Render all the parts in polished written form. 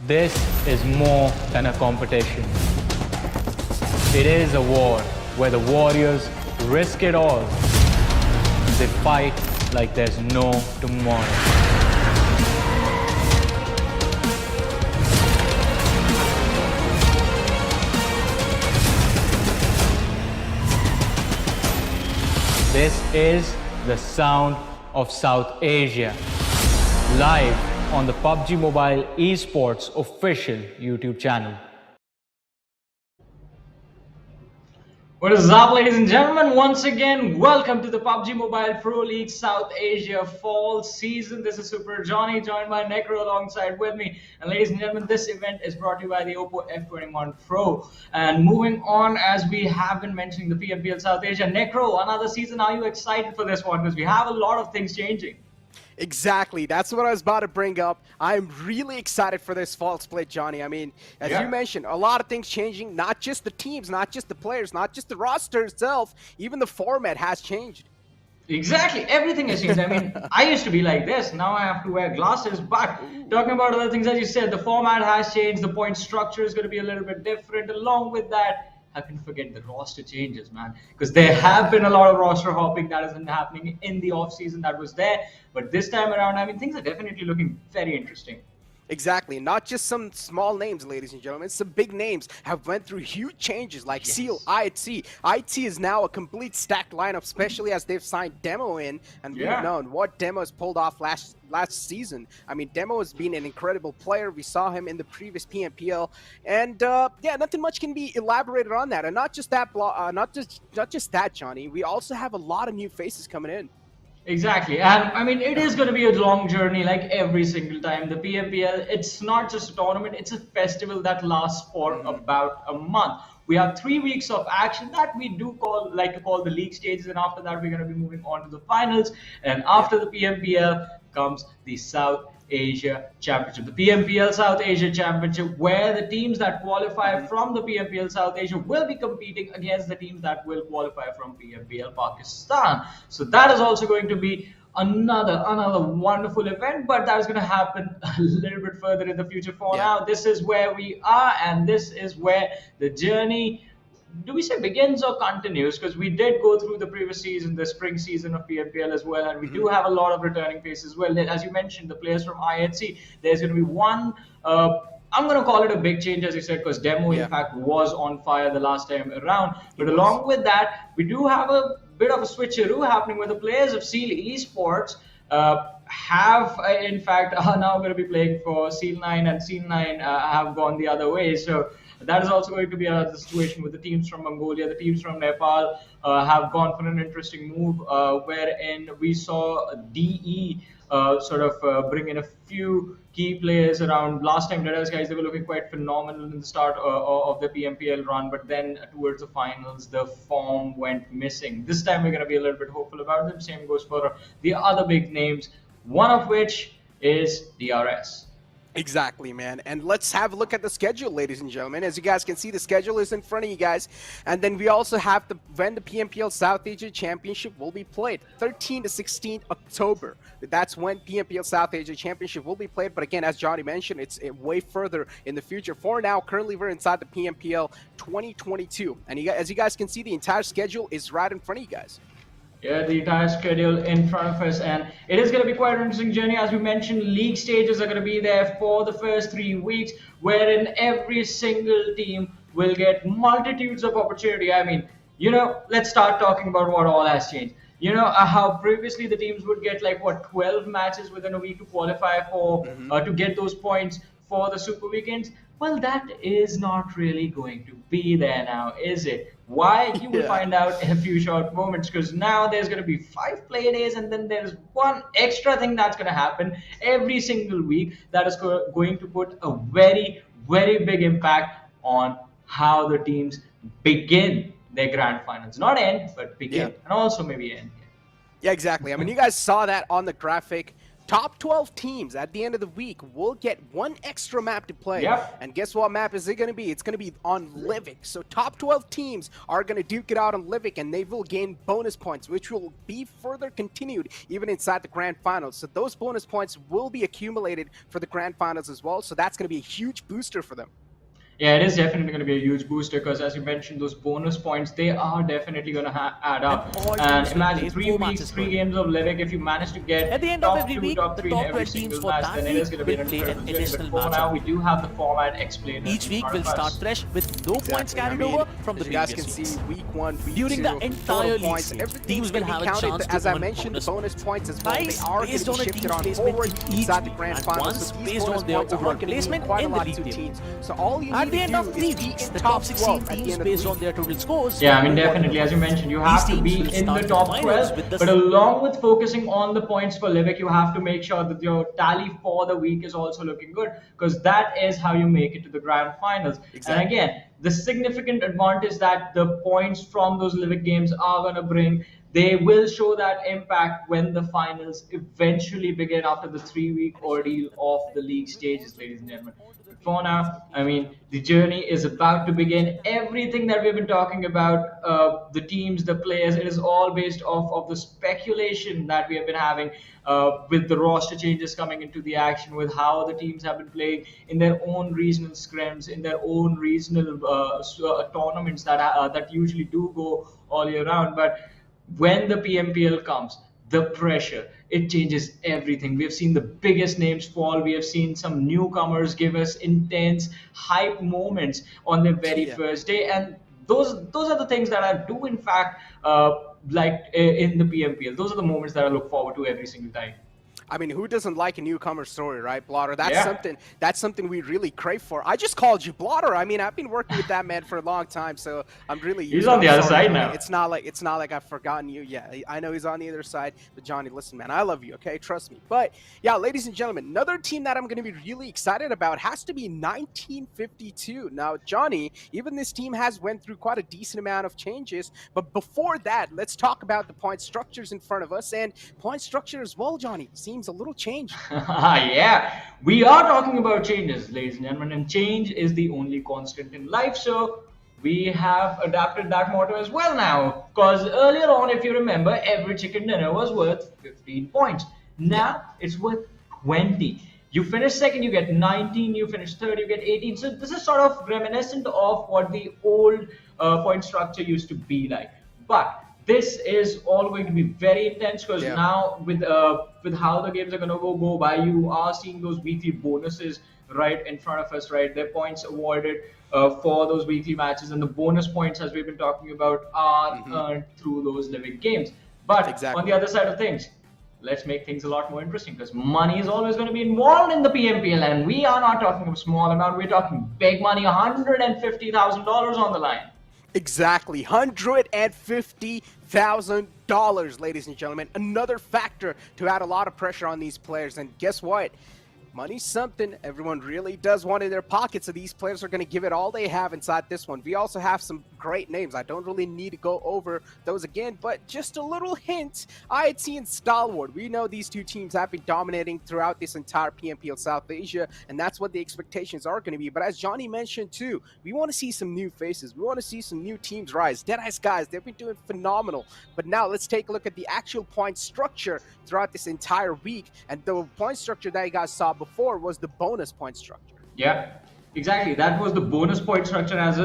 This is more than a competition. It is a war where the warriors risk it all. They fight like there's no tomorrow. This is the sound of South Asia, live on the PUBG Mobile eSports official YouTube channel. What is up, ladies and gentlemen? Once again, welcome to the PUBG Mobile Pro League South Asia Fall Season. This is Super Johnny, joined by Necro alongside with me. And ladies and gentlemen, this event is brought to you by the Oppo F21 Pro. And moving on, as we have been mentioning the PMPL South Asia. Necro, another season. Are you excited for this one? Because we have a lot of things changing. Exactly. That's what I was about to bring up. I'm really excited for this fall split, Johnny. I mean, as you mentioned, a lot of things changing, not just the teams, not just the players, not just the roster itself, even the format has changed. Exactly. Everything has changed. I mean, I used to be like this. Now I have to wear glasses. But talking about other things, as you said, the format has changed. The point structure is going to be a little bit different. Along with that, I can forget the roster changes, man, because there have been a lot of roster hopping that has been happening in the off season that was there. But this time around, I mean, things are definitely looking very interesting. Exactly. Not just some small names, ladies and gentlemen. Some big names have went through huge changes like Seal, IT. IT is now a complete stacked lineup, especially as they've signed Demo in. And we've known what Demo has pulled off last season. I mean, Demo has been an incredible player. We saw him in the previous PMPL. And yeah, nothing much can be elaborated on that. And not just that, not just that, Johnny. We also have a lot of new faces coming in. Exactly. And I mean, it is going to be a long journey like every single time. The PMPL, it's not just a tournament, it's a festival that lasts for about a month. We have 3 weeks of action that we do like to call the league stages, and after that we're going to be moving on to the finals. And after the PMPL comes the South Asia Championship, the PMPL South Asia Championship, where the teams that qualify from the PMPL South Asia will be competing against the teams that will qualify from PMPL Pakistan. So that is also going to be another wonderful event, but that is going to happen a little bit further in the future. For now, this is where we are, and this is where the journey, do we say begins or continues? Because we did go through the previous season, the spring season of PMPL as well, and we do have a lot of returning faces as well. As you mentioned, the players from IHC, there's going to be one, I'm going to call it a big change, as you said, because Demo, in fact, was on fire the last time around. But along with that, we do have a bit of a switcheroo happening where the players of Seal eSports have, in fact, are now going to be playing for Seal 9, and Seal 9 have gone the other way. So that is also going to be another situation with the teams from Mongolia. The teams from Nepal have gone for an interesting move, wherein we saw DE sort of bring in a few key players around. Last time, DEADEYES guys, they were looking quite phenomenal in the start of the PMPL run, but then towards the finals, the form went missing. This time, we're going to be a little bit hopeful about them. Same goes for the other big names, one of which is DRS. Exactly, man. And let's have a look at the schedule, ladies and gentlemen. As you guys can see, the schedule is in front of you guys. And then we also have when the PMPL South Asia Championship will be played, 13 to 16 October. That's when PMPL South Asia Championship will be played. But again, as Johnny mentioned, it's way further in the future. For now, currently we're inside the PMPL 2022. And as you guys can see, the entire schedule is right in front of you guys. Yeah, the entire schedule in front of us, and it is going to be quite an interesting journey. As we mentioned, league stages are going to be there for the first 3 weeks, wherein every single team will get multitudes of opportunity. I mean, you know, let's start talking about what all has changed. You know, how previously the teams would get like, what, 12 matches within a week to qualify for, to get those points for the Super Weekends? Well, that is not really going to be there now, is it? Why? You will find out in a few short moments, because now there's going to be 5 play days, and then there's one extra thing that's going to happen every single week that is going to put a very, very big impact on how the teams begin their grand finals. Not end, but begin, and also maybe end. Yeah, exactly. I mean, you guys saw that on the graphic. top 12 teams at the end of the week will get one extra map to play. Yep. And guess what map is it going to be? It's going to be on Livik. So top 12 teams are going to duke it out on Livik, and they will gain bonus points, which will be further continued even inside the grand finals. So those bonus points will be accumulated for the grand finals as well. So that's going to be a huge booster for them. Yeah, it is definitely going to be a huge booster because, as you mentioned, those bonus points, they are definitely going to add up. And imagine 3 weeks, 3 games of Livik. If you manage to get at the end of top every 2, week, top the 3 top in every 12 teams single for match, that then it is going to be an will play an incredible journey. additional But for now, matchup. we do have the format explained. Each week will start fresh with no points carried I mean, over from the as you guys previous can see, weeks. week 1, week During 2, the entire league points, stage, everything's teams will gonna have be a counted. chance to As I earn mentioned, bonus bonus points as well. They Price are going based to on be a shifted team's on placement forward in each inside the week, grand and finals. once So these based bonus on their points are overall going to mean placement quite a in the lot league to table. teams. So all you At need the to end do of 3 is be weeks, in the top top 16 12 at the teams end of the based week. on their total scores. Yeah, I mean, will move on. definitely, as you mentioned, you have to These be teams will in the start top the finals 12, with the but along with focusing on the points for Livik, you have to make sure that your tally for the week is also looking good, because that is how you make it to the grand finals. Exactly. And again, the significant advantage that the points from those Livik games are going to bring, they will show that impact when the finals eventually begin after the 3-week ordeal of the league stages, ladies and gentlemen. But for now, I mean, the journey is about to begin. Everything that we've been talking about, the teams, the players, it is all based off of the speculation that we have been having with the roster changes coming into the action, with how the teams have been playing in their own regional scrims, in their own regional tournaments that usually do go all year round. But when the PMPL comes, the pressure, it changes everything. We have seen the biggest names fall. We have seen some newcomers give us intense hype moments on their very first day, and those are the things that I do in fact like in the PMPL. Those are the moments that I look forward to every single time. I mean, who doesn't like a newcomer story, right, Blotter? That's Yeah. something we really crave for. I just called you Blotter. I mean, I've been working with that man for a long time, so I'm really. He's on the other sorry. side now. It's not like I've forgotten you. Yeah, I know he's on the other side. But Johnny, listen, man, I love you. Okay, trust me. But yeah, ladies and gentlemen, another team that I'm going to be really excited about has to be 1952. Now, Johnny, even this team has went through quite a decent amount of changes. But before that, let's talk about the point structures in front of us, and point structure as well, Johnny. Seems a little changed. Yeah, we are talking about changes, ladies and gentlemen, and change is the only constant in life. So we have adapted that motto as well now. Because earlier on, if you remember, every chicken dinner was worth 15 points. Now it's worth 20. You finish second, you get 19. You finish third, you get 18. So this is sort of reminiscent of what the old point structure used to be like. But this is all going to be very intense, because now with how the games are going to go by, you are seeing those weekly bonuses right in front of us, right? Their points awarded for those weekly matches, and the bonus points, as we've been talking about, are earned through those living games. But on the other side of things, let's make things a lot more interesting, because money is always going to be involved in the PMPL, and we are not talking a small amount. We're talking big money, $150,000 on the line. Exactly, $150,000, ladies and gentlemen. Another factor to add a lot of pressure on these players. And guess what? Money's something everyone really does want in their pockets, so these players are going to give it all they have inside this one. We also have some great names. I don't really need to go over those again, but just a little hint. IIT and Stalwart. We know these two teams have been dominating throughout this entire PMPL South Asia, and that's what the expectations are going to be. But as Johnny mentioned too, we want to see some new faces. We want to see some new teams rise. DEADEYES guys, they've been doing phenomenal. But now let's take a look at the actual point structure throughout this entire week. And the point structure that you guys saw before was the bonus point structure. Yeah, exactly. That was the bonus point structure. As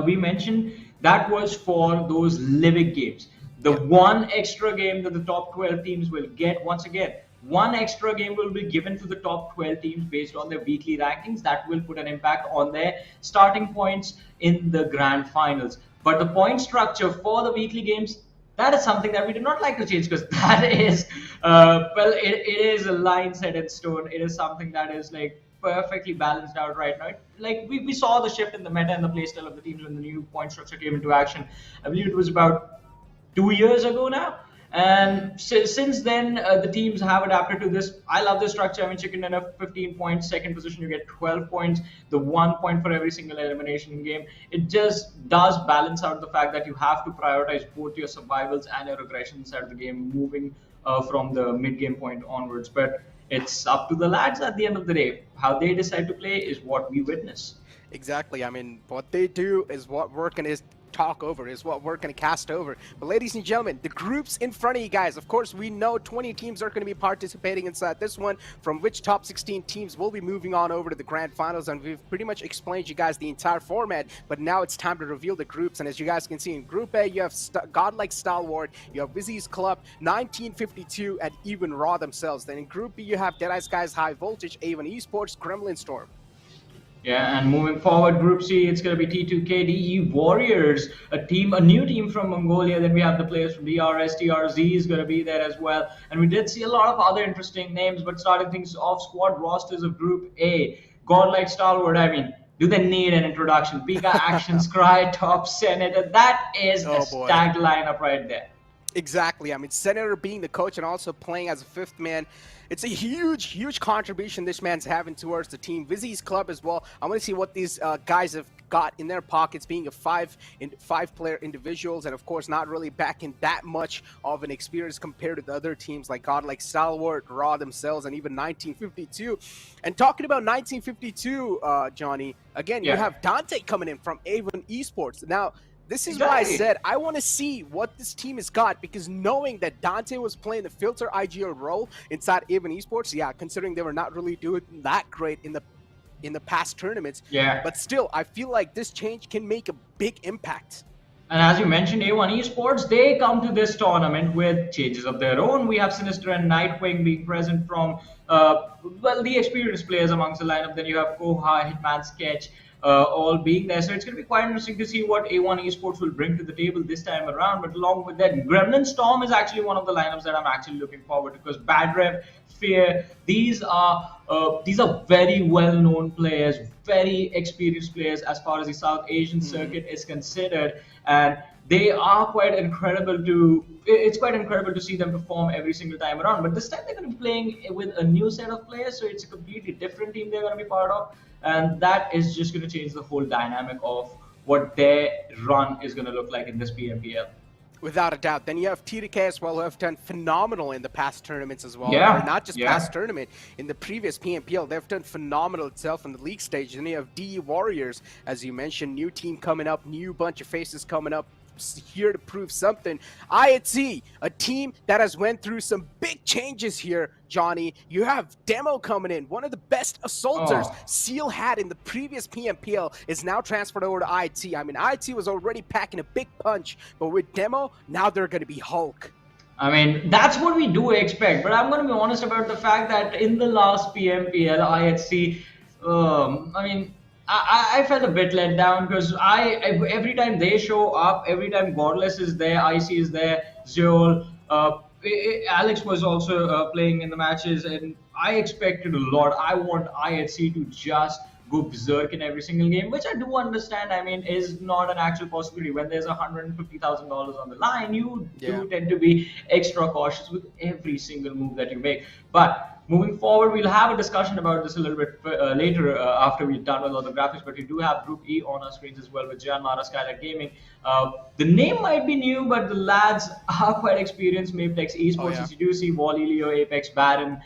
we mentioned, that was for those living games. The one extra game that the top 12 teams will get, once again, one extra game will be given to the top 12 teams based on their weekly rankings. That will put an impact on their starting points in the grand finals. But the point structure for the weekly games, that is something that we do not like to change, because that is, it is a line set in stone. It is something that is like perfectly balanced out right now. Like we saw the shift in the meta and the playstyle of the teams when the new point structure came into action. I believe it was about 2 years ago now. And since then, the teams have adapted to this. I love this structure. I mean, chicken dinner, 15 points. Second position, you get 12 points. The 1 point for every single elimination game. It just does balance out the fact that you have to prioritize both your survivals and your aggression side of the game, moving from the mid-game point onwards. But it's up to the lads at the end of the day. How they decide to play is what we witness. Exactly. I mean, what they do is what we're going to talk over, is what we're going to cast over. But ladies and gentlemen, the groups in front of you guys, of course, we know 20 teams are going to be participating inside this one, from which top 16 teams will be moving on over to the grand finals. And we've pretty much explained you guys the entire format, but now it's time to reveal the groups. And as you guys can see, in Group A, you have Godlike Stalwart, you have WIZZES Club, 1952, and even Raw themselves. Then in Group B, you have Deadeye's Guys, High Voltage, A1 Esports, Gremlin Storm. Yeah, and moving forward, Group C, it's going to be T2KDE Warriors, a new team from Mongolia. Then we have the players from DRS, TRZ is going to be there as well. And we did see a lot of other interesting names, but starting things off, squad rosters of Group A. Godlike Stalwart, I mean, do they need an introduction? Pika Action, Scry, Top Senator, that is a stacked lineup right there. Exactly. I mean, Senator being the coach and also playing as a fifth man, it's a huge contribution this man's having towards the team. WIZZES Club as well. I want to see what these guys have got in their pockets, being a five-player individuals, and of course not really backing that much of an experience compared to the other teams like Godlike Stalwart, Raw themselves, and even 1952. And talking about 1952, Johnny, again, you have Dante coming in from A1 Esports. Now, this is why I said I want to see what this team has got, because knowing that Dante was playing the filter IGL role inside A1 Esports, yeah, considering they were not really doing that great in the past tournaments, but still, I feel like this change can make a big impact. And as you mentioned, A1 Esports, they come to this tournament with changes of their own. We have Sinister and Nightwing being present from, well, the experienced players amongst the lineup. Then you have Koha, Hitman, Sketch, all being there. So it's going to be quite interesting to see what A1 Esports will bring to the table this time around. But along with that, Gremlin Storm is actually one of the lineups that I'm actually looking forward to, because Bad Rev, Fear, these are very well-known players, very experienced players as far as the South Asian circuit is considered, and they are quite incredible to. It's quite incredible to see them perform every single time around. But this time they're going to be playing with a new set of players, so it's a completely different team they're going to be part of, and that is just going to change the whole dynamic of what their run is going to look like in this PMPL. Without a doubt. Then you have TDK as well, who have done phenomenal in the past tournaments as well. Yeah. Or not just past tournament, in the previous PMPL, they've done phenomenal itself in the league stage. Then you have DE Warriors, as you mentioned, new team coming up, new bunch of faces coming up, here to prove something. IAT, a team that has went through some big changes here, Johnny. You have Demo coming in, one of the best assaulters Seal had in the previous PMPL is now transferred over to IAT. I mean, IAT was already packing a big punch, but with Demo, now they're going to be Hulk. I mean, that's what we do expect, but I'm going to be honest about the fact that in the last PMPL, IHC, I mean, I felt a bit let down, because every time they show up, every time Godless is there, IC is there, Zeol, Alex was also playing in the matches, and I expected a lot. I want IHC to just go berserk in every single game, which I do understand, I mean, is not an actual possibility. When there's $150,000 on the line, you do tend to be extra cautious with every single move that you make. But moving forward, we'll have a discussion about this a little bit later after we're done with all the graphics, but we do have Group E on our screens as well with Mara, Skylightz Gaming. The name might be new, but the lads are quite experienced. MABETEX eSports, as you do see, Wally, Leo, Apex, Baron,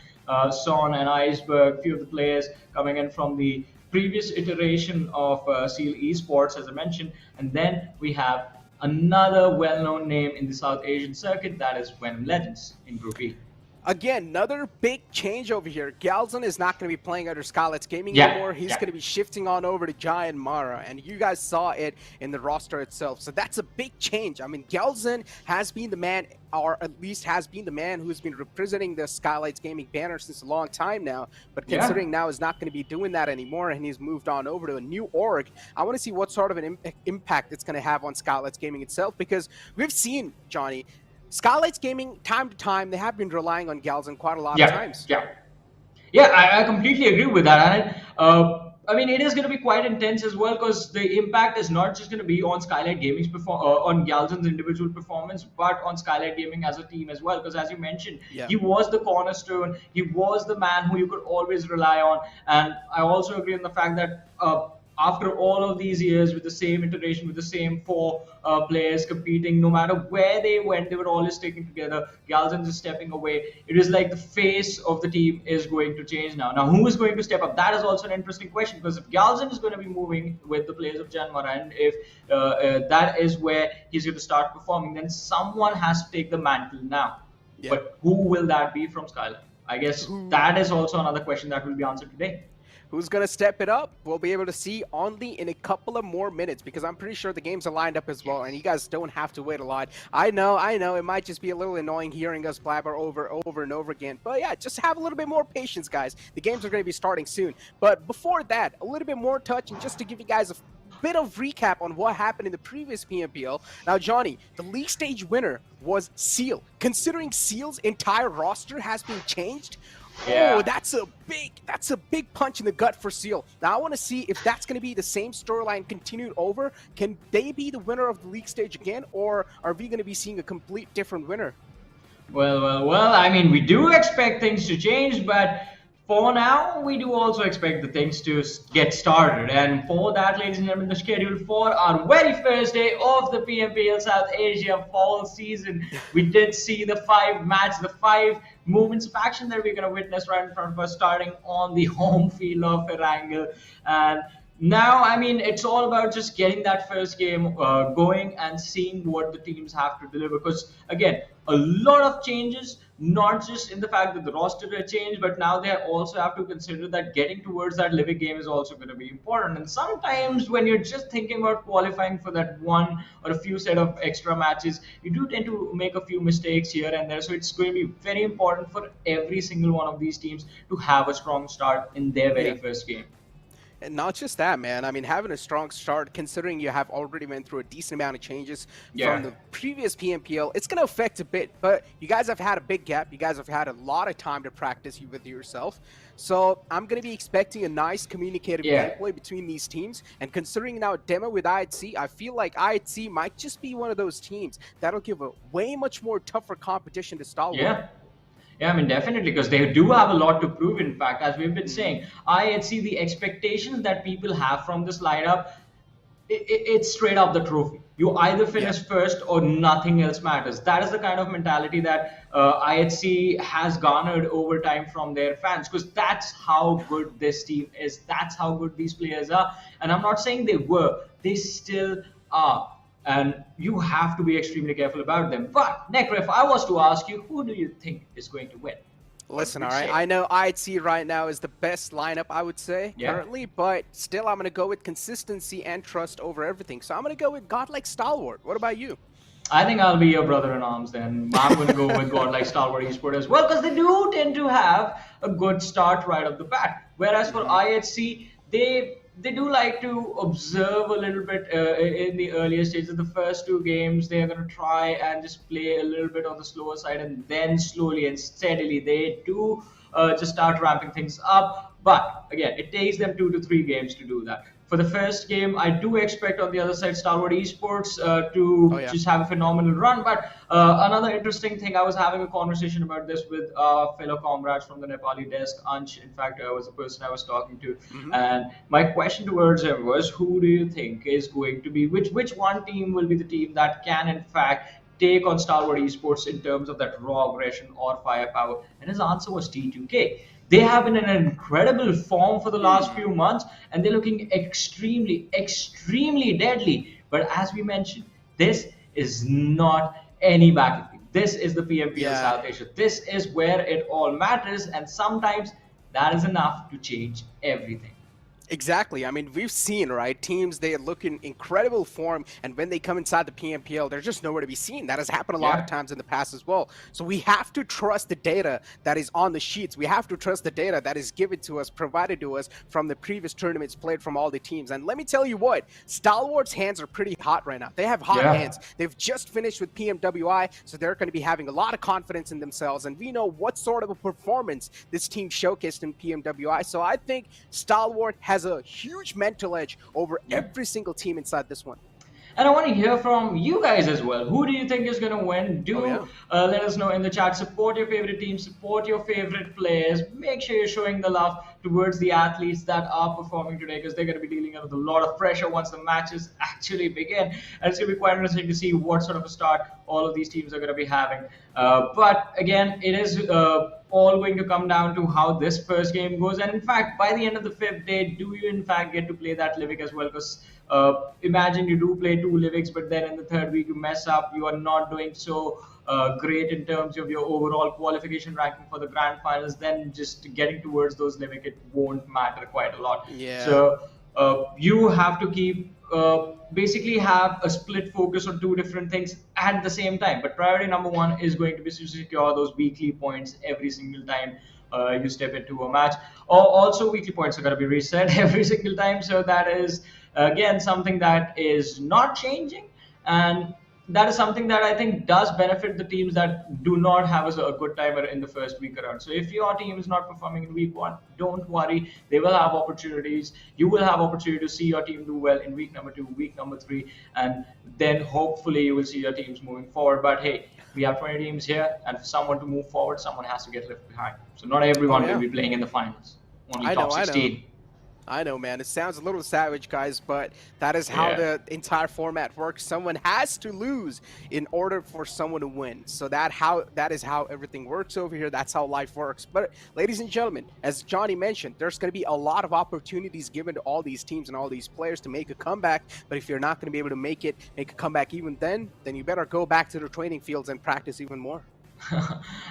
Son, and Iceberg, a few of the players coming in from the previous iteration of Seal eSports, as I mentioned. And then we have another well-known name in the South Asian circuit, that is VENOM Legends in Group E. Again, another big change over here. Galzin is not going to be playing under Skylightz Gaming anymore. He's going to be shifting on over to Giant Mara, and you guys saw it in the roster itself. So that's a big change. I mean, Galzin has been the man, or at least has been the man who's been representing the Skylightz Gaming banner since a long time now. But considering now is not going to be doing that anymore, and he's moved on over to a new org, I want to see what sort of an impact it's going to have on Skylightz Gaming itself, because we've seen, Johnny, Skylightz Gaming, time to time, they have been relying on Galzin quite a lot of times. I completely agree with that. And I mean, it is going to be quite intense as well, because the impact is not just going to be on Skylightz Gaming's on Galzin's individual performance, but on Skylightz Gaming as a team as well. Because as you mentioned, he was the cornerstone, he was the man who you could always rely on. And I also agree on the fact that after all of these years with the same iteration, with the same four players competing, no matter where they went, they were always sticking together. Galzin is stepping away. It is like the face of the team is going to change now. Now, who is going to step up? That is also an interesting question, because if Galzin is going to be moving with the players of Janmar, and if that is where he's going to start performing, then someone has to take the mantle now. Yeah. But who will that be from Skylightz? I guess that is also another question that will be answered today. Who's going to step it up? We'll be able to see only in a couple of more minutes, because I'm pretty sure the games are lined up as well, and you guys don't have to wait a lot. I know, it might just be a little annoying hearing us blabber over and over again, but yeah, just have a little bit more patience, guys. The games are going to be starting soon. But before that, a little bit more touch, and just to give you guys a bit of recap on what happened in the previous PMPL. Now, Johnny, the league stage winner was Seal. Considering Seal's entire roster has been changed, yeah. Oh, that's a big punch in the gut for Seal. Now, I want to see if that's going to be the same storyline continued over. Can they be the winner of the league stage again, or are we going to be seeing a complete different winner? Well, I mean, we do expect things to change, but for now, we do also expect the things to get started. And for that, ladies and gentlemen, the schedule for our very first day of the PMPL South Asia fall season, we did see the 5 movements of action that we're going to witness right in front of us, starting on the home field of Erangel. And now, I mean, it's all about just getting that first game going and seeing what the teams have to deliver. Because, again, a lot of changes, not just in the fact that the roster will change, but now they also have to consider that getting towards that living game is also going to be important. And sometimes when you're just thinking about qualifying for that one or a few set of extra matches, you do tend to make a few mistakes here and there. So it's going to be very important for every single one of these teams to have a strong start in their very first game. And not just that, man. I mean, having a strong start, considering you have already went through a decent amount of changes from the previous PMPL, it's going to affect a bit. But you guys have had a big gap. You guys have had a lot of time to practice with yourself. So I'm going to be expecting a nice communicative gameplay between these teams. And considering now demo with IHC, I feel like IHC might just be one of those teams that'll give a way much more tougher competition to Stalwart. Yeah, I mean, definitely, because they do have a lot to prove. In fact, as we've been saying, IHC, the expectations that people have from this lineup, it's straight up the trophy. You either finish first or nothing else matters. That is the kind of mentality that IHC has garnered over time from their fans, because that's how good this team is. That's how good these players are. And I'm not saying they were. They still are. And you have to be extremely careful about them. But, Nekra, if I was to ask you, who do you think is going to win? Listen, all right, I know IHC right now is the best lineup, I would say, currently, but still I'm going to go with consistency and trust over everything. So I'm going to go with Godlike Stalwart. What about you? I think I'll be your brother in arms then. I'm going to go with Godlike Stalwart eSports as well, because they do tend to have a good start right off the bat. Whereas for IHC, they do like to observe a little bit in the earlier stages. The first 2 games, they're going to try and just play a little bit on the slower side, and then slowly and steadily they do just start ramping things up. But again, it takes them 2 to 3 games to do that. For the first game, I do expect on the other side Stalwart Esports to just have a phenomenal run. But another interesting thing, I was having a conversation about this with fellow comrades from the Nepali desk. Ansh, in fact, was the person I was talking to. And my question towards him was, who do you think is going to be, which one team will be the team that can, in fact, take on Stalwart Esports in terms of that raw aggression or firepower? And his answer was T2K. They have been in an incredible form for the last few months, and they're looking extremely, extremely deadly. But as we mentioned, this is not any battlefield. This is the PMPL South Asia. This is where it all matters, and sometimes that is enough to change everything. Exactly. I mean, we've seen, right, teams, they look in incredible form, and when they come inside the PMPL, they're just nowhere to be seen. That has happened a lot of times in the past as well. So we have to trust the data that is on the sheets. We have to trust the data that is given to us, provided to us from the previous tournaments played from all the teams. And let me tell you what, Stalwart's hands are pretty hot right now. They have hot hands. They've just finished with PMWI, so they're going to be having a lot of confidence in themselves. And we know what sort of a performance this team showcased in PMWI. So I think Stalwart has a huge mental edge over every single team inside this one. And I want to hear from you guys as well. Who do you think is going to win? Do let us know in the chat. Support your favorite team, support your favorite players. Make sure you're showing the love towards the athletes that are performing today, because they're going to be dealing with a lot of pressure once the matches actually begin. And it's going to be quite interesting to see what sort of a start all of these teams are going to be having. But again, it is all going to come down to how this first game goes. And in fact, by the end of the 5th day, do you in fact get to play that Livik as well? Because imagine you do play 2 Liviks, but then in the 3rd week you mess up, you are not doing so great in terms of your overall qualification ranking for the grand finals, then just getting towards those Livik, it won't matter quite a lot. Yeah. So you have to keep basically have a split focus on 2 different things at the same time. But priority number 1 is going to be to secure those weekly points every single time you step into a match. Also, weekly points are going to be reset every single time. So that is, again, something that is not changing. And that is something that I think does benefit the teams that do not have a good timer in the first week around. So if your team is not performing in week 1, don't worry. They will have opportunities. You will have opportunity to see your team do well in week number 2, week number 3, and then hopefully you will see your teams moving forward. But hey, we have 20 teams here, and for someone to move forward, someone has to get left behind. So not everyone will be playing in the finals. Only top 16. I know, man. It sounds a little savage, guys, but that is how the entire format works. Someone has to lose in order for someone to win. So that is how everything works over here. That's how life works. But ladies and gentlemen, as Johnny mentioned, there's going to be a lot of opportunities given to all these teams and all these players to make a comeback. But if you're not going to be able to make a comeback even then you better go back to the training fields and practice even more.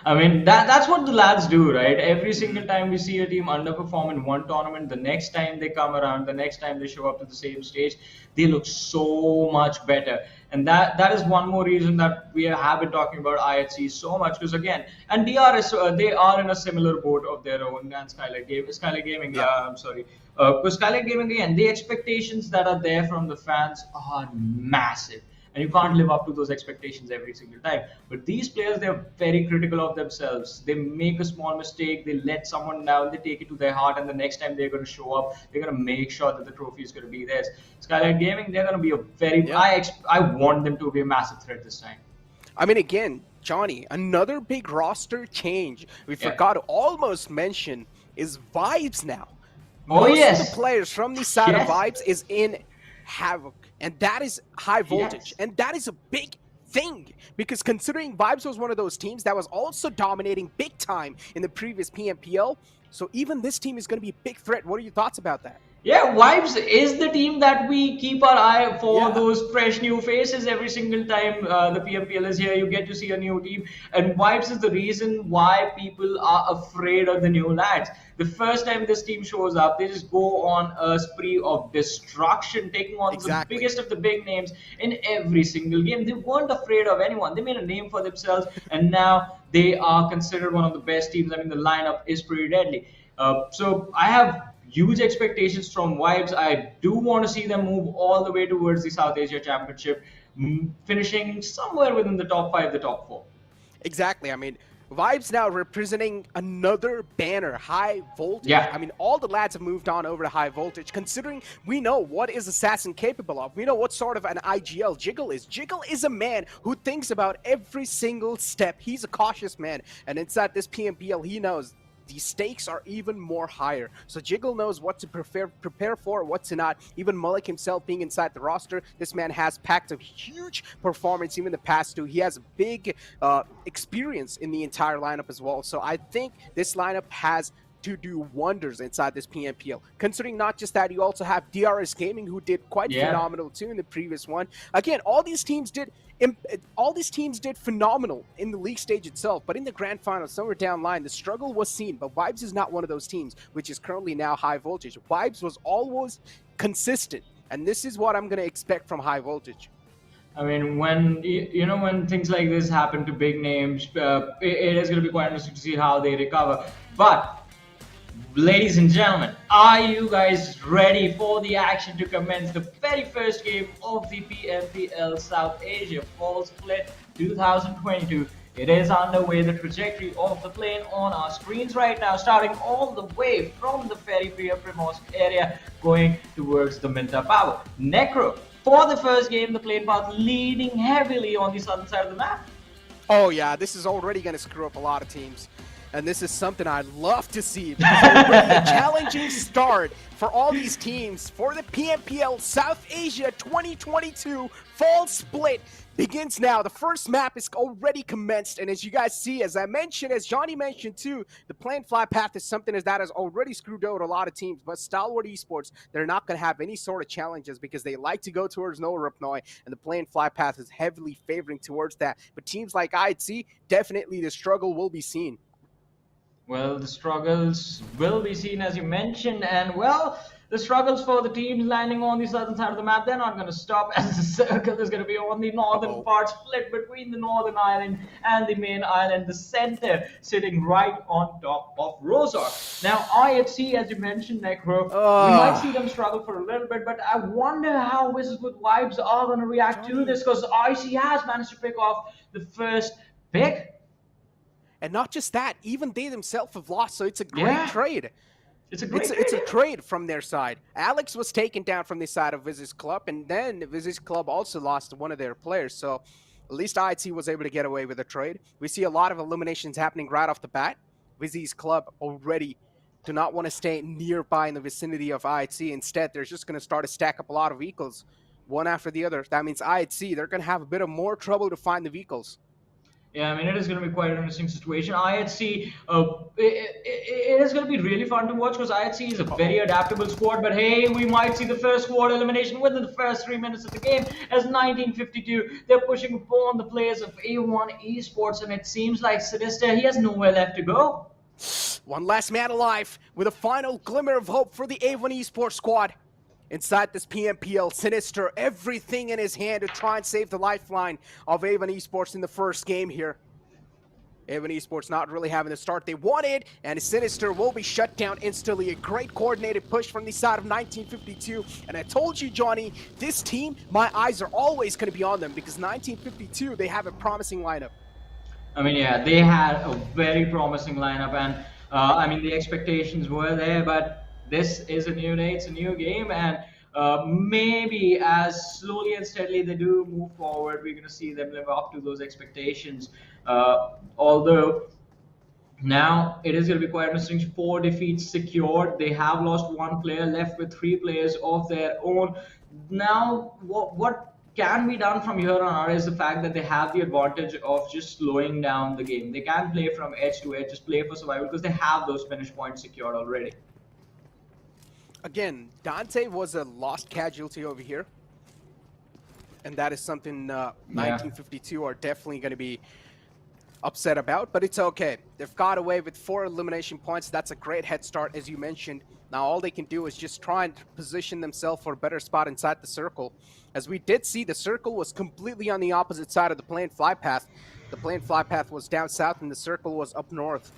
I mean, that's what the lads do, right? Every single time we see a team underperform in one tournament, the next time they come around, the next time they show up to the same stage, they look so much better. And that is one more reason that we have been talking about IHC so much, because again, and DRS, they are in a similar boat of their own, and Skylightz Gaming, I'm sorry. Because Skylightz Gaming, again, the expectations that are there from the fans are massive. And you can't live up to those expectations every single time. But these players, they're very critical of themselves. They make a small mistake, they let someone down, they take it to their heart, and the next time they're going to show up, they're going to make sure that the trophy is going to be theirs. Skylightz Gaming, they're going to be a very... I want them to be a massive threat this time. I mean, again, Johnny, another big roster change we forgot to almost mention is VIZZES now. Most of the players from the side of VIZZES is in Havoc, and that is high voltage, and that is a big thing, because considering VIZZES was one of those teams that was also dominating big time in the previous PMPL, so even this team is going to be a big threat. What are your thoughts about that? Yeah, VIZZES is the team that we keep our eye for, those fresh new faces every single time the PMPL is here. You get to see a new team, and VIZZES is the reason why people are afraid of the new lads. The first time this team shows up, they just go on a spree of destruction, taking on the biggest of the big names in every single game. They weren't afraid of anyone. They made a name for themselves, and now they are considered one of the best teams. I mean, the lineup is pretty deadly. So I have huge expectations from VIZZES. I do want to see them move all the way towards the South Asia Championship, finishing somewhere within the top 5, the top 4. Exactly. I mean, VIZZES now representing another banner, high voltage. Yeah. I mean, all the lads have moved on over to high voltage, considering we know what is Assassin capable of. We know what sort of an IGL Jiggle is. Jiggle is a man who thinks about every single step. He's a cautious man, and inside this PMPL, he knows the stakes are even more higher. So Jiggle knows what to prepare for, what to not. Even Malik himself being inside the roster, this man has packed a huge performance even the past 2. He has a big experience in the entire lineup as well. So I think this lineup has to do wonders inside this PMPL. Considering not just that, you also have DRS Gaming, who did quite phenomenal too in the previous one. Again, all these teams did phenomenal in the league stage itself, but in the grand final, somewhere down line, the struggle was seen. But VIZZES is not one of those teams, which is currently now high voltage. VIZZES was always consistent, and this is what I'm going to expect from high voltage. I mean, when when things like this happen to big names, it is going to be quite interesting to see how they recover. But ladies and gentlemen, are you guys ready for the action to commence? The very first game of the PMPL South Asia Fall Split 2022. It is underway. The trajectory of the plane on our screens right now, starting all the way from the Ferry Priya Primorsk area, going towards the Minta Power. Necro for the first game, the plane path leading heavily on the southern side of the map. Oh yeah, this is already going to screw up a lot of teams. And this is something I'd love to see, because already a challenging start for all these teams for the PMPL South Asia 2022 Fall Split begins now. The first map is already commenced, and as you guys see, as I mentioned, as Johnny mentioned too, the plane fly path is something that has already screwed out a lot of teams, but Stalwart Esports, they're not going to have any sort of challenges because they like to go towards no Rupnoi, and the plane fly path is heavily favoring towards that. But teams like IHC, definitely the struggle will be seen. Well, the struggles will be seen, as you mentioned, and well, the struggles for the teams landing on the southern side of the map, they're not going to stop, as the circle is going to be on the northern part, split between the northern island and the main island, the center sitting right on top of Rozar. Now, IHC, as you mentioned, Necro, we might see them struggle for a little bit, but I wonder how WIZZES with Vibes are going to react to this, because IHC has managed to pick off the first pick. And not just that, even they themselves have lost, so it's a great trade. It's a great trade. It's a trade from their side. Alex was taken down from the side of WIZZES Club, and then WIZZES Club also lost one of their players, so at least IHC was able to get away with a trade. We see a lot of eliminations happening right off the bat. WIZZES Club already do not want to stay nearby in the vicinity of IHC. Instead, they're just going to start to stack up a lot of vehicles, one after the other. That means IHC, they're going to have a bit of more trouble to find the vehicles. Yeah, I mean, it is going to be quite an interesting situation. IHC, it is going to be really fun to watch because IHC is a very adaptable squad. But hey, we might see the first squad elimination within the first 3 minutes of the game. As 1952, they're pushing upon the players of A1 Esports, and it seems like Sinister, he has nowhere left to go. One last man alive with a final glimmer of hope for the A1 Esports squad. Inside this PMPL, Sinister, everything in his hand to try and save the lifeline of A1 Esports in the first game here. A1 Esports not really having the start they wanted, and Sinister will be shut down instantly. A great coordinated push from the side of 1952. And I told you, Johnny, this team, my eyes are always going to be on them because 1952, they have a promising lineup. I mean, yeah, they had a very promising lineup, and I mean, the expectations were there, but this is a new day, it's a new game, and maybe as slowly and steadily they do move forward, we're going to see them live up to those expectations. Although now it is going to be quite interesting. 4 defeats secured. They have lost 1 player, left with 3 players of their own. Now, what can be done from here on out is the fact that they have the advantage of just slowing down the game. They can play from edge to edge, just play for survival because they have those finish points secured already. Again, Dante was a lost casualty over here. And that is something 1952 are definitely going to be upset about, but it's okay. They've got away with 4 elimination points. That's a great head start, as you mentioned. Now all they can do is just try and position themselves for a better spot inside the circle. As we did see, the circle was completely on the opposite side of the plane fly path. The plane fly path was down south and the circle was up north.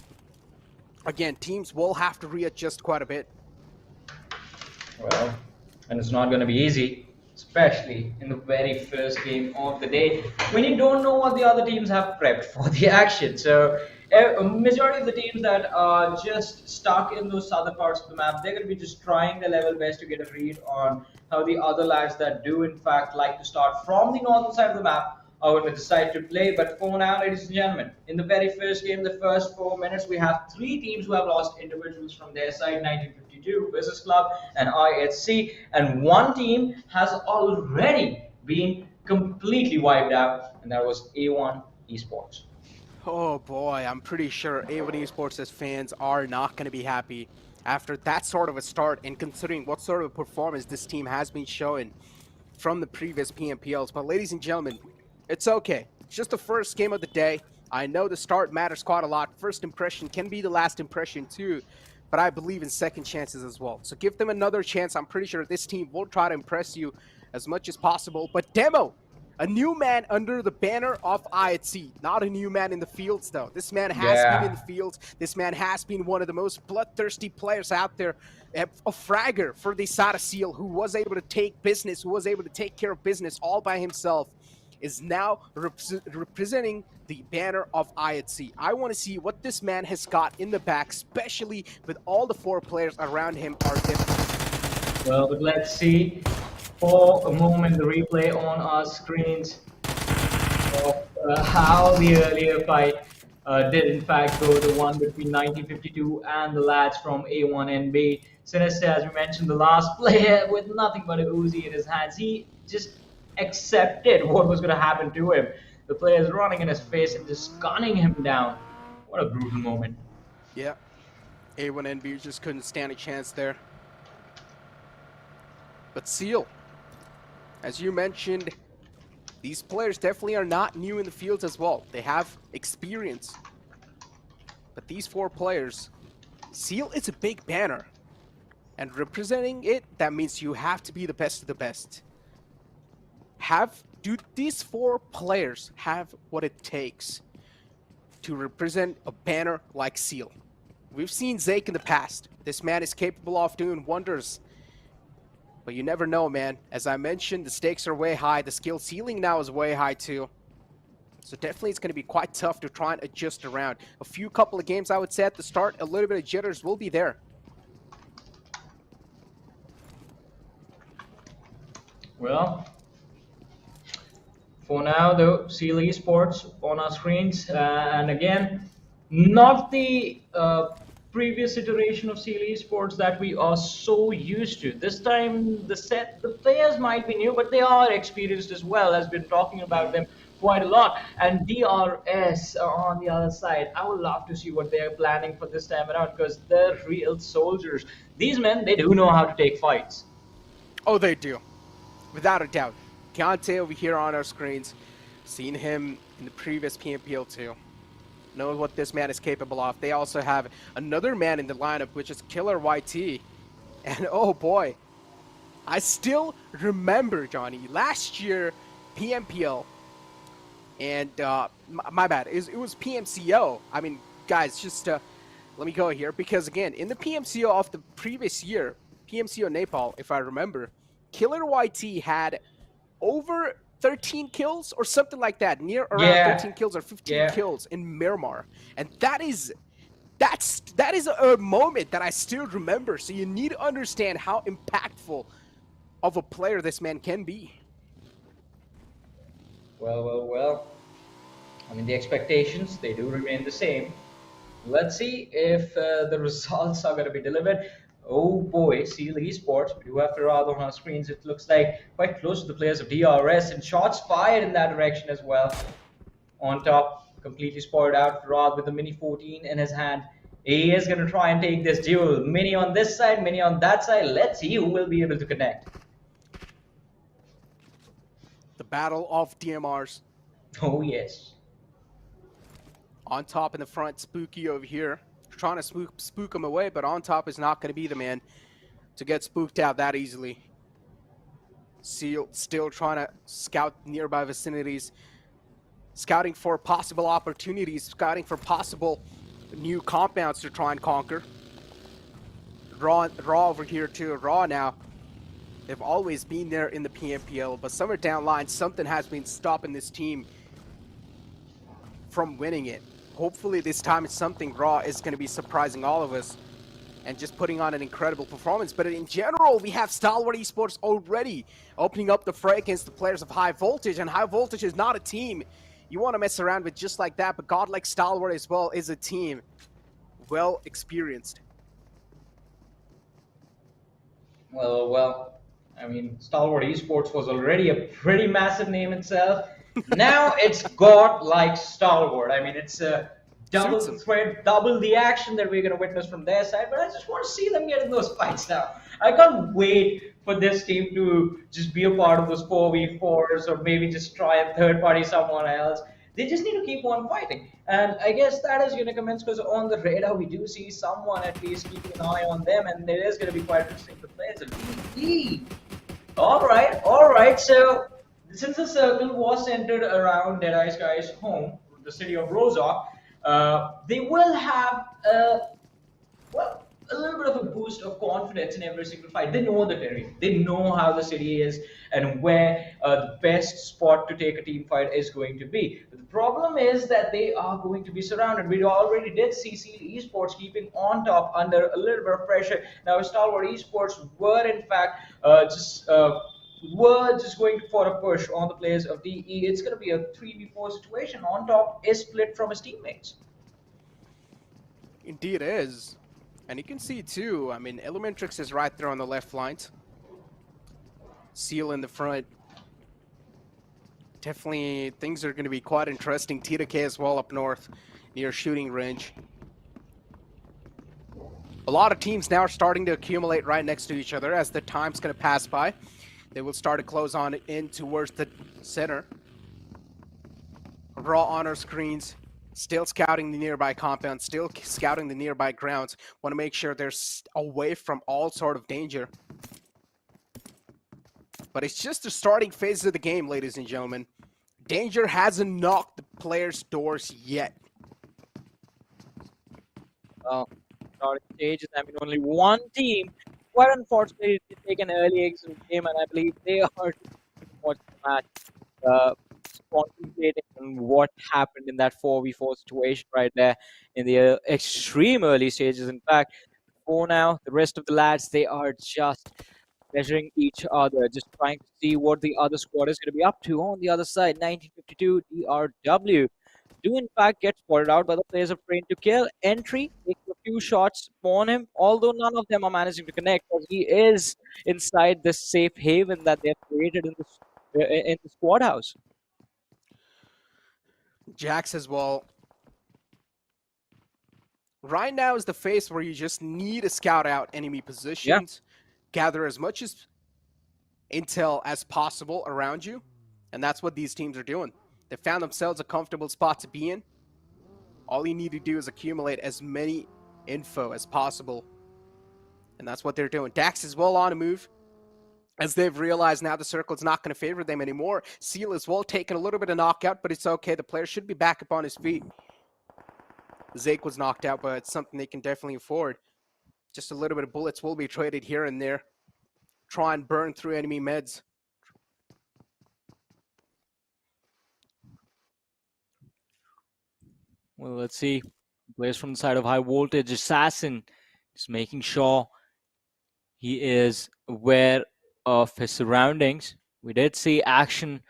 Again, teams will have to readjust quite a bit. Well, and it's not going to be easy, especially in the very first game of the day when you don't know what the other teams have prepped for the action. So a majority of the teams that are just stuck in those southern parts of the map, they're going to be just trying their level best to get a read on how the other lads that do in fact like to start from the northern side of the map are going to decide to play. But for now, ladies and gentlemen, in the very first game, the first 4 minutes, we have 3 teams who have lost individuals from their side, 1952, WIZZES Club, and IHC, and 1 team has already been completely wiped out, and that was A1 Esports. Oh boy, I'm pretty sure A1 Esports' fans are not going to be happy after that sort of a start, and considering what sort of performance this team has been showing from the previous PMPLs. But ladies and gentlemen, it's okay. It's just the first game of the day. I know the start matters quite a lot. First impression can be the last impression too, but I believe in second chances as well. So give them another chance. I'm pretty sure this team will try to impress you as much as possible. But Demo, a new man under the banner of IHC. Not a new man in the fields though. This man has been in the fields. This man has been one of the most bloodthirsty players out there. A fragger for the Sada Seal, who was able to take business, who was able to take care of business all by himself, is now representing the banner of IHC. I want to see what this man has got in the back, especially with all the 4 players around him are different. Well, but let's see. for a moment the replay on our screens of how the earlier fight did in fact go, the one between 1952 and the lads from A1NB. Sinister, as we mentioned, the last player with nothing but a Uzi in his hands. He just accepted what was going to happen to him. The players running in his face and just gunning him down. What a brutal moment. Yeah. A1NB just couldn't stand a chance there. But Seal, as you mentioned, these players definitely are not new in the fields as well. They have experience. But these 4 players, Seal is a big banner. And representing it, that means you have to be the best of the best. Do these 4 players have what it takes to represent a banner like Seal? We've seen Zake in the past. This man is capable of doing wonders. But you never know, man. As I mentioned, the stakes are way high. The skill ceiling now is way high too. So definitely it's going to be quite tough to try and adjust around. A couple of games, I would say, at the start, a little bit of jitters will be there. Well, for now, though, Seal eSports on our screens. And again, not the previous iteration of Seal eSports that we are so used to. This time, the players might be new, but they are experienced as well. As been talking about them quite a lot. And DRS on the other side, I would love to see what they are planning for this time around, because they're real soldiers. These men, they do know how to take fights. Oh, they do. Without a doubt. Keontae over here on our screens. Seen him in the previous PMPL too. Know what this man is capable of. They also have another man in the lineup, which is Killer YT. And oh boy, I still remember, Johnny, last year PMPL, and my bad, it was PMCO. I mean, guys, just let me go here, because again, in the PMCO of the previous year, PMCO Nepal, if I remember, Killer YT had over 13 kills or something like that, near around 13 kills or 15 kills in Miramar. And that is a moment that I still remember. So you need to understand how impactful of a player this man can be. Well. I mean, the expectations, they do remain the same. Let's see if the results are going to be delivered. Oh boy, Seal eSports, we do have Farad on our screens. It looks like quite close to the players of DRS, and shots fired in that direction as well. On top, completely spoiled out, Farad with the Mini 14 in his hand. He is going to try and take this duel. Mini on this side, Mini on that side. Let's see who will be able to connect. The battle of DMRs. Oh yes. On top in the front, Spooky over here. Trying to spook him away, but on top is not going to be the man to get spooked out that easily. Seal still trying to scout nearby vicinities, scouting for possible opportunities, scouting for possible new compounds to try and conquer. Raw over here too. Raw now, they've always been there in the PMPL, but somewhere down the line, something has been stopping this team from winning it. Hopefully this time it's something Raw is going to be surprising all of us and just putting on an incredible performance. But in general, we have Stalwart Esports already opening up the fray against the players of High Voltage, and High Voltage is not a team you want to mess around with just like that, but godlike Stalwart as well is a team well experienced. Well, I mean, Stalwart Esports was already a pretty massive name itself. Now it's godlike Stalwart. I mean, it's a double threat, double the action that we're going to witness from their side, but I just want to see them get in those fights now. I can't wait for this team to just be a part of those 4v4s, or maybe just try and third party someone else. They just need to keep on fighting. And I guess that is going to commence, because on the radar we do see someone at least keeping an eye on them, and it is going to be quite interesting for players. All right. So since the circle was centered around Deadeye's guys' home, the city of Rozhok, they will have a little bit of a boost of confidence in every single fight. They know the terrain. They know how the city is and where the best spot to take a team fight is going to be. But the problem is that they are going to be surrounded. We already did see eSports keeping on top under a little bit of pressure. Now, Stalwart Esports were in fact We're just going for a push on the players of DE. It's going to be a 3v4 situation. On top is split from his teammates. Indeed is. And you can see too, I mean, Elementrix is right there on the left flank. Seal in the front. Definitely things are going to be quite interesting. TDK as well up north near shooting range. A lot of teams now are starting to accumulate right next to each other as the time's going to pass by. They will start to close on in towards the center. Raw honor screens. Still scouting the nearby compound. Still scouting the nearby grounds. Want to make sure they're away from all sort of danger. But it's just the starting phase of the game, ladies and gentlemen. Danger hasn't knocked the players' doors yet. Starting stages, I mean, only one team, quite unfortunately, did take an early exit of the game, and I believe they are watching the match, concentrating on what happened in that 4v4 situation right there in the extreme early stages. In fact, for now, the rest of the lads, they are just measuring each other, just trying to see what the other squad is going to be up to on the other side. 1952 DRW do in fact get spotted out by the players of Train to Kill. Entry takes a few shots on him, although none of them are managing to connect because he is inside this safe haven that they have created in the squad house. Jax as well. Right now is the phase where you just need to scout out enemy positions, gather as much as intel as possible around you, and that's what these teams are doing. They found themselves a comfortable spot to be in. All you need to do is accumulate as many info as possible, and that's what they're doing. Dax is well on a move, as they've realized now the circle's not going to favor them anymore. Seal is well taking a little bit of knockout, but it's okay. The player should be back up on his feet. Zake was knocked out, but it's something they can definitely afford. Just a little bit of bullets will be traded here and there. Try and burn through enemy meds. Well, let's see. Players from the side of High Voltage. Assassin is making sure he is aware of his surroundings. We did see action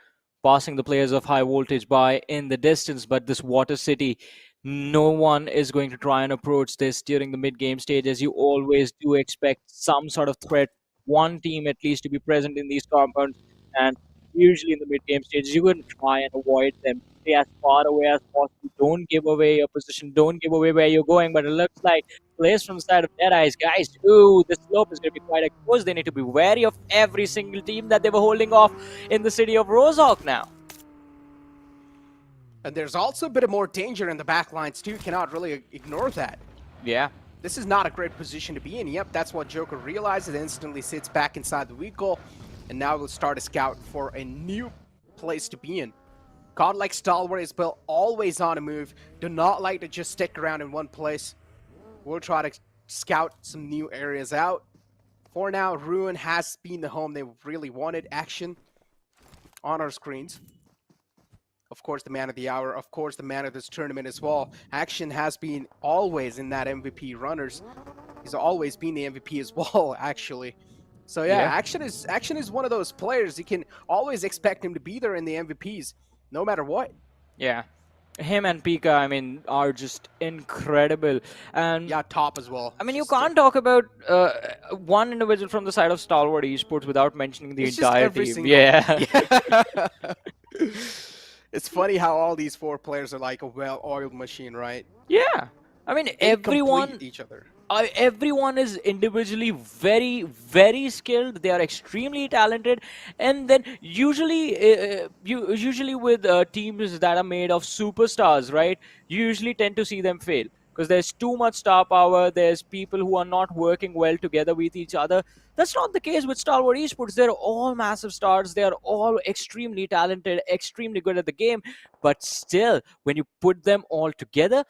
passing the players of High Voltage by in the distance, but this Water City, no one is going to try and approach this during the mid-game stage, as you always do expect some sort of threat, one team at least, to be present in these compounds, and usually in the mid-game stages, you're going to try and avoid them. Stay as far away as possible. Don't give away your position. Don't give away where you're going. But it looks like players from the side of DEADEYES, guys, ooh, the slope is going to be quite exposed. They need to be wary of every single team that they were holding off in the city of Rozhok now. And there's also a bit of more danger in the back lines too. Cannot really ignore that. Yeah. This is not a great position to be in. Yep, that's what Joker realizes. Instantly sits back inside the vehicle, and now we'll start a scout for a new place to be in. God like Stalwart is built always on a move. Do not like to just stick around in one place. We'll try to scout some new areas out. For now, Ruin has been the home they really wanted. Action on our screens. Of course, the man of the hour. Of course, the man of this tournament as well. Action has been always in that MVP runners. He's always been the MVP as well, actually. So yeah, Action is one of those players. You can always expect him to be there in the MVPs, no matter what. Yeah. Him and Pika, I mean, are just incredible. And yeah, top as well. I mean, you can't talk about one individual from the side of Stalwart Esports without mentioning the entire team. Yeah. It's funny how all these four players are like a well-oiled machine, right? Yeah. I mean, everyone each other. Everyone is individually very, very skilled. They are extremely talented, and then usually, usually with teams that are made of superstars, right? You usually tend to see them fail because there's too much star power. There's people who are not working well together with each other. That's not the case with Stalwart Esports. They're all massive stars. They are all extremely talented, extremely good at the game. But still, when you put them all together,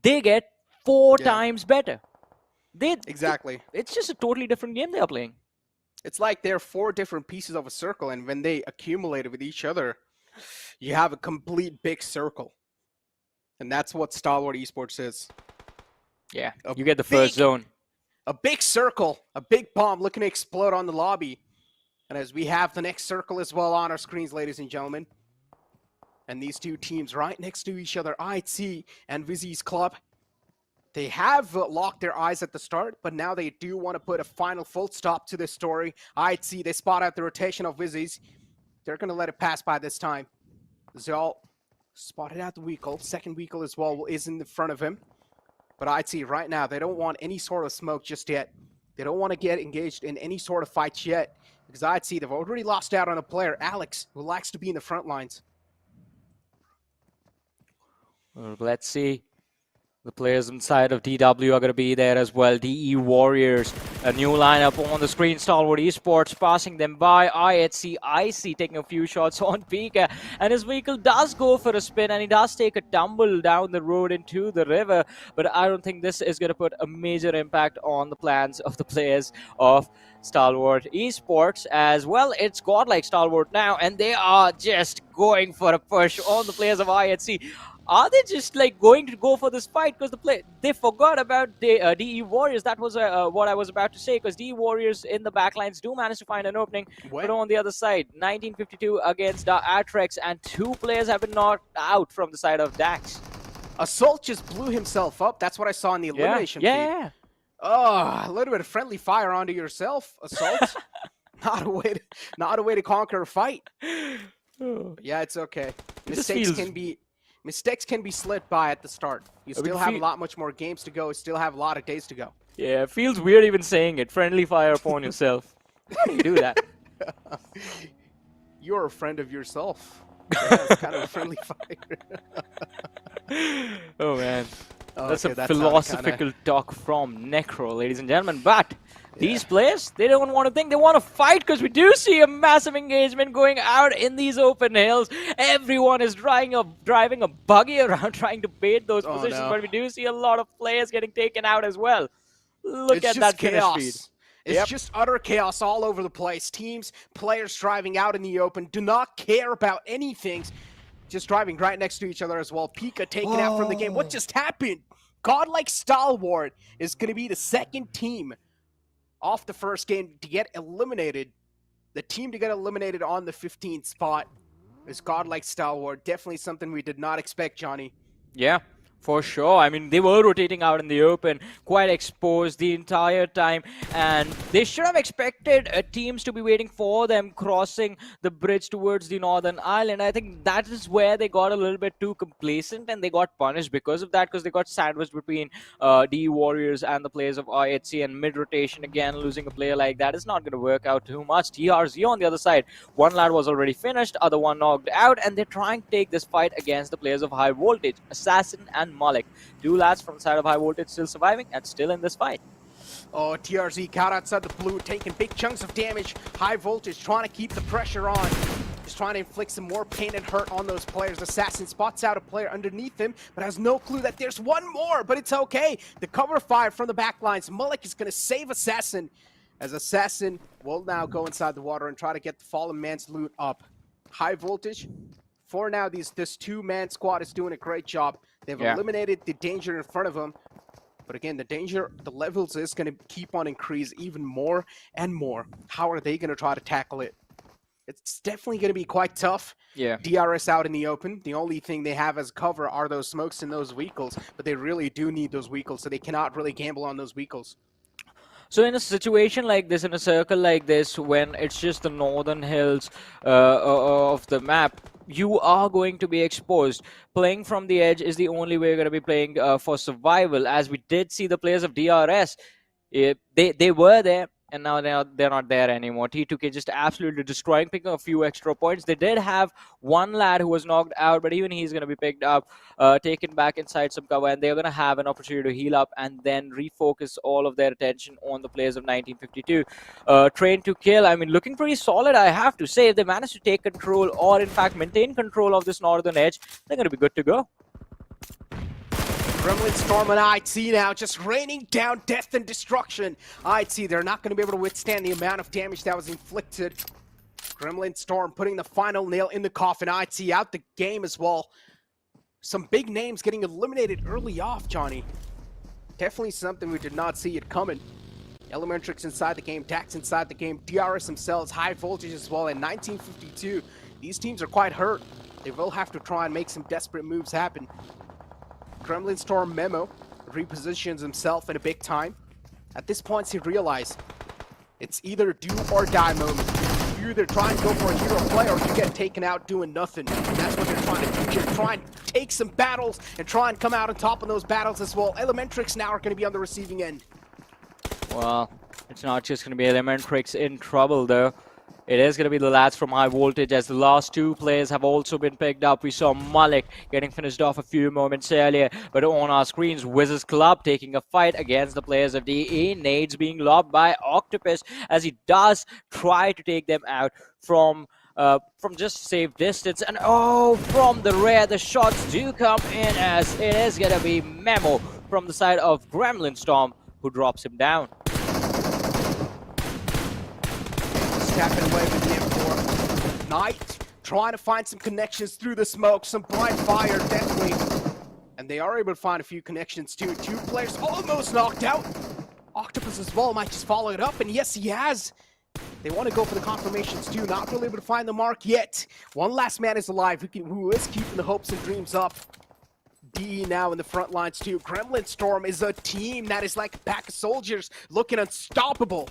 they get four times better. Exactly. It's just a totally different game they are playing. It's like they're four different pieces of a circle, and when they accumulate with each other, you have a complete big circle. And that's what Stalwart Esports is. Yeah, you get the first zone. A big circle, a big bomb looking to explode on the lobby. And as we have the next circle as well on our screens, ladies and gentlemen. And these two teams right next to each other, IC and WIZZES Club. They have locked their eyes at the start, but now they do want to put a final full stop to this story. IC, they spot out the rotation of WIZZES. They're going to let it pass by this time. Zal spotted out the vehicle. Second vehicle as well is in the front of him. But IC right now, they don't want any sort of smoke just yet. They don't want to get engaged in any sort of fights yet. Because IC, they've already lost out on a player, Alex, who likes to be in the front lines. Well, let's see. The players inside of DW are going to be there as well. DE Warriors, a new lineup on the screen. Stalwart eSports passing them by. IHC IC taking a few shots on Pika. And his vehicle does go for a spin and he does take a tumble down the road into the river. But I don't think this is going to put a major impact on the plans of the players of Stalwart eSports as well. It's godlike Stalwart now and they are just going for a push on the players of IHC. Are they just like going to go for this fight because they forgot about the DE Warriors? That was what I was about to say, because DE Warriors in the backlines do manage to find an opening. But on the other side, 1952 against ATRAX, and two players have been knocked out from the side of DAX. Assault just blew himself up. That's what I saw in the elimination feed. Yeah. Oh, a little bit of friendly fire onto yourself, Assault. not a way to conquer a fight. Yeah, it's okay. Mistakes can be slid by at the start. You still have a lot much more games to go. You still have a lot of days to go. Yeah, it feels weird even saying it. Friendly fire upon yourself. How do you do that? You're a friend of yourself. Yeah, it's kind of a friendly fire. Oh, man. That's Okay, a philosophical talk from Necro, ladies and gentlemen. But these players, they don't want to think, they want to fight, because we do see a massive engagement going out in these open hills. Everyone is driving a buggy around trying to bait those positions, but we do see a lot of players getting taken out as well. Look at that finish speed. It's just utter chaos all over the place. Teams, players driving out in the open, do not care about anything. Just driving right next to each other as well. Pika taken out from the game. What just happened? Godlike Stalwart is going to be the second team off the first game to get eliminated. The team to get eliminated on the 15th spot is Godlike Stalwart. Definitely something we did not expect, Johnny. Yeah, for sure. I mean, they were rotating out in the open, quite exposed the entire time, and they should have expected teams to be waiting for them crossing the bridge towards the northern island. I think that is where they got a little bit too complacent, and they got punished because of that, because they got sandwiched between DE Warriors and the players of IHC, and mid-rotation again, losing a player like that is not going to work out too much. TRZ on the other side, one lad was already finished, other one knocked out, and they're trying to take this fight against the players of High Voltage, Assassin and Malik. Two lads from the side of High Voltage still surviving and still in this fight. Oh, TRZ caught outside the blue, taking big chunks of damage. High Voltage trying to keep the pressure on. Just trying to inflict some more pain and hurt on those players. Assassin spots out a player underneath him, but has no clue that there's one more, but it's okay. The cover fire from the back lines. Malik is going to save Assassin, as Assassin will now go inside the water and try to get the fallen man's loot up. High Voltage, for now, this two-man squad is doing a great job. They've eliminated the danger in front of them. But again, the danger, the levels is going to keep on increase even more and more. How are they going to try to tackle it? It's definitely going to be quite tough. Yeah. DRS out in the open. The only thing they have as cover are those smokes and those vehicles. But they really do need those vehicles, so they cannot really gamble on those vehicles. So in a situation like this, in a circle like this, when it's just the northern hills of the map, you are going to be exposed. Playing from the edge is the only way you're going to be playing for survival, as we did see the players of DRS. They were there, and now they're not there anymore. T2K just absolutely destroying, picking a few extra points. They did have one lad who was knocked out, but even he's going to be picked up, taken back inside some cover, and they're going to have an opportunity to heal up and then refocus all of their attention on the players of 1952. Train to kill, I mean, looking pretty solid, I have to say. If they manage to take control, or in fact maintain control of this northern edge, they're going to be good to go. Gremlin Storm and IT now just raining down death and destruction. IT, they're not going to be able to withstand the amount of damage that was inflicted. Gremlin Storm putting the final nail in the coffin. IT out the game as well. Some big names getting eliminated early off, Johnny. Definitely something we did not see it coming. Elementrix inside the game, Dax inside the game, DRS themselves, high voltage as well, and 1952. These teams are quite hurt. They will have to try and make some desperate moves happen. Kremlin Storm Memo repositions himself in a big time. At this point, he realized it's either do or die moment. You either try and go for a hero play or you get taken out doing nothing. And that's what they're trying to do here. Try and take some battles and try and come out on top of those battles as well. Elementrix now are going to be on the receiving end. Well, it's not just going to be Elementrix in trouble, though. It is going to be the lads from High Voltage, as the last two players have also been picked up. We saw Malik getting finished off a few moments earlier, but on our screens, WIZZES Club taking a fight against the players of DE. Nades being lobbed by Octopus as he does try to take them out from just safe distance. And oh, from the rear, the shots do come in, as it is going to be Memo from the side of Gremlin Storm who drops him down. Tapping away with the M4. Knight trying to find some connections through the smoke, some blind fire, definitely. And they are able to find a few connections too. Two players almost knocked out. Octopus as well might just follow it up, and yes, he has. They want to go for the confirmations too, not really able to find the mark yet. One last man is alive who is keeping the hopes and dreams up. DE now in the front lines too. Gremlin Storm is a team that is like a pack of soldiers looking unstoppable.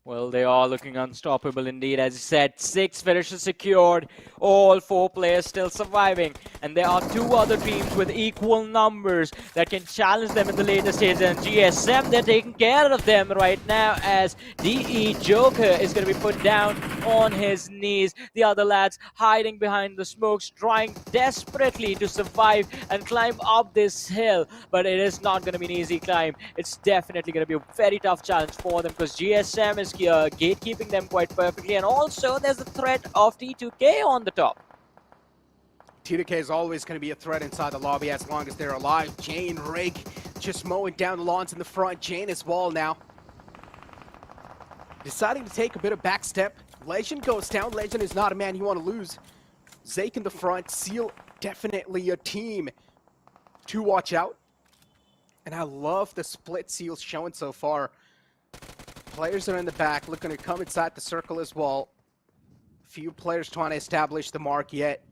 Well, they are looking unstoppable indeed. As you said, 6 finishes secured, all 4 players still surviving. And there are 2 other teams with equal numbers that can challenge them in the later stages. And GSM, they're taking care of them right now, as DE Joker is going to be put down on his knees. The other lads hiding behind the smokes, trying desperately to survive and climb up this hill. But it is not going to be an easy climb. It's definitely going to be a very tough challenge for them, because GSM is gatekeeping them quite perfectly, and also there's the threat of T2K on the top. T2K is always going to be a threat inside the lobby as long as they're alive. Jane, Rig, just mowing down the lawns in the front. Jane as well now. Deciding to take a bit of backstep. Legend goes down. Legend is not a man you want to lose. Zake in the front. Seal definitely a team to watch out. And I love the split Seals showing so far. Players are in the back, looking to come inside the circle as well. Few players trying to establish the mark yet.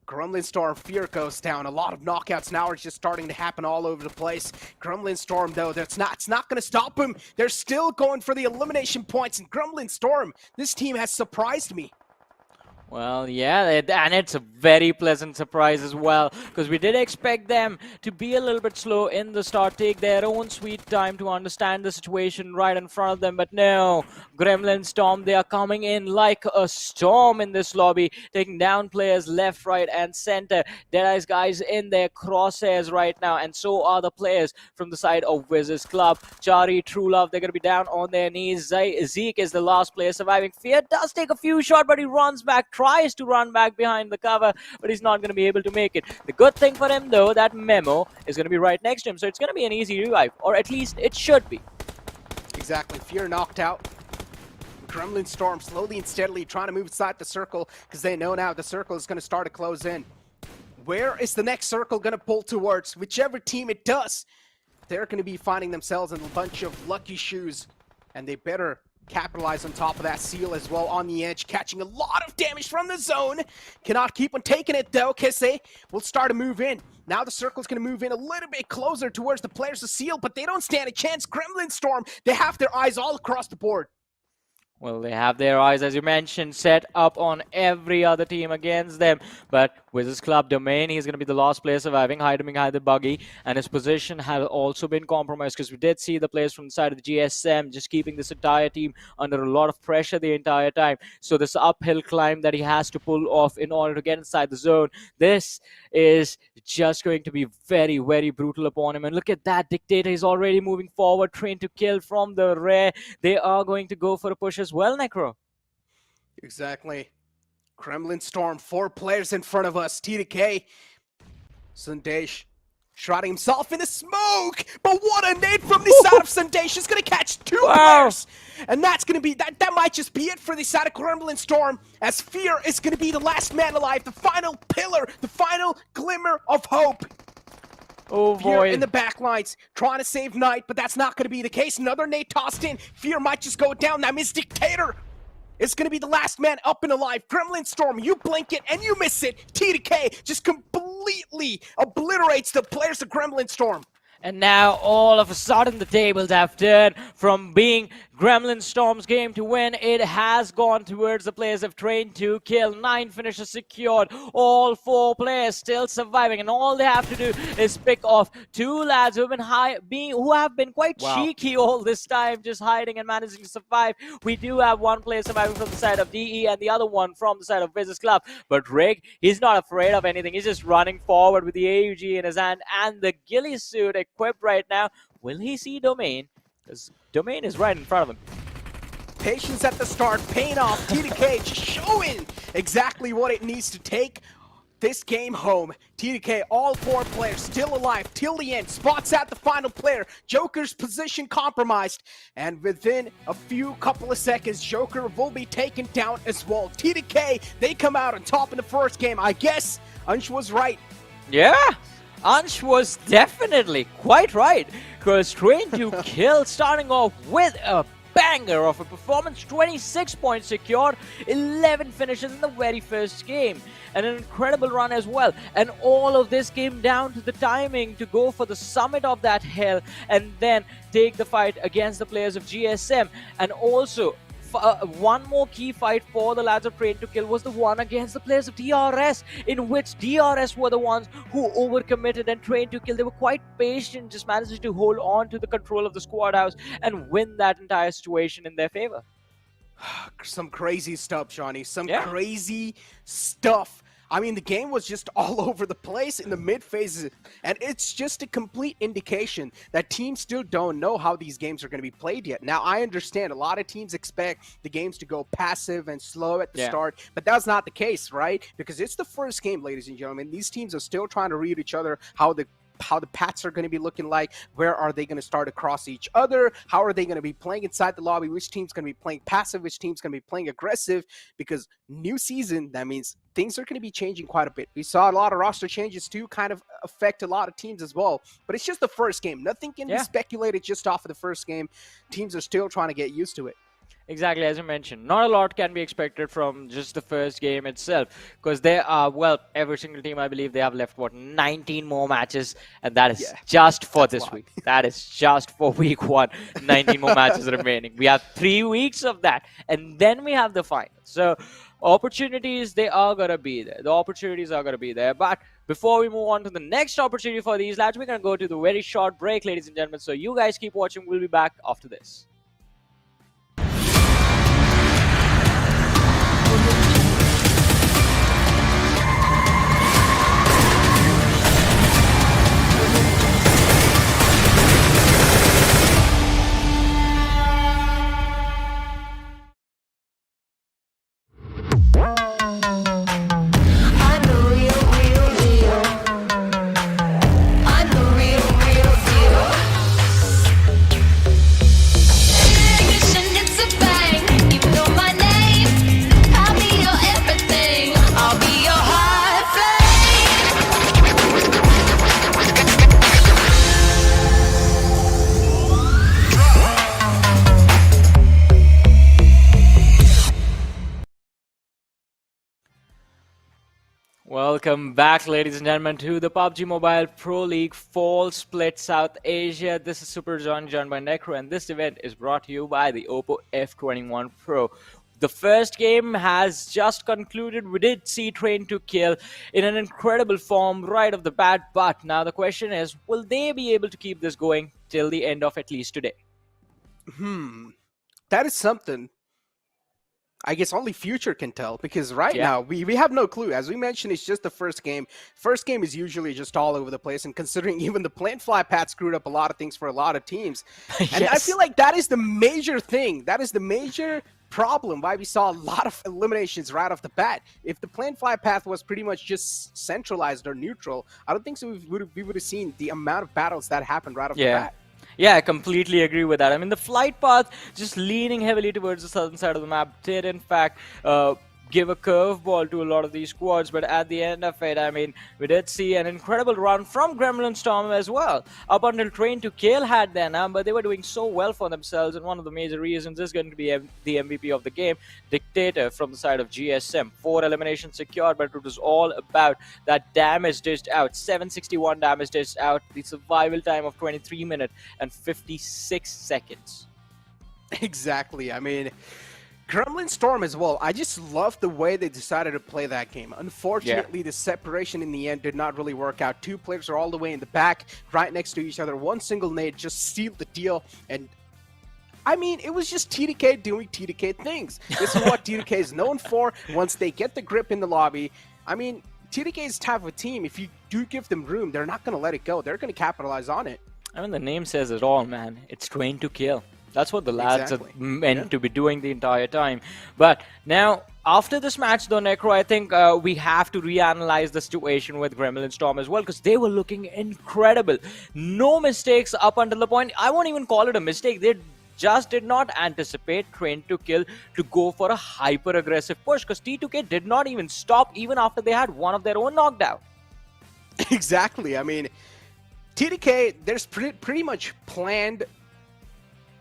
Gremlin Storm, Fear goes down. A lot of knockouts now are just starting to happen all over the place. Gremlin Storm, though, it's not going to stop him. They're still going for the elimination points. And Gremlin Storm, this team has surprised me. Well, yeah, and it's a very pleasant surprise as well, because we did expect them to be a little bit slow in the start, take their own sweet time to understand the situation right in front of them, but no, Gremlin Storm, they are coming in like a storm in this lobby, taking down players left, right, and center. Deadeye's guys in their crosshairs right now, and so are the players from the side of WIZZES Club. Chari, True Love, they're going to be down on their knees. Zeke is the last player surviving. Fear does take a few shots, but he runs back, tries to run back behind the cover, but he's not going to be able to make it. The good thing for him, though, that Memo is going to be right next to him, so it's going to be an easy revive, or at least it should be. Exactly. Fear knocked out. Gremlin Storm slowly and steadily trying to move inside the circle, because they know now the circle is going to start to close in. Where is the next circle going to pull towards? Whichever team it does, they're going to be finding themselves in a bunch of lucky shoes, and they better capitalize on top of that. Seal as well on the edge, catching a lot of damage from the zone. Cannot keep on taking it though. Kese will start to move in. Now the circle's going to move in a little bit closer towards the players of Seal, but they don't stand a chance. Gremlin Storm, they have their eyes all across the board. Well, they have their eyes, as you mentioned, set up on every other team against them. But WIZZES Club Domain, he's going to be the last player surviving, hiding behind the buggy. And his position has also been compromised, because we did see the players from the side of the GSM just keeping this entire team under a lot of pressure the entire time. So this uphill climb that he has to pull off in order to get inside the zone, this is just going to be very, very brutal upon him. And look at that, Dictator is already moving forward, trained to kill from the rear. They are going to go for a push as well, Necro. Exactly. Gremlin Storm, 4 players in front of us. T2K. Sandesh shrouding himself in the smoke, but what a nade from the side of Sandesh. He's going to catch 2 players. And that's going to be, that might just be it for the side of Gremlin Storm, as Fear is going to be the last man alive, the final pillar, the final glimmer of hope. Oh Fear boy. in the back lines, trying to save Knight, but that's not going to be the case. Another nade tossed in. Fear might just go down. That means Dictator is going to be the last man up and alive. Gremlin Storm, you blink it and you miss it. T2K just completely obliterates the players of Gremlin Storm. And now all of a sudden the tables have turned from being Gremlin Storm's game to win. It has gone towards the players of Train to Kill. 9 finishes secured. All 4 players still surviving, and all they have to do is pick off 2 lads who have been quite cheeky all this time, just hiding and managing to survive. We do have 1 player surviving from the side of DE and the other one from the side of WIZZES Club. But Rick, he's not afraid of anything. He's just running forward with the AUG in his hand and the ghillie suit equipped right now. Will he see Domain? Because Domain is right in front of him. Patience at the start, paying off. T2K just showing exactly what it needs to take this game home. T2K, all 4 players still alive till the end. Spots at the final player. Joker's position compromised. And within a couple of seconds, Joker will be taken down as well. T2K, they come out on top in the first game. I guess Ansh was right. Yeah, Ansh was definitely quite right, because Train to Kill starting off with a banger of a performance. 26 points secured, 11 finishes in the very first game, and an incredible run as well. And all of this came down to the timing to go for the summit of that hill and then take the fight against the players of GSM. And also one more key fight for the lads of Train to Kill was the one against the players of DRS, in which DRS were the ones who overcommitted, and Train to Kill, they were quite patient, just managed to hold on to the control of the squad house and win that entire situation in their favor. Some crazy stuff, Shawnee. Some crazy stuff. I mean, the game was just all over the place in the mid phases, and it's just a complete indication that teams still don't know how these games are going to be played yet. Now, I understand a lot of teams expect the games to go passive and slow at the start, but that's not the case, right? Because it's the first game, ladies and gentlemen. These teams are still trying to read each other, how the paths are going to be looking like, where are they going to start across each other, how are they going to be playing inside the lobby, which team's going to be playing passive, which team's going to be playing aggressive, because new season, that means things are going to be changing quite a bit. We saw a lot of roster changes too, kind of affect a lot of teams as well, but it's just the first game. Nothing can be speculated just off of the first game. Teams are still trying to get used to it. Exactly, as you mentioned, not a lot can be expected from just the first game itself, because there are, well, every single team, I believe they have left, what, 19 more matches, and that is just for this week. That is just for week 1, 19 more matches remaining. We have 3 weeks of that, and then we have the final. So opportunities, they are going to be there. The opportunities are going to be there, but before we move on to the next opportunity for these lads, we're going to go to the very short break, ladies and gentlemen, so you guys keep watching. We'll be back after this. Welcome back, ladies and gentlemen, to the PUBG Mobile Pro League Fall Split South Asia. This is Super John, joined by Necro, and this event is brought to you by the Oppo F21 Pro. The first game has just concluded. We did see Train to Kill in an incredible form right off the bat, but now the question is, will they be able to keep this going till the end of at least today? That is something I guess only future can tell, because now we have no clue. As we mentioned, it's just the first game. First game is usually just all over the place, and considering even the plant fly path screwed up a lot of things for a lot of teams. And I feel like that is the major thing. That is the major problem why we saw a lot of eliminations right off the bat. If the plant fly path was pretty much just centralized or neutral, I don't think so we would have seen the amount of battles that happened right off the bat. Yeah, I completely agree with that. I mean, the flight path just leaning heavily towards the southern side of the map did, in fact, give a curveball to a lot of these squads, but at the end of it, I mean, we did see an incredible run from Gremlin Storm as well. Up until Train to Kill had their number, they were doing so well for themselves, and one of the major reasons is going to be the MVP of the game, Dictator from the side of GSM. 4 eliminations secured, but it was all about that damage dished out. 761 damage dished out, the survival time of 23 minutes and 56 seconds. Exactly. I mean, Gremlin Storm as well. I just love the way they decided to play that game. Unfortunately, the separation in the end did not really work out. 2 players are all the way in the back, right next to each other. One single nade just sealed the deal. And I mean, it was just TDK doing TDK things. This is what TDK is known for. Once they get the grip in the lobby, I mean, TDK is type of a team. If you do give them room, they're not going to let it go. They're going to capitalize on it. I mean, the name says it all, man. It's Train to Kill. That's what the lads are meant to be doing the entire time. But now, after this match, though, Necro, I think we have to reanalyze the situation with Gremlin Storm as well, because they were looking incredible. No mistakes up until the point. I won't even call it a mistake. They just did not anticipate Train to Kill to go for a hyper-aggressive push, because T2K did not even stop even after they had one of their own knocked out. Exactly. I mean, TDK, there's pretty much planned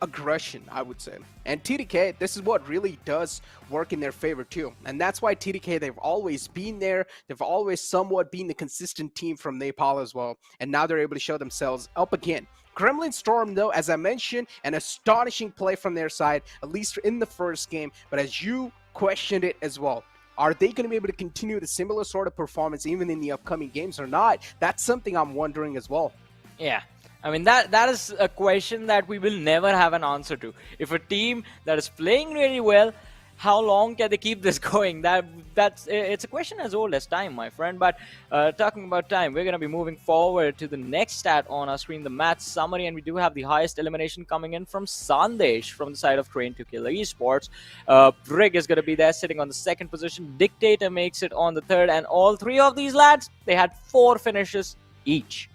aggression, I would say. And TDK, this is what really does work in their favor too. And that's why TDK, they've always been there. They've always somewhat been the consistent team from Nepal as well. And now they're able to show themselves up again. Gremlin Storm, though, as I mentioned, an astonishing play from their side, at least in the first game. But as you questioned it as well, are they going to be able to continue the similar sort of performance even in the upcoming games or not? That's something I'm wondering as well. Yeah. I mean, that is a question that we will never have an answer to. If a team that is playing really well, how long can they keep this going? It's a question as old as time, my friend. But talking about time, we're going to be moving forward to the next stat on our screen, the match summary, and we do have the highest elimination coming in from Sandesh from the side of Train to Kill eSports. Brig is going to be there sitting on the 2nd position. Dictator makes it on the 3rd, and all 3 of these lads, they had 4 finishes each.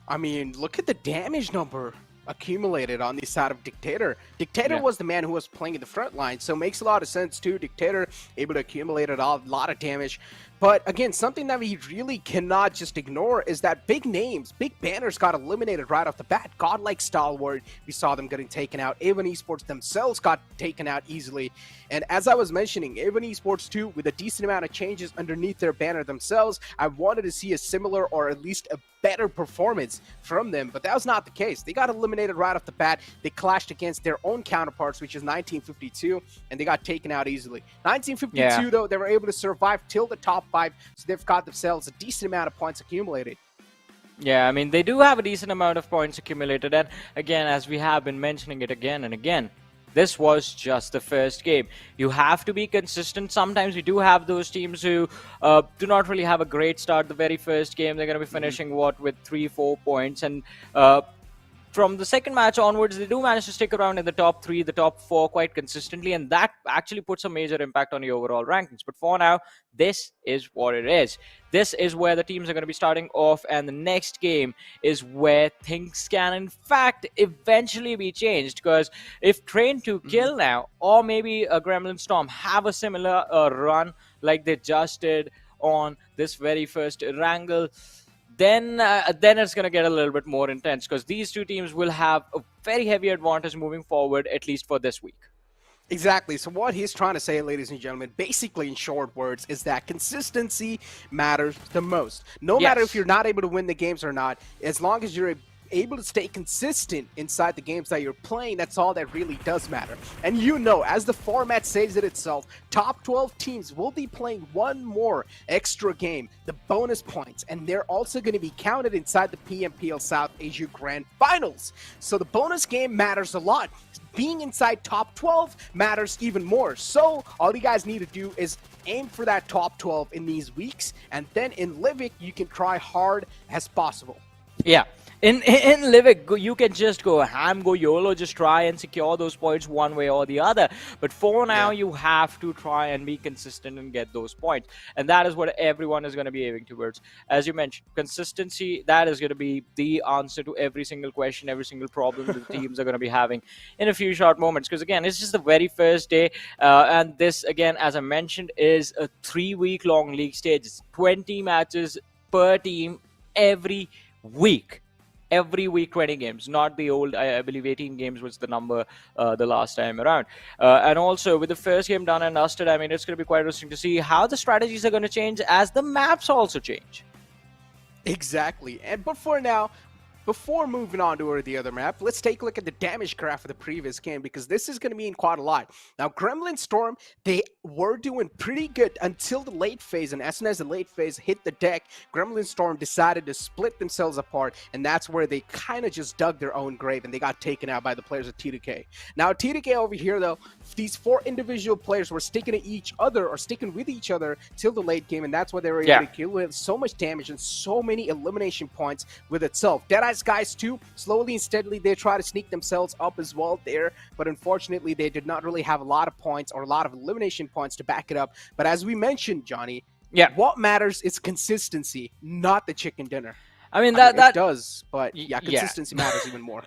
I mean, look at the damage number accumulated on the side of Dictator. Dictator was the man who was playing in the front line, so it makes a lot of sense too. Dictator able to accumulate a lot of damage. But again, something that we really cannot just ignore is that big names, big banners got eliminated right off the bat. Godlike Stalwart, we saw them getting taken out. Avon eSports themselves got taken out easily. And as I was mentioning, Avon eSports too, with a decent amount of changes underneath their banner themselves, I wanted to see a similar or at least a better performance from them, but that was not the case. They got eliminated right off the bat. They clashed against their own counterparts, which is 1952, and they got taken out easily. 1952, though, they were able to survive till the top 5, so they've got themselves a decent amount of points accumulated. Yeah, I mean, they do have a decent amount of points accumulated, and again, as we have been mentioning it again and again, this was just the first game. You have to be consistent. Sometimes we do have those teams who do not really have a great start the very first game. They're going to be finishing, with 3-4 points. And from the second match onwards, they do manage to stick around in the top 3, the top 4 quite consistently. And that actually puts a major impact on the overall rankings. But for now, this is what it is. This is where the teams are going to be starting off, and the next game is where things can, in fact, eventually be changed. Because if Train to Kill now, or maybe a Gremlin Storm, have a similar run like they just did on this very first Erangel, then it's going to get a little bit more intense, because these 2 teams will have a very heavy advantage moving forward, at least for this week. Exactly. So what he's trying to say, ladies and gentlemen, basically in short words, is that consistency matters the most. No matter if you're not able to win the games or not, as long as you're able to stay consistent inside the games that you're playing, that's all that really does matter. And you know, as the format says it itself, top 12 teams will be playing one more extra game, the bonus points, and they're also going to be counted inside the PMPL South Asia Grand Finals. So the bonus game matters a lot. Being inside top 12 matters even more. So all you guys need to do is aim for that top 12 in these weeks, and then in Livik, you can try hard as possible. Yeah. in Livik, you can just go ham, go YOLO, just try and secure those points one way or the other. But for now, you have to try and be consistent and get those points. And that is what everyone is going to be aiming towards. As you mentioned, consistency, that is going to be the answer to every single question, every single problem that the teams are going to be having in a few short moments. Because again, it's just the very first day. And this, again, as I mentioned, is a 3-week-long league stage. It's 20 matches per team every week. Every week 20 games, not the old, I believe 18 games was the number the last time around. And also with the first game done and dusted, I mean, it's going to be quite interesting to see how the strategies are going to change as the maps also change. Exactly. But for now, before moving on to the other map, let's take a look at the damage graph of the previous game, because this is going to mean quite a lot. Now, Gremlin Storm, they were doing pretty good until the late phase, and as soon as the late phase hit the deck, Gremlin Storm decided to split themselves apart, and that's where they kind of just dug their own grave, and they got taken out by the players of T2K. Now, T2K over here, though, these 4 individual players were sticking to each other, or sticking with each other till the late game, and that's why they were able to kill with so much damage and so many elimination points with itself. Deadeye's guys too, slowly and steadily they try to sneak themselves up as well there, but unfortunately they did not really have a lot of points or a lot of elimination points to back it up. But as we mentioned, Johnny, what matters is consistency, not the chicken dinner. I mean, that does, but yeah, consistency matters even more.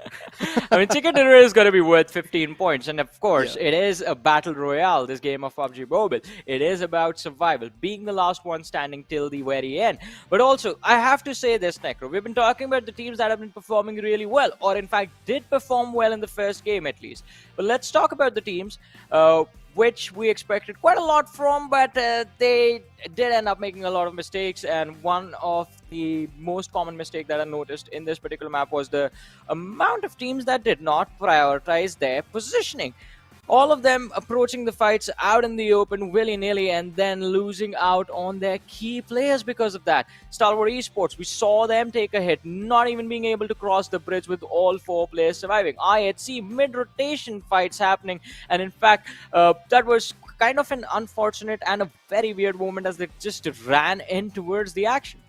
I mean, Chicken Dinner is going to be worth 15 points. And of course, it is a battle royale, this game of PUBG Mobile. It is about survival, being the last one standing till the very end. But also, I have to say this, Necro. We've been talking about the teams that have been performing really well, or in fact, did perform well in the first game at least. But let's talk about the teams which we expected quite a lot from, but they did end up making a lot of mistakes. And one of the most common mistake that I noticed in this particular map was the amount of teams that did not prioritize their positioning. All of them approaching the fights out in the open willy-nilly and then losing out on their key players because of that. Stalwart Esports, we saw them take a hit, not even being able to cross the bridge with all 4 players surviving. IHC, mid-rotation fights happening, and in fact, that was kind of an unfortunate and a very weird moment as they just ran in towards the action.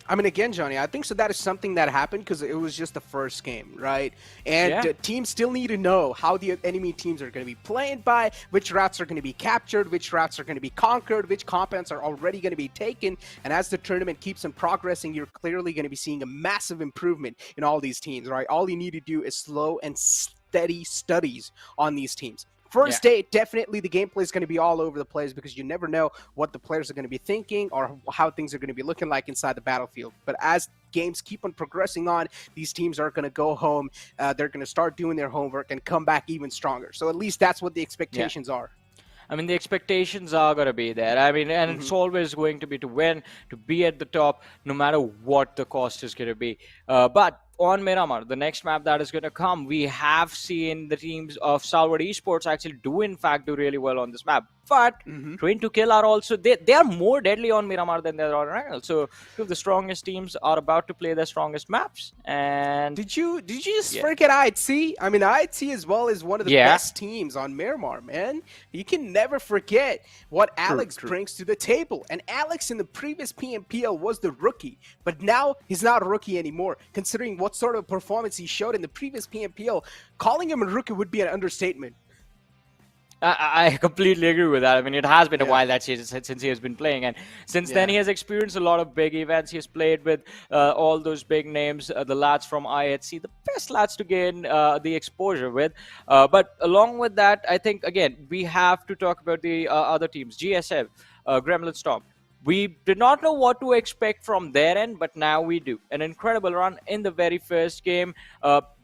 I mean, again, Johnny, I think so that is something that happened because it was just the first game, right? And teams still need to know how the enemy teams are going to be playing by, which routes are going to be captured, which routes are going to be conquered, which compounds are already going to be taken. And as the tournament keeps on progressing, you're clearly going to be seeing a massive improvement in all these teams, right? All you need to do is slow and steady studies on these teams. First day, definitely the gameplay is going to be all over the place because you never know what the players are going to be thinking or how things are going to be looking like inside the battlefield. But as games keep on progressing on, these teams are going to go home, they're going to start doing their homework and come back even stronger. So at least that's what the expectations are. I mean, the expectations are going to be there. I mean, and it's always going to be to win, to be at the top, no matter what the cost is going to be. But on Miramar, the next map that is going to come, we have seen the teams of Stalwart Esports actually do, in fact, do really well on this map. But Train to Kill are also, they are more deadly on Miramar than they are on Erangel. So two of the strongest teams are about to play their strongest maps. And did you just forget IHC? I mean, IHC as well is one of the best teams on Miramar, man. You can never forget what Alex brings to the table. And Alex in the previous PMPL was the rookie, but now he's not a rookie anymore. Considering what sort of performance he showed in the previous PMPL, calling him a rookie would be an understatement. I completely agree with that. I mean, it has been a while that since he has been playing, and since then he has experienced a lot of big events. He has played with all those big names, the lads from IHC, the best lads to gain the exposure with. But along with that, I think, again, we have to talk about the other teams. GSF, Gremlin Storm. We did not know what to expect from their end, but now we do. An incredible run in the very first game.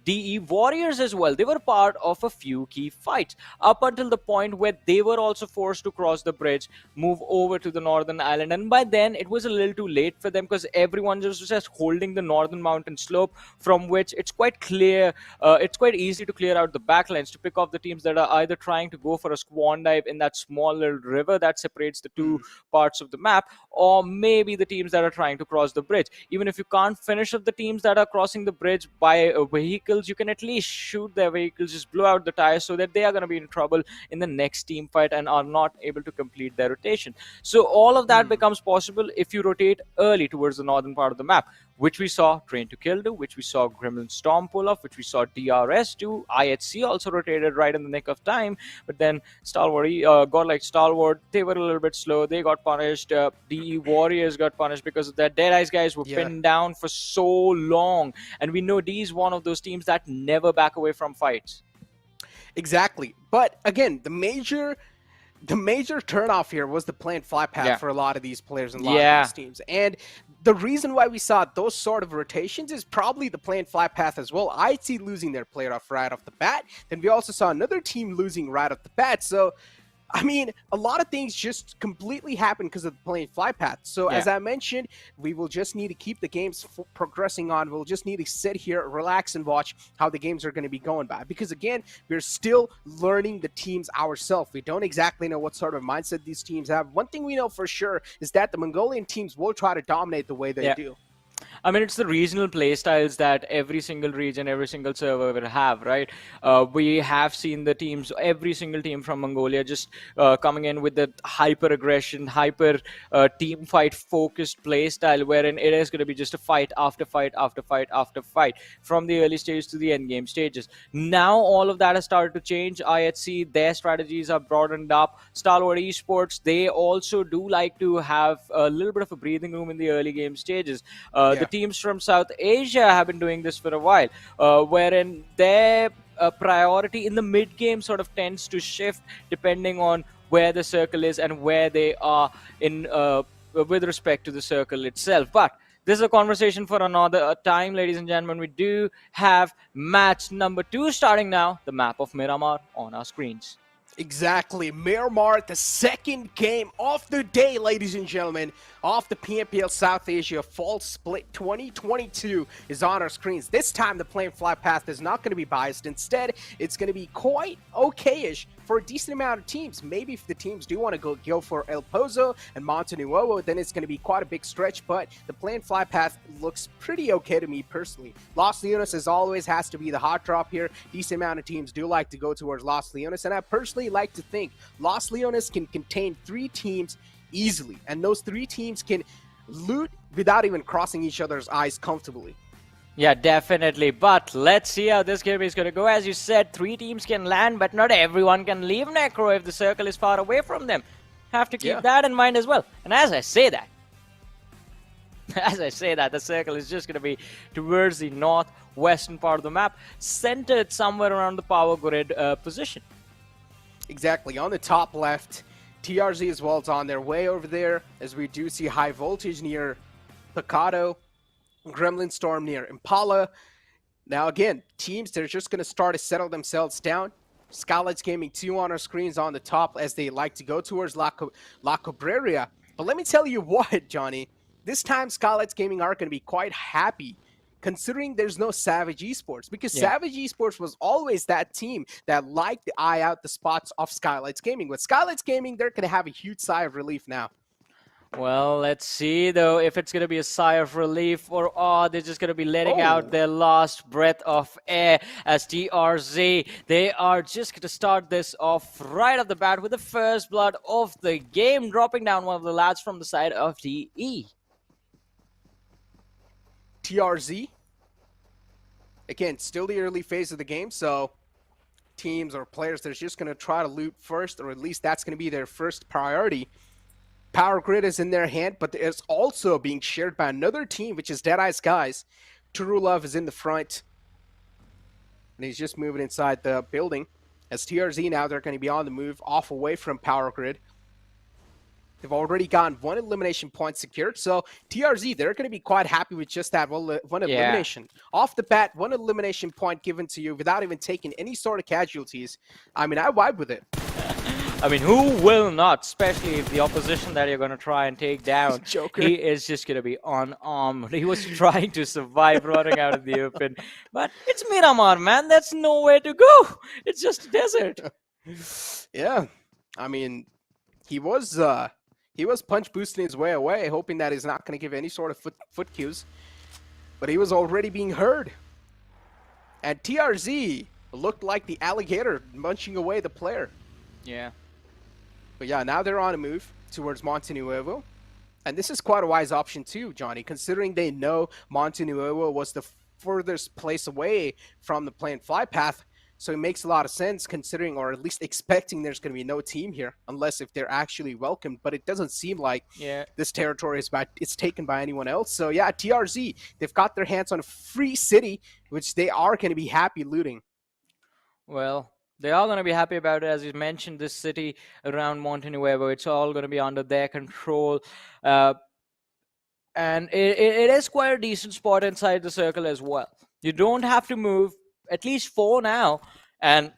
DE Warriors as well, they were part of a few key fights up until the point where they were also forced to cross the bridge, move over to the northern island, and by then it was a little too late for them because everyone was just holding the northern mountain slope, from which it's quite clear, it's quite easy to clear out the backlines to pick off the teams that are either trying to go for a swan dive in that small little river that separates the two parts of the map, or maybe the teams that are trying to cross the bridge. Even if you can't finish up the teams that are crossing the bridge by a vehicle, you can at least shoot their vehicles, just blow out the tires so that they are going to be in trouble in the next team fight and are not able to complete their rotation. So all of that becomes possible if you rotate early towards the northern part of the map. which we saw Train to Kill do, which we saw Gremlin Storm pull off, which we saw DRS do. IHC also rotated right in the nick of time, but then Godlike Stalwart, they were a little bit slow. They got punished. DE Warriors got punished because of that. Deadeyes guys were pinned down for so long, and we know D is one of those teams that never back away from fights. Exactly. But again, the major turnoff here was the planned flight path for a lot of these players and a lot of these teams. And the reason why we saw those sort of rotations is probably the planned flight path as well. IHC losing their player right off the bat. Then we also saw another team losing right off the bat. So, I mean, a lot of things just completely happened because of the planned flight path. So, as I mentioned, we will just need to keep the games progressing on. We'll just need to sit here, relax, and watch how the games are going to be going by. Because, again, we're still learning the teams ourselves. We don't exactly know what sort of mindset these teams have. One thing we know for sure is that the Mongolian teams will try to dominate the way they do. I mean, it's the regional play styles that every single region, every single server will have, right? We have seen the teams, every single team from Mongolia just coming in with the hyper aggression, hyper team fight focused play style, wherein it is going to be just a fight after fight after fight after fight from the early stage to the end game stages. Now all of that has started to change. IHC, their strategies are broadened up. Stalwart eSports, they also do like to have a little bit of a breathing room in the early game stages. The teams from South Asia have been doing this for a while, wherein their priority in the mid game sort of tends to shift depending on where the circle is and where they are in with respect to the circle itself. But this is a conversation for another time, ladies and gentlemen. We do have match number 2 starting now. The map of Miramar on our screens. Exactly. Miramar, the second game of the day, ladies and gentlemen, of the PMPL South Asia Fall Split 2022 is on our screens. This time, the planned flight path is not going to be biased. Instead, it's going to be quite okay-ish for a decent amount of teams. Maybe if the teams do want to go for El Pozo and Monte Nuevo, then it's going to be quite a big stretch, but the planned flight path looks pretty okay to me personally. Los Leones, as always, has to be the hot drop here. Decent amount of teams do like to go towards Los Leones, and I personally like to think Los Leones can contain 3 teams easily, and those 3 teams can loot without even crossing each other's eyes comfortably. Yeah, definitely. But let's see how this game is going to go. As you said, 3 teams can land, but not everyone can leave Necro if the circle is far away from them. Have to keep that in mind as well. And as I say that, the circle is just going to be towards the northwestern part of the map, centered somewhere around the power grid position. Exactly. On the top left, TRZ as well is on their way over there, as we do see high voltage near Picado, Gremlin Storm near Impala. Now again, teams, they're just going to start to settle themselves down. Skylightz Gaming 2 on our screens on the top as they like to go towards La Cabrera. But let me tell you what, Johnny, this time Skylightz Gaming are going to be quite happy considering there's no Savage Esports, because Savage Esports was always that team that liked to eye out the spots of Skylightz Gaming. With Skylightz Gaming, they're going to have a huge sigh of relief now. Well, let's see, though, if it's going to be a sigh of relief or they're just going to be letting out their last breath of air as TRZ. They are just going to start this off right off the bat with the first blood of the game, dropping down one of the lads from the side of DE. TRZ, again, still the early phase of the game, so teams or players, they're just going to try to loot first, or at least that's going to be their first priority. Power grid is in their hand, but it's also being shared by another team, which is Deadeyes guys. Turulov is in the front, and he's just moving inside the building. As TRZ now, they're going to be on the move, off away from power grid. They've already gotten 1 elimination point secured, so TRZ, they're going to be quite happy with just that one elimination. Off the bat, 1 elimination point given to you without even taking any sort of casualties. I mean, I vibe with it. I mean, who will not, especially if the opposition that you're going to try and take down, Joker. He is just going to be unarmed. He was trying to survive running out in the open. But it's Miramar, man. That's nowhere to go. It's just a desert. Yeah. I mean, he was punch boosting his way away, hoping that he's not going to give any sort of foot cues. But he was already being heard. And TRZ looked like the alligator munching away the player. Yeah. But yeah, now they're on a move towards Monte Nuevo. And this is quite a wise option too, Johnny, considering they know Monte Nuevo was the furthest place away from the planned flight path. So it makes a lot of sense considering, or at least expecting, there's going to be no team here, unless if they're actually welcomed. But it doesn't seem like this territory it's taken by anyone else. So yeah, TRZ, they've got their hands on a free city, which they are going to be happy looting. Well, they are going to be happy about it. As you mentioned, this city around Montenuevo, it's all going to be under their control. And it is quite a decent spot inside the circle as well. You don't have to move, at least for now. And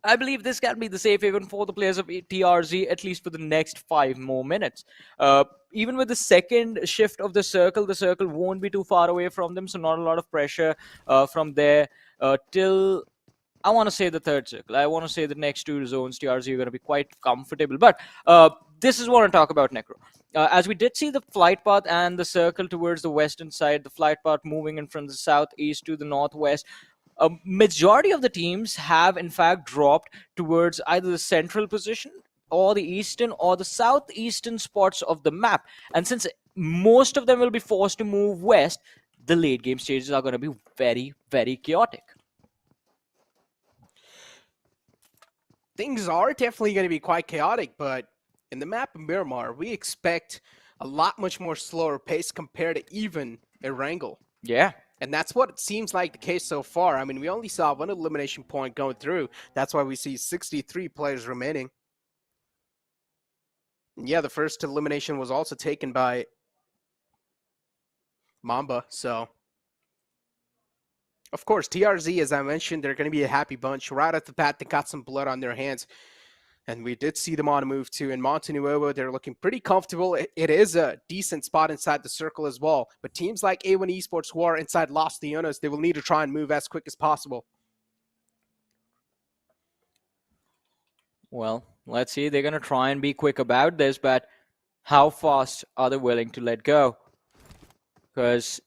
I believe this can be the safe haven for the players of TRZ, at least for the next 5 more minutes. Even with the second shift of the circle won't be too far away from them, so not a lot of pressure from there till, I want to say, the third circle. I want to say the next 2 zones, TRZ are going to be quite comfortable. But this is what I talk about, Necro. As we did see the flight path and the circle towards the western side, the flight path moving in from the southeast to the northwest, a majority of the teams have in fact dropped towards either the central position or the eastern or the southeastern spots of the map. And since most of them will be forced to move west, the late game stages are going to be very, very chaotic. Things are definitely going to be quite chaotic, but in the map of Miramar, we expect a lot much more slower pace compared to even Erangel. Yeah. And that's what it seems like the case so far. I mean, we only saw 1 elimination point going through. That's why we see 63 players remaining. And yeah, the first elimination was also taken by Mamba, so... Of course, TRZ, as I mentioned, they're going to be a happy bunch. Right off the bat, they got some blood on their hands. And we did see them on a move too. In Monte Nuevo, they're looking pretty comfortable. It is a decent spot inside the circle as well. But teams like A1 Esports who are inside Los Leones, they will need to try and move as quick as possible. Well, let's see. They're going to try and be quick about this, but how fast are they willing to let go? Because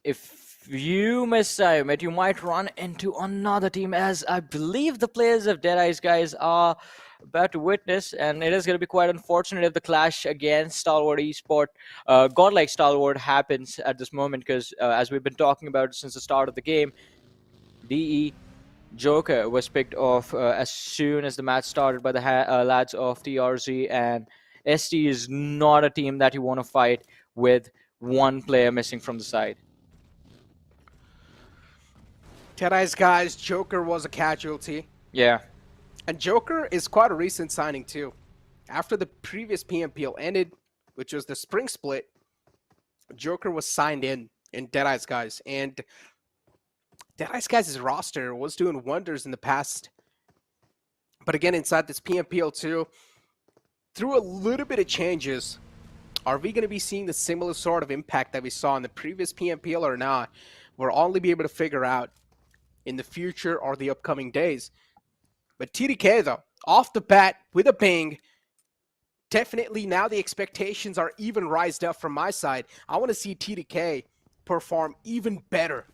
if you miss time, you might run into another team, as I believe the players of DEADEYES guys are about to witness, and it is going to be quite unfortunate if the clash against Stalwart Esport, godlike Stalwart, happens at this moment, because as we've been talking about since the start of the game, DE Joker was picked off as soon as the match started by the lads of TRZ, and ST is not a team that you want to fight with one player missing from the side. DEADEYES guys, Joker was a casualty. Yeah. And Joker is quite a recent signing too. After the previous PMPL ended, which was the spring split, Joker was signed in DEADEYES guys. And DEADEYES guys' roster was doing wonders in the past. But again, inside this PMPL too, through a little bit of changes, are we going to be seeing the similar sort of impact that we saw in the previous PMPL or not? We'll only be able to figure out in the future or the upcoming days. But TDK, though, off the bat with a bang, definitely now the expectations are even rised up from my side. I want to see TDK perform even better,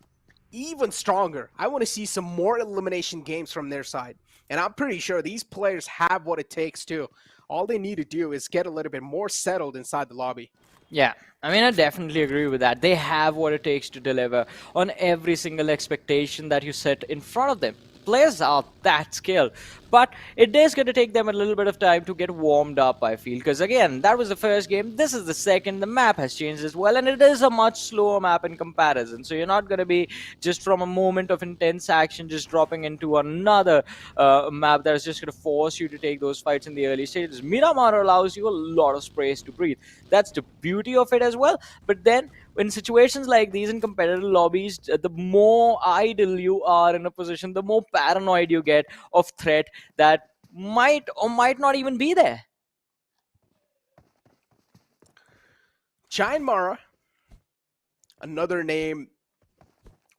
even stronger. I want to see some more elimination games from their side. And I'm pretty sure these players have what it takes too. All they need to do is get a little bit more settled inside the lobby. Yeah, I mean, I definitely agree with that. They have what it takes to deliver on every single expectation that you set in front of them. Players are that skilled, but it is going to take them a little bit of time to get warmed up, I feel, because again, that was the first game, this is the second, the map has changed as well, and it is a much slower map in comparison, so you're not going to be just from a moment of intense action just dropping into another map that is just going to force you to take those fights in the early stages. Miramar allows you a lot of space to breathe. That's the beauty of it as well, but then in situations like these in competitive lobbies, the more idle you are in a position, the more paranoid you get of threat that might or might not even be there. Giant Mara, another name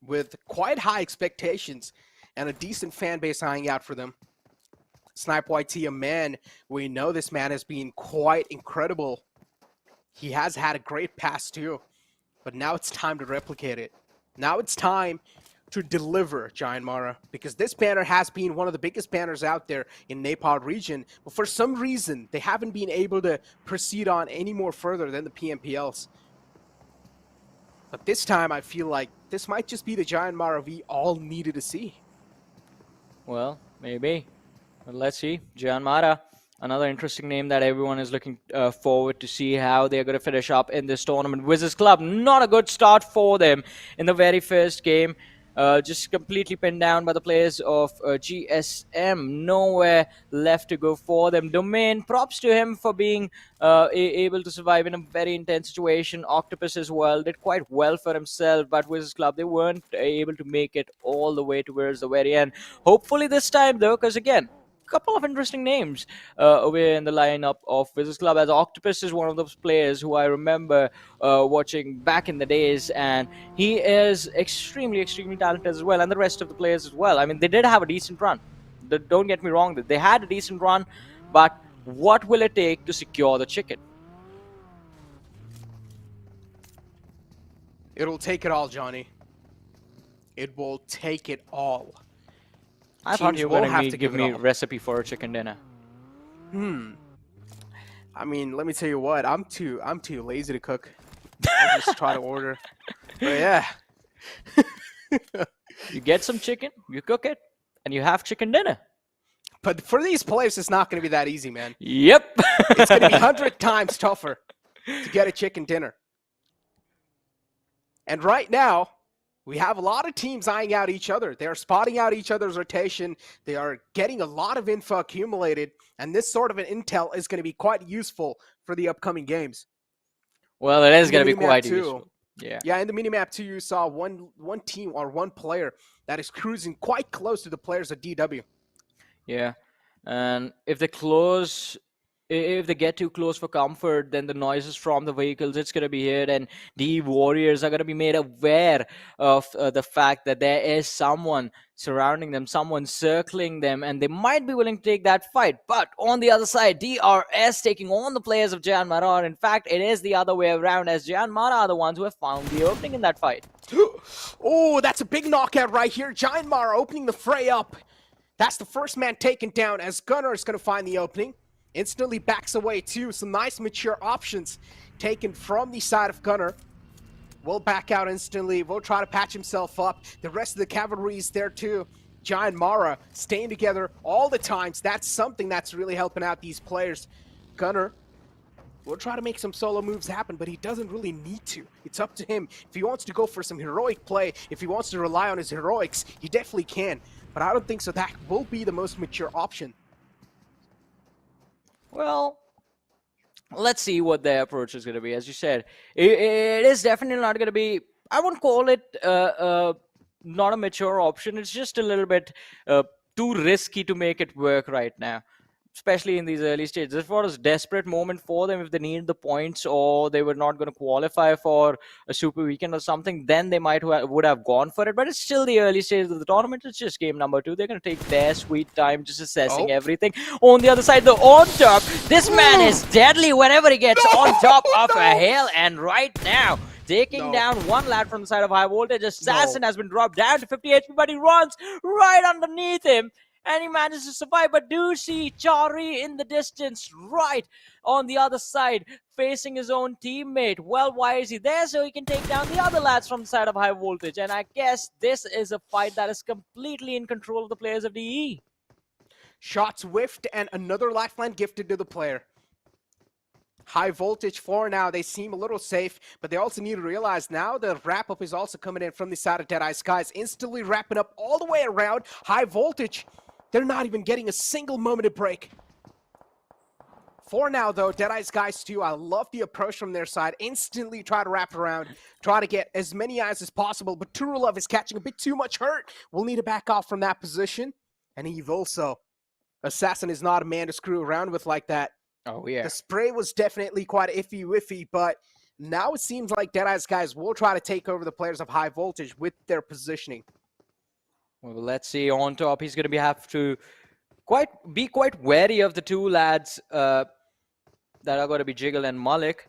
with quite high expectations and a decent fan base eyeing out for them. Snipe YT, a man, we know this man has been quite incredible. He has had a great past too. But now it's time to replicate it. Now it's time to deliver, Giant Mara, because this banner has been one of the biggest banners out there in Nepal region, but for some reason, they haven't been able to proceed on any more further than the PMPLs. But this time, I feel like this might just be the Giant Mara we all needed to see. Well, maybe. But let's see. Gian Mara, another interesting name that everyone is looking forward to see how they're going to finish up in this tournament. WIZZES Club, not a good start for them in the very first game. Just completely pinned down by the players of GSM. Nowhere left to go for them. Domain, props to him for being able to survive in a very intense situation. Octopus as well did quite well for himself, but WIZZES Club, they weren't able to make it all the way towards the very end. Hopefully this time though, because again, couple of interesting names over in the lineup of WIZZES Club, as Octopus is one of those players who I remember watching back in the days, and he is extremely talented as well, and the rest of the players as well. I mean, they did have a decent run. Don't get me wrong, they had a decent run, but what will it take to secure the chicken? It'll take it all, Johnny. It will take it all. I thought you were going to give me a all. recipe for a chicken dinner. I mean, let me tell you what, I'm too lazy to cook. I just try to order. But yeah. You get some chicken, you cook it, and you have chicken dinner. But for these players, it's not going to be that easy, man. Yep. It's going to be 100 times tougher to get a chicken dinner. And right now, we have a lot of teams eyeing out each other. They are spotting out each other's rotation. They are getting a lot of info accumulated. And this sort of an intel is going to be quite useful for the upcoming games. Well, it is going to be quite useful. Yeah, in the minimap too, you saw one team or one player that is cruising quite close to the players of DW. Yeah, and if they get too close for comfort, then the noises from the vehicles, it's going to be heard, and the warriors are going to be made aware of the fact that there is someone surrounding them, someone circling them, and they might be willing to take that fight. But on the other side, DRS taking on the players of Gian Mara. In fact, it is the other way around, as Gian Mara are the ones who have found the opening in that fight. Oh, that's a big knockout right here. Giant Mara opening the fray up. That's the first man taken down, as Gunnar is going to find the opening. Instantly backs away too. Some nice mature options taken from the side of Gunnar. Will back out instantly. Will try to patch himself up. The rest of the cavalry is there too. Giant Mara staying together all the times. That's something that's really helping out these players. Gunnar will try to make some solo moves happen, but he doesn't really need to. It's up to him. If he wants to go for some heroic play, if he wants to rely on his heroics, he definitely can. But I don't think so. That will be the most mature option. Well, let's see what their approach is going to be. As you said, it is definitely not going to be, I wouldn't call it not a mature option. It's just a little bit too risky to make it work right now, especially in these early stages. If it was a desperate moment for them, if they needed the points or they were not going to qualify for a super weekend or something, then they would have gone for it. But it's still the early stages of the tournament. It's just game number 2. They're going to take their sweet time just assessing everything. On the other side, the on top, this man is deadly whenever he gets on top of a hill. And right now, taking down one lad from the side of high voltage. Assassin has been dropped down to 50 HP, but he runs right underneath him. And he manages to survive, but do see Chari in the distance, right on the other side, facing his own teammate. Well, why is he there? So he can take down the other lads from the side of high voltage. And I guess this is a fight that is completely in control of the players of DE. Shots whiffed and another lifeline gifted to the player. High voltage for now. They seem a little safe, but they also need to realize now the wrap-up is also coming in from the side of Deadeye Skies, instantly wrapping up all the way around. High voltage. They're not even getting a single moment of break. For now, though, Deadeye's guys, too, I love the approach from their side. Instantly try to wrap around, try to get as many eyes as possible, but Turulov is catching a bit too much hurt. We'll need to back off from that position. And Eve also. Assassin is not a man to screw around with like that. Oh, yeah. The spray was definitely quite iffy-wiffy, but now it seems like Deadeye's guys will try to take over the players of high voltage with their positioning. Well, let's see. On top, he's going to have to be quite wary of the two lads that are going to be Jiggle and Malik.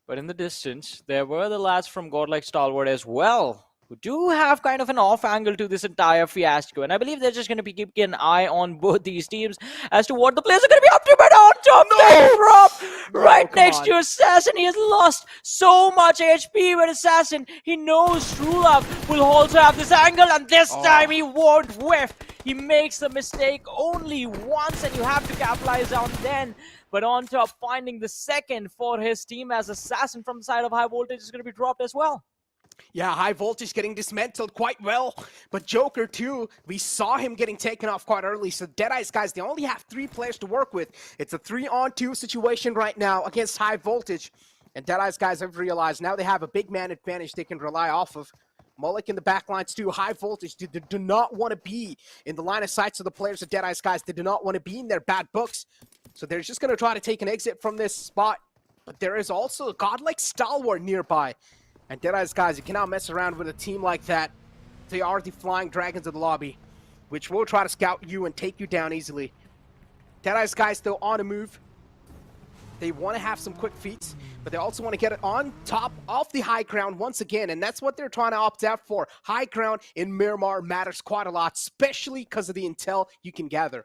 But in the distance, there were the lads from Godlike Stalwart as well, who do have kind of an off angle to this entire fiasco. And I believe they're just going to be keeping an eye on both these teams as to what the players are going to be up to. But on top, that drop right next to Assassin. He has lost so much HP, but Assassin, he knows True Love will also have this angle, and this time he won't whiff. He makes the mistake only once, and you have to capitalize on then. But on top, finding the second for his team as Assassin from the side of High Voltage is going to be dropped as well. Yeah, High Voltage getting dismantled quite well, but Joker too, we saw him getting taken off quite early, so Deadeye's guys, they only have 3 players to work with. It's a 3-on-2 situation right now against High Voltage, and Deadeye's guys have realized now they have a big man advantage they can rely off of. Mullik in the backlines too. High Voltage do not want to be in the line of sights of the players of Deadeye's guys. They do not want to be in their bad books. So they're just going to try to take an exit from this spot. But there is also a godlike stalwart nearby. And Deadeye's guys, you cannot mess around with a team like that. They are the Flying Dragons of the lobby, which will try to scout you and take you down easily. Deadeye's guys still on a move. They want to have some quick feats, but they also want to get it on top of the high ground once again, and that's what they're trying to opt out for. High ground in Miramar matters quite a lot, especially because of the intel you can gather.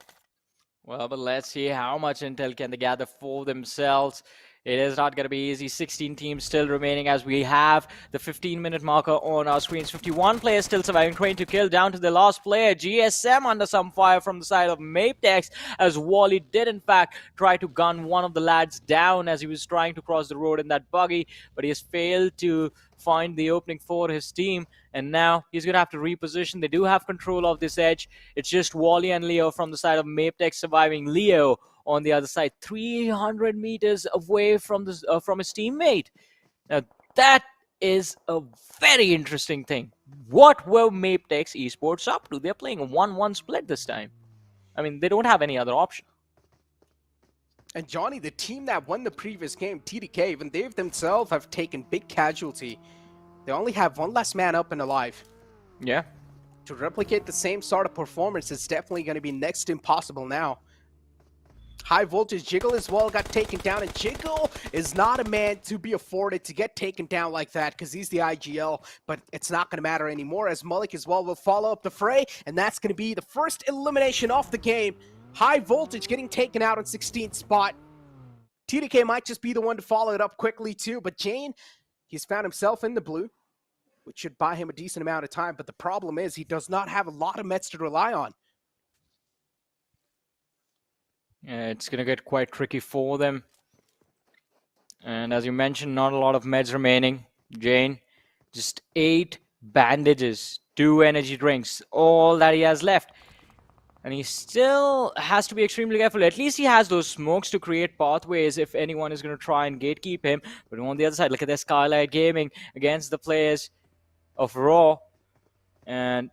Well, but let's see how much intel can they gather for themselves. It is not going to be easy. 16 teams still remaining as we have the 15-minute marker on our screens. 51 players still surviving, 22 killed down to the last player. GSM under some fire from the side of MABETEX, as Wally did in fact try to gun one of the lads down as he was trying to cross the road in that buggy, but he has failed to find the opening for his team, and now he's going to have to reposition. They do have control of this edge. It's just Wally and Leo from the side of MABETEX surviving. Leo on the other side, 300 meters away from his teammate. Now, that is a very interesting thing. What were MABETEX eSports up to? They're playing a 1-1 split this time. I mean, they don't have any other option. And Johnny, the team that won the previous game, TDK, even they themselves have taken big casualty. They only have one less man up and alive. Yeah. To replicate the same sort of performance is definitely going to be next to impossible now. High Voltage Jiggle as well got taken down, and Jiggle is not a man to be afforded to get taken down like that because he's the IGL, but it's not going to matter anymore as Mullik as well will follow up the fray, and that's going to be the first elimination of the game. High Voltage getting taken out on 16th spot. TDK might just be the one to follow it up quickly too, but Jane, he's found himself in the blue, which should buy him a decent amount of time, but the problem is he does not have a lot of meds to rely on. Yeah, it's going to get quite tricky for them. And as you mentioned, not a lot of meds remaining. Jane, just 8 bandages, 2 energy drinks, all that he has left. And he still has to be extremely careful. At least he has those smokes to create pathways if anyone is going to try and gatekeep him. But on the other side, look at their Skylightz Gaming against the players of Raw. And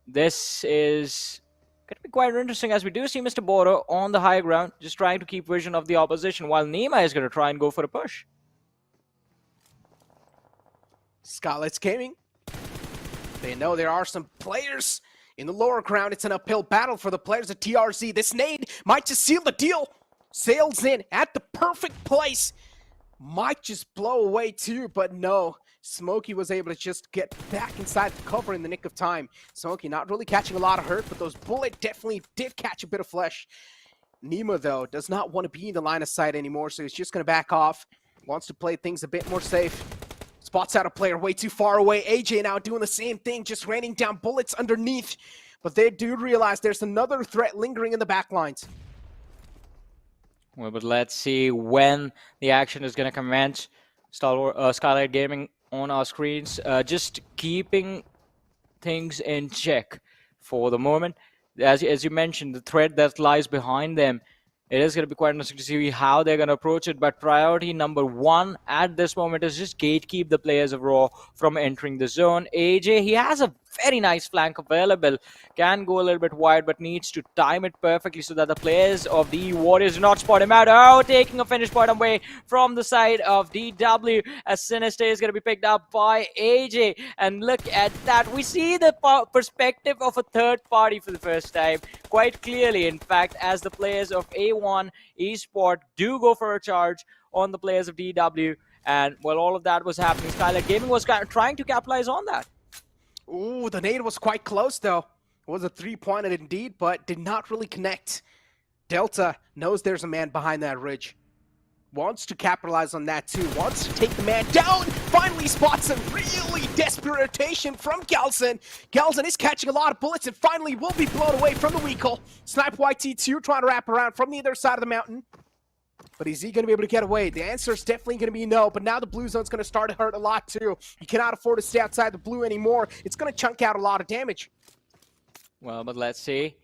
this is going to be quite interesting as we do see Mr. Border on the high ground, just trying to keep vision of the opposition, while Nima is going to try and go for a push. Skylightz Gaming, they know there are some players in the lower ground. It's an uphill battle for the players of TRZ. This nade might just seal the deal. Sails in at the perfect place. Might just blow away too, but no. Smokey was able to just get back inside the cover in the nick of time. Smokey not really catching a lot of hurt, but those bullets definitely did catch a bit of flesh. Nima, though, does not want to be in the line of sight anymore, so he's just going to back off. Wants to play things a bit more safe. Spots out a player way too far away. AJ now doing the same thing, just raining down bullets underneath. But they do realize there's another threat lingering in the backlines. Well, but let's see when the action is going to commence. Skylightz Gaming on our screens, just keeping things in check for the moment. As you mentioned, the threat that lies behind them, it is going to be quite interesting to see how they're going to approach it. But priority number 1 at this moment is just gatekeep the players of Raw from entering the zone. AJ, he has a very nice flank available, can go a little bit wide, but needs to time it perfectly so that the players of the Warriors do not spot him out. Oh, taking a finish point away from the side of DW, as Sinister is going to be picked up by AJ. And look at that, we see the perspective of a third party for the first time quite clearly, in fact, as the players of A1 eSport do go for a charge on the players of DW. And while all of that was happening, Skylightz Gaming was trying to capitalize on that. Ooh, the nade was quite close though. It was a 3-pointer indeed, but did not really connect. Delta knows there's a man behind that ridge. Wants to capitalize on that too. Wants to take the man down. Finally spots a really desperate rotation from Galzin. Galzin is catching a lot of bullets and finally will be blown away from the Weekle. Snipe YT2 trying to wrap around from the other side of the mountain. But is he going to be able to get away? The answer is definitely going to be no, but now the blue zone's going to start to hurt a lot too. You cannot afford to stay outside the blue anymore. It's going to chunk out a lot of damage. Well, but let's see.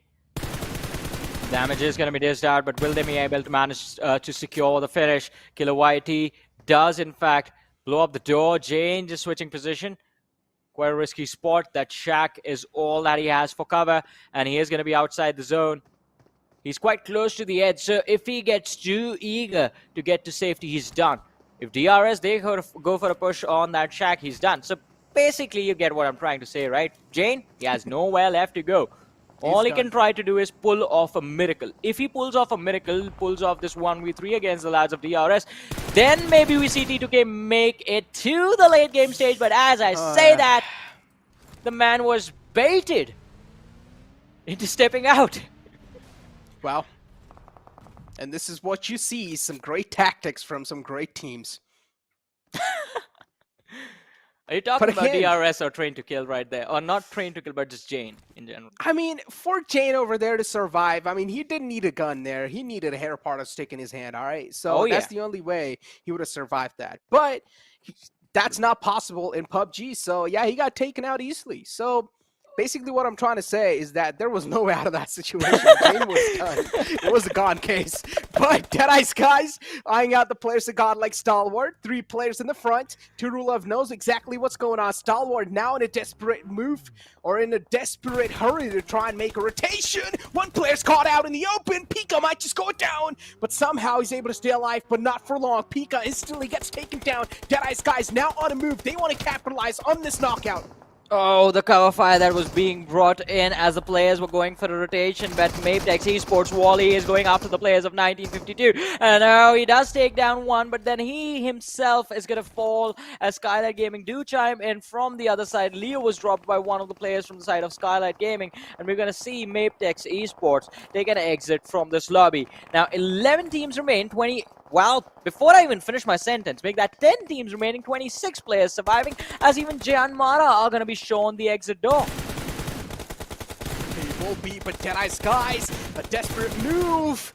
Damage is going to be dished out, but will they be able to manage to secure the finish? Killer YT does, in fact, blow up the door. Jane just switching position. Quite a risky spot. That shack is all that he has for cover, and he is going to be outside the zone. He's quite close to the edge, so if he gets too eager to get to safety, he's done. If DRS, they go for a push on that shack, he's done. So basically, you get what I'm trying to say, right? Jane, he has nowhere left to go. All he can try to do is pull off a miracle. If he pulls off a miracle, pulls off this 1v3 against the lads of DRS, then maybe we see T2K make it to the late game stage. But as I say that, the man was baited into stepping out. Well, and this is what you see, some great tactics from some great teams. Are you talking about again, DRS or Train to Kill right there? Or not Train to Kill, but just Jane in general? I mean, for Jane over there to survive, I mean, he didn't need a gun there. He needed a hair part of stick in his hand, all right? So that's the only way he would have survived that. But that's not possible in PUBG. So, yeah, he got taken out easily. So basically what I'm trying to say is that there was no way out of that situation. Jane was done. It was a gone case. But Deadeye's guys eyeing out the players of God like Stalwart. 3 players in the front. Turulov knows exactly what's going on. Stalwart now in a desperate move or in a desperate hurry to try and make a rotation. 1 player's caught out in the open. Pika might just go down, but somehow he's able to stay alive, but not for long. Pika instantly gets taken down. Deadeye's guys now on a move. They want to capitalize on this knockout. Oh, the cover fire that was being brought in as the players were going for the rotation, but MABETEX eSports Wally is going after the players of 1952. And now he does take down 1, but then he himself is going to fall as Skylightz Gaming do chime in from the other side. Leo was dropped by one of the players from the side of Skylightz Gaming, and we're going to see MABETEX eSports take an exit from this lobby. Now, 11 teams remain, 20... Well, before I even finish my sentence, make that 10 teams remaining, 26 players surviving, as even Jan Mara are going to be shown the exit door. He will be, but Deadeye's guys, a desperate move.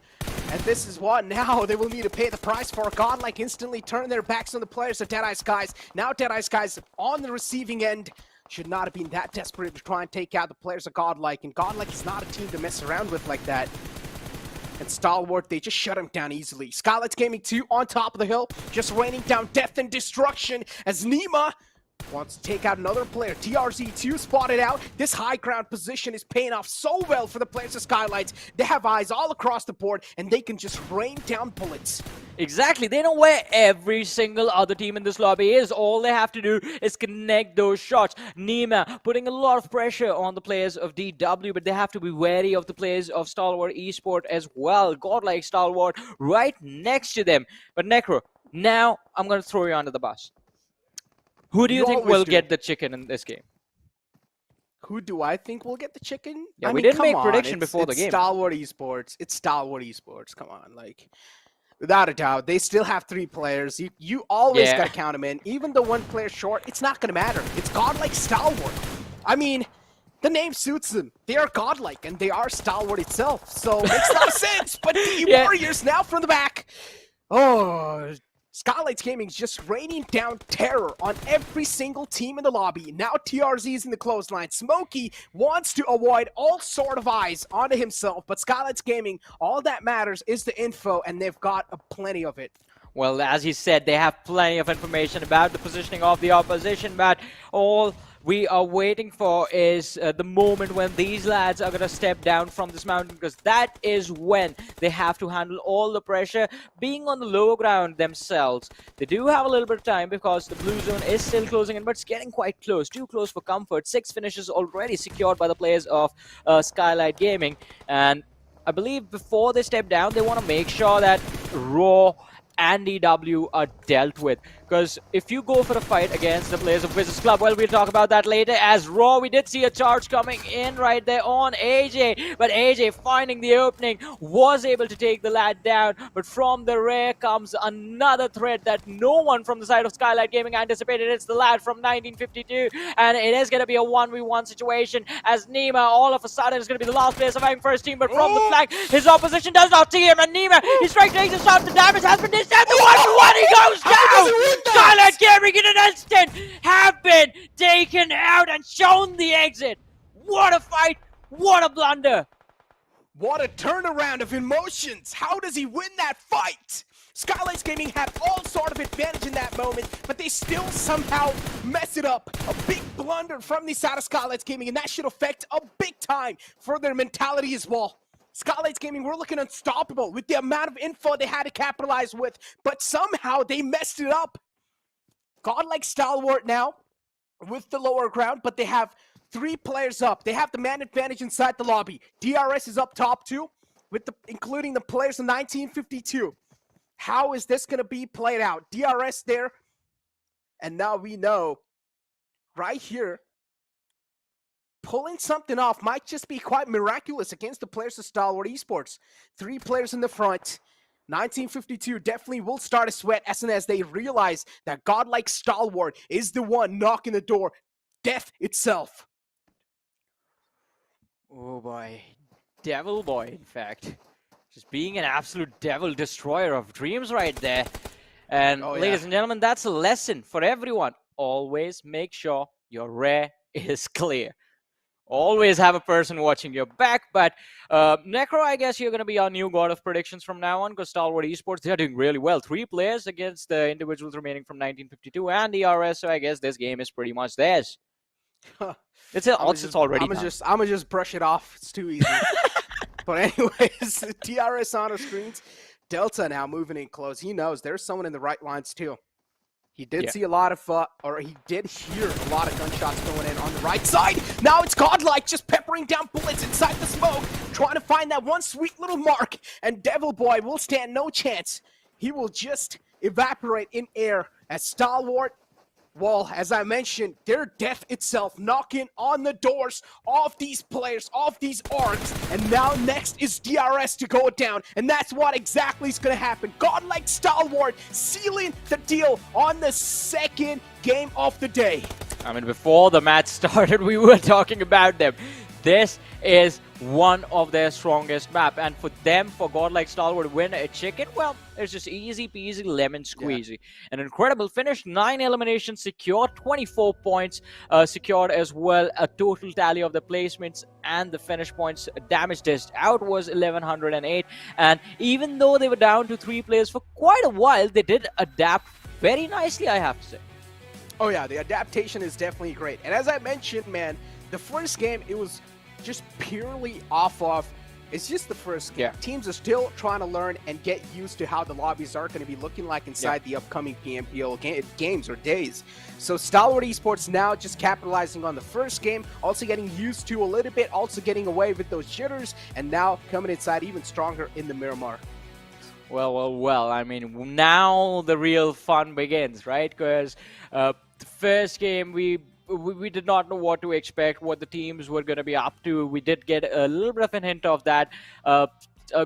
And this is what now they will need to pay the price for. Godlike instantly turn their backs on the players of Deadeye's guys. Now Deadeye's guys on the receiving end. Should not have been that desperate to try and take out the players of Godlike. And Godlike is not a team to mess around with like that. And Stalwart, they just shut him down easily. Skylightz Gaming 2 on top of the hill, just raining down death and destruction as Nima wants to take out another player. TRZ2 spotted out. This high ground position is paying off so well for the players of Skylightz. They have eyes all across the board, and they can just rain down bullets. Exactly. They know where every single other team in this lobby is. All they have to do is connect those shots. Nima putting a lot of pressure on the players of DW, but they have to be wary of the players of Stalwart Esport as well. Godlike Stalwart right next to them. But Necro, now I'm going to throw you under the bus. Who do you think will get the chicken in this game? Who do I think will get the chicken? Yeah, I we mean, didn't make come prediction on. before the game. It's Stalwart Esports. It's Stalwart Esports. Come on, like, without a doubt, they still have 3 players. You always gotta count them in. Even the 1 player short, it's not gonna matter. It's godlike Stalwart. I mean, the name suits them. They are godlike, and they are Stalwart itself. So it makes a lot of sense. But the Warriors now from the back. Oh. Skylightz Gaming is just raining down terror on every single team in the lobby. Now TRZ is in the clothesline. Smokey wants to avoid all sort of eyes onto himself, but Skylightz Gaming, all that matters is the info, and they've got plenty of it. Well, as he said, they have plenty of information about the positioning of the opposition, but all we are waiting for is the moment when these lads are going to step down from this mountain, because that is when they have to handle all the pressure being on the lower ground themselves. They do have a little bit of time because the blue zone is still closing in, but it's getting quite close, too close for comfort. 6 finishes already secured by the players of Skylightz Gaming, and I believe before they step down, they want to make sure that Raw and EW are dealt with. Because if you go for a fight against the players of WIZZES Club, well, we'll talk about that later. As Raw, we did see a charge coming in right there on AJ, but AJ finding the opening was able to take the lad down. But from the rear comes another threat that no one from the side of Skylightz Gaming anticipated. It's the lad from 1952, and it is going to be a 1v1 situation as Nima all of a sudden is going to be the last player surviving first team, but from the flank, his opposition does not see him, and Nima, he strikes takes a shot, the damage has been dished, and the 1v1 he goes down! Skylightz Gaming in an instant have been taken out and shown the exit. What a fight, what a blunder. What a turnaround of emotions! How does he win that fight? Skylightz Gaming had all sort of advantage in that moment, but they still somehow mess it up. A big blunder from the side of Skylightz Gaming, and that should affect a big time for their mentality as well. Skylightz Gaming were looking unstoppable with the amount of info they had to capitalize with, but somehow they messed it up. Godlike Stalwart now with the lower ground, but they have 3 players up. They have the man advantage inside the lobby. DRS is up top too, with including the players in 1952. How is this going to be played out? DRS there, and now we know right here, pulling something off might just be quite miraculous against the players of Stalwart Esports. 3 players in the front. 1952 definitely will start a sweat as soon as they realize that Godlike Stalwart is the one knocking the door. Death itself. Oh boy, devil boy in fact. Just being an absolute devil destroyer of dreams right there. And ladies and gentlemen, that's a lesson for everyone. Always make sure your rear is clear. Always have a person watching your back, but Necro, I guess you're going to be our new god of predictions from now on, because Stalwart Esports, they're doing really well. 3 players against the individuals remaining from 1952 and ERS, so I guess this game is pretty much theirs. It's already I'm gonna just brush it off. It's too easy. But anyways, TRS on our screens. Delta now moving in close. He knows there's someone in the right lines too. He did see a lot of, or he did hear a lot of gunshots going in on the right side. Now it's Godlike just peppering down bullets inside the smoke, trying to find that one sweet little mark. And Devil Boy will stand no chance. He will just evaporate in air as Stalwart, well, as I mentioned, their death itself knocking on the doors of these players, of these orgs. And now next is DRS to go down. And that's what exactly is going to happen. Godlike Stalwart sealing the deal on the second game of the day. I mean, before the match started, we were talking about them. This is one of their strongest map, and for them, for Godlike Stalwart to win a chicken, well, it's just easy peasy lemon squeezy. An incredible finish, 9 eliminations secured, 24 points secured as well. A total tally of the placements and the finish points damage dished out was 1108, and even though they were down to 3 players for quite a while, they did adapt very nicely, I have to say. Oh yeah, the adaptation is definitely great. And as I mentioned, man, the first game, it was just purely off of, it's just the first game. Teams are still trying to learn and get used to how the lobbies are going to be looking like inside the upcoming PMPL games or days. So Stalwart Esports now just capitalizing on the first game, also getting used to a little bit, also getting away with those jitters, and now coming inside even stronger in the Miramar. Well, I mean, now the real fun begins, right? Because the first game, we did not know what to expect, what the teams were going to be up to. We did get a little bit of a hint of that.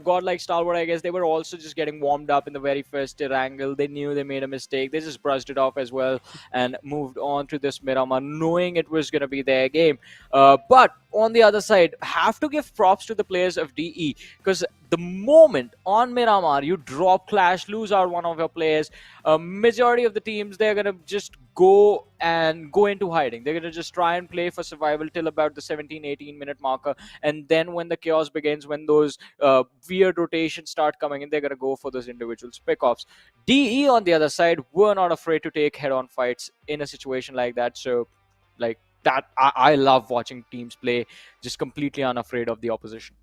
Godlike Stalwart, I guess, they were also just getting warmed up in the very first Erangel. They knew they made a mistake. They just brushed it off as well and moved on to this Miramar, knowing it was going to be their game. But on the other side, have to give props to the players of DE, because the moment on Miramar you drop Clash, lose out one of your players, majority of the teams, they're going to just go into hiding. They're going to just try and play for survival till about the 17-18 minute marker, and then when the chaos begins, when those weird rotations start coming in, they're going to go for those individuals pick-offs. DE on the other side were not afraid to take head-on fights in a situation like that. So like that, I love watching teams play just completely unafraid of the opposition.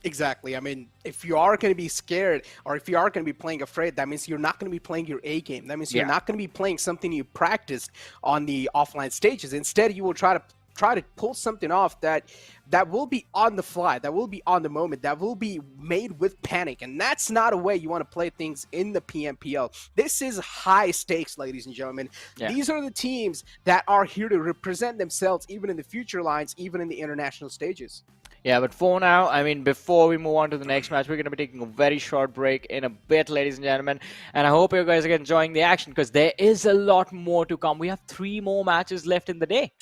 Exactly. I mean, if you are going to be scared, or if you are going to be playing afraid, that means you're not going to be playing your A game. That means you're not going to be playing something you practiced on the offline stages. Instead, you will try try to pull something off that will be on the fly, that will be on the moment, that will be made with panic. And that's not a way you want to play things in the PMPL. This is high stakes, ladies and gentlemen. Yeah. These are the teams that are here to represent themselves even in the future lines, even in the international stages. Yeah, but for now, I mean, before we move on to the next match, we're going to be taking a very short break in a bit, ladies and gentlemen. And I hope you guys are enjoying the action because there is a lot more to come. We have 3 more matches left in the day.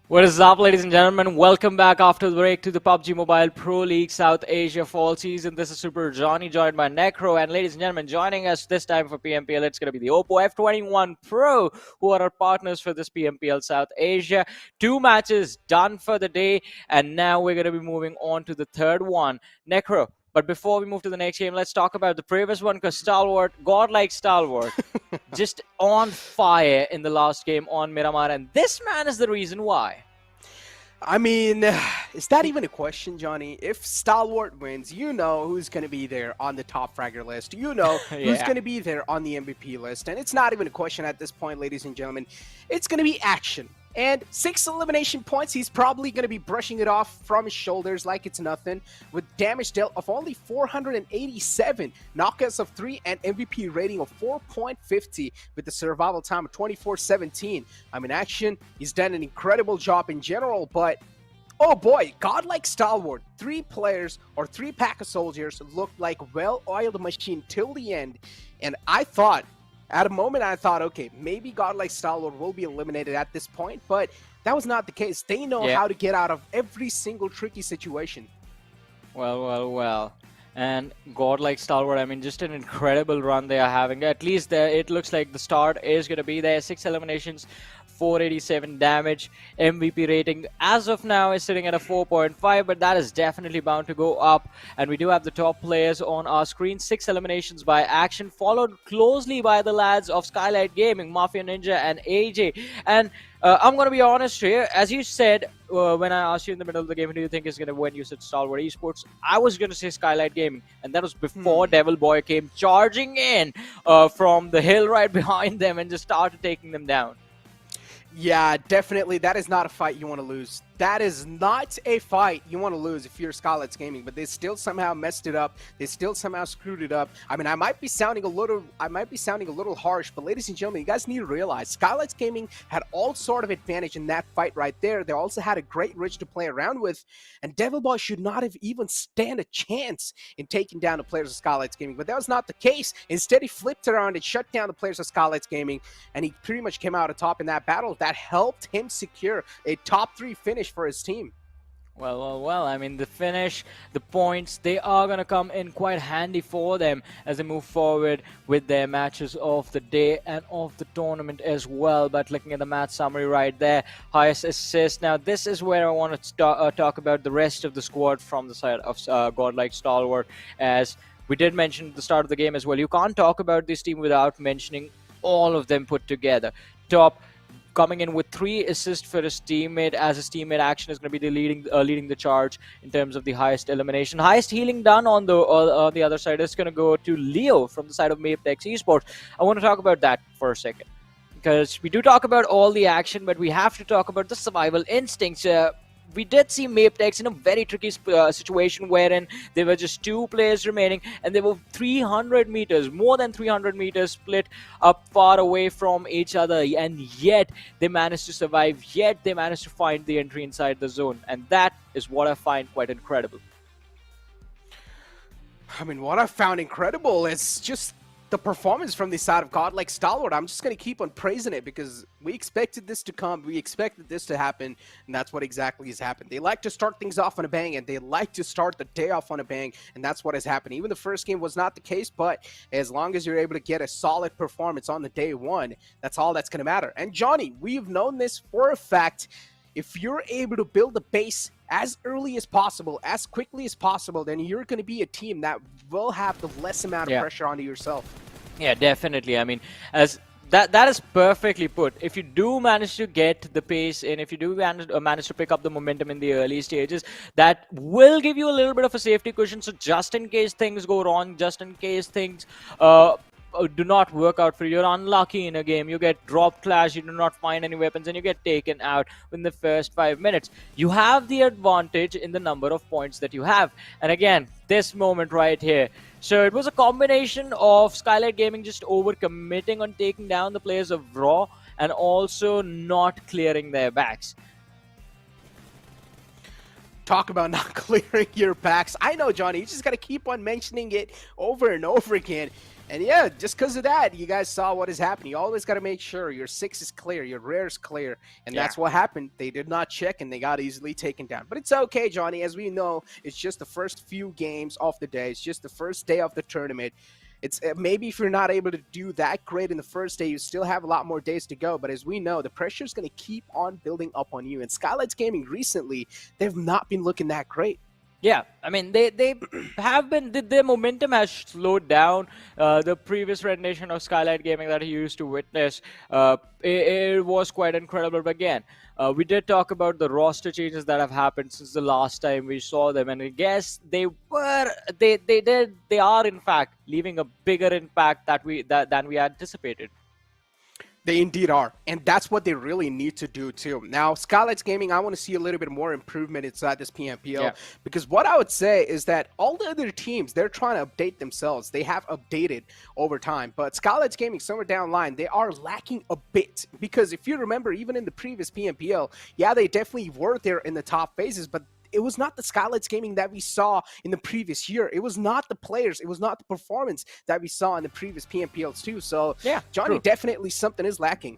What is up, ladies and gentlemen? Welcome back after the break to the PUBG Mobile Pro League South Asia Fall Season. This is Super Johnny, joined by Necro. And ladies and gentlemen, joining us this time for PMPL, it's going to be the Oppo F21 Pro, who are our partners for this PMPL South Asia. 2 matches done for the day, and now we're going to be moving on to the third one. Necro, but before we move to the next game, let's talk about the previous one, because Stalwart, godlike Stalwart, just on fire in the last game on Miramar, and this man is the reason why. I mean, is that even a question, Johnny? If Stalwart wins, you know who's going to be there on the top fragger list. You know who's going to be there on the MVP list. And it's not even a question at this point, ladies and gentlemen. It's going to be action. And 6 elimination points, he's probably going to be brushing it off from his shoulders like it's nothing, with damage dealt of only 487, knockouts of 3, and MVP rating of 4.50 with the survival time of 24:17. I mean, action, he's done an incredible job in general, but oh boy, godlike Stalwart, 3 players or 3 pack of soldiers looked like well-oiled machine till the end, and I thought, at a moment, I thought, okay, maybe godlike Stalwart will be eliminated at this point, but that was not the case. They know how to get out of every single tricky situation. Well. And godlike Stalwart, I mean, just an incredible run they are having. At least it looks like the start is going to be there. 6 eliminations, 487 damage. MVP rating as of now is sitting at a 4.5, but that is definitely bound to go up. And we do have the top players on our screen. 6 eliminations by Action, followed closely by the lads of Skylightz Gaming, Mafia Ninja and AJ. And I'm going to be honest here. As you said, when I asked you in the middle of the game, who do you think is going to win? You said Stalwart Esports. I was going to say Skylightz Gaming. And that was before Devil Boy came charging in from the hill right behind them and just started taking them down. Yeah, definitely. That is not a fight you want to lose. That is not a fight you want to lose if you're Skylightz Gaming, but they still somehow messed it up. They still somehow screwed it up. I mean, I might be sounding a little harsh, but ladies and gentlemen, you guys need to realize Skylightz Gaming had all sort of advantage in that fight right there. They also had a great Rich to play around with, and Devil Boy should not have even stand a chance in taking down the players of Skylightz Gaming, but that was not the case. Instead, he flipped around and shut down the players of Skylightz Gaming, and he pretty much came out on top in that battle. That helped him secure a top 3 finish for his team. Well, I mean, the finish, the points, they are going to come in quite handy for them as they move forward with their matches of the day and of the tournament as well. But looking at the match summary right there, highest assist. Now, this is where I want to talk about the rest of the squad from the side of godlike Stalwart, as we did mention at the start of the game as well. You can't talk about this team without mentioning all of them put together. Top coming in with 3 assists for his teammate, as his teammate Action is going to be leading the charge in terms of the highest elimination. Highest healing done on the other side is going to go to Leo from the side of MABETEX eSports. I want to talk about that for a second, because we do talk about all the action, but we have to talk about the survival instincts. We did see MABETEX in a very tricky situation wherein there were just 2 players remaining, and there were 300 meters, more than 300 meters split up far away from each other, and yet they managed to survive, yet they managed to find the entry inside the zone, and that is what I find quite incredible. I mean, what I found incredible is just the performance from the side of Godlike Stalwart, I'm just going to keep on praising it because we expected this to come, we expected this to happen, and that's what exactly has happened. They like to start things off on a bang, and they like to start the day off on a bang, and that's what has happened. Even the first game was not the case, but as long as you're able to get a solid performance on the day one, that's all that's going to matter. And Johnny, we've known this for a fact. If you're able to build a base as early as possible, as quickly as possible, then you're going to be a team that will have the less amount of pressure onto yourself. Yeah, definitely. I mean, as that is perfectly put. If you do manage to get the pace in, if you do manage to pick up the momentum in the early stages, that will give you a little bit of a safety cushion. So just in case things go wrong, just in case things do not work out for you, you're unlucky in a game, you get drop clash, you do not find any weapons, and you get taken out in the first 5 minutes. You have the advantage in the number of points that you have. And again, this moment right here. So it was a combination of Skylightz Gaming just overcommitting on taking down the players of Raw and also not clearing their backs. Talk about not clearing your backs. I know, Johnny, you just got to keep on mentioning it over and over again. And yeah, just because of that, you guys saw what is happening. You always got to make sure your 6 is clear, your rare is clear. And that's what happened. They did not check, and they got easily taken down. But it's okay, Johnny. As we know, it's just the first few games of the day. It's just the first day of the tournament. It's maybe if you're not able to do that great in the first day, you still have a lot more days to go. But as we know, the pressure is going to keep on building up on you. And Skylightz Gaming recently, they've not been looking that great. Yeah, I mean, they have been, their momentum has slowed down. The previous rendition of Skylightz Gaming that he used to witness, it was quite incredible. But again, we did talk about the roster changes that have happened since the last time we saw them. And I guess they are in fact leaving a bigger impact than we anticipated. They indeed are, and that's what they really need to do too. Now, Skylightz Gaming, I want to see a little bit more improvement inside this PMPL, because what I would say is that all the other teams, they're trying to update themselves. They have updated over time, but Skylightz Gaming, somewhere down the line, they are lacking a bit, because if you remember, even in the previous PMPL, yeah, they definitely were there in the top phases, but it was not the Skylightz Gaming that we saw in the previous year. It was not the players. It was not the performance that we saw in the previous PMPLs too. So, yeah, Johnny, definitely something is lacking.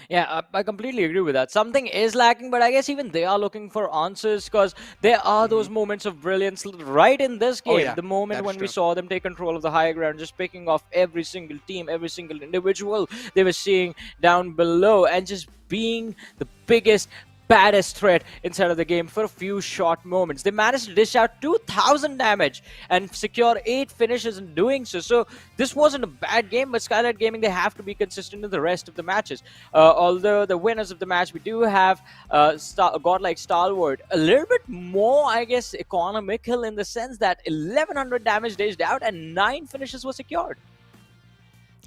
Yeah, I completely agree with that. Something is lacking, but I guess even they are looking for answers, because there are those moments of brilliance right in this game. The moment when we saw them take control of the high ground, just picking off every single team, every single individual they were seeing down below, and just being the biggest, baddest threat inside of the game for a few short moments. They managed to dish out 2,000 damage and secure 8 finishes in doing so. So this wasn't a bad game, but Skylightz Gaming, they have to be consistent in the rest of the matches. Although the winners of the match, we do have Godlike Stalwart, a little bit more, I guess, economical in the sense that 1,100 damage dished out and 9 finishes were secured.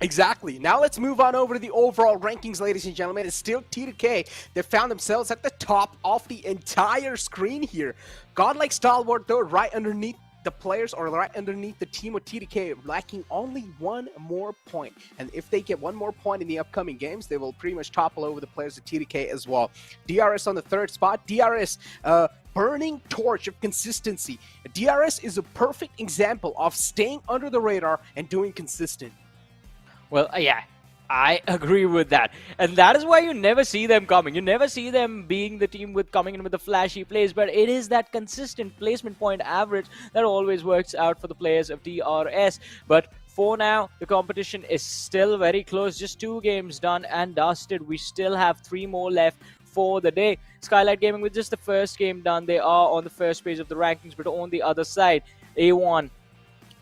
Exactly. Now let's move on over to the overall rankings, ladies and gentlemen. It's still T2K. They found themselves at the top of the entire screen here. Godlike Stalwart, though, right underneath the players, or right underneath the team of T2K, lacking only 1 more point. And if they get 1 more point in the upcoming games, they will pretty much topple over the players of T2K as well. DRS on the 3rd spot. DRS, burning torch of consistency. DRS is a perfect example of staying under the radar and doing consistent. Well, yeah, I agree with that. And that is why you never see them coming. You never see them being the team with coming in with the flashy plays, but it is that consistent placement point average that always works out for the players of DRS. But for now, the competition is still very close. Just 2 games done and dusted. We still have 3 more left for the day. Skylightz Gaming, with just the first game done, they are on the first page of the rankings, but on the other side, A1,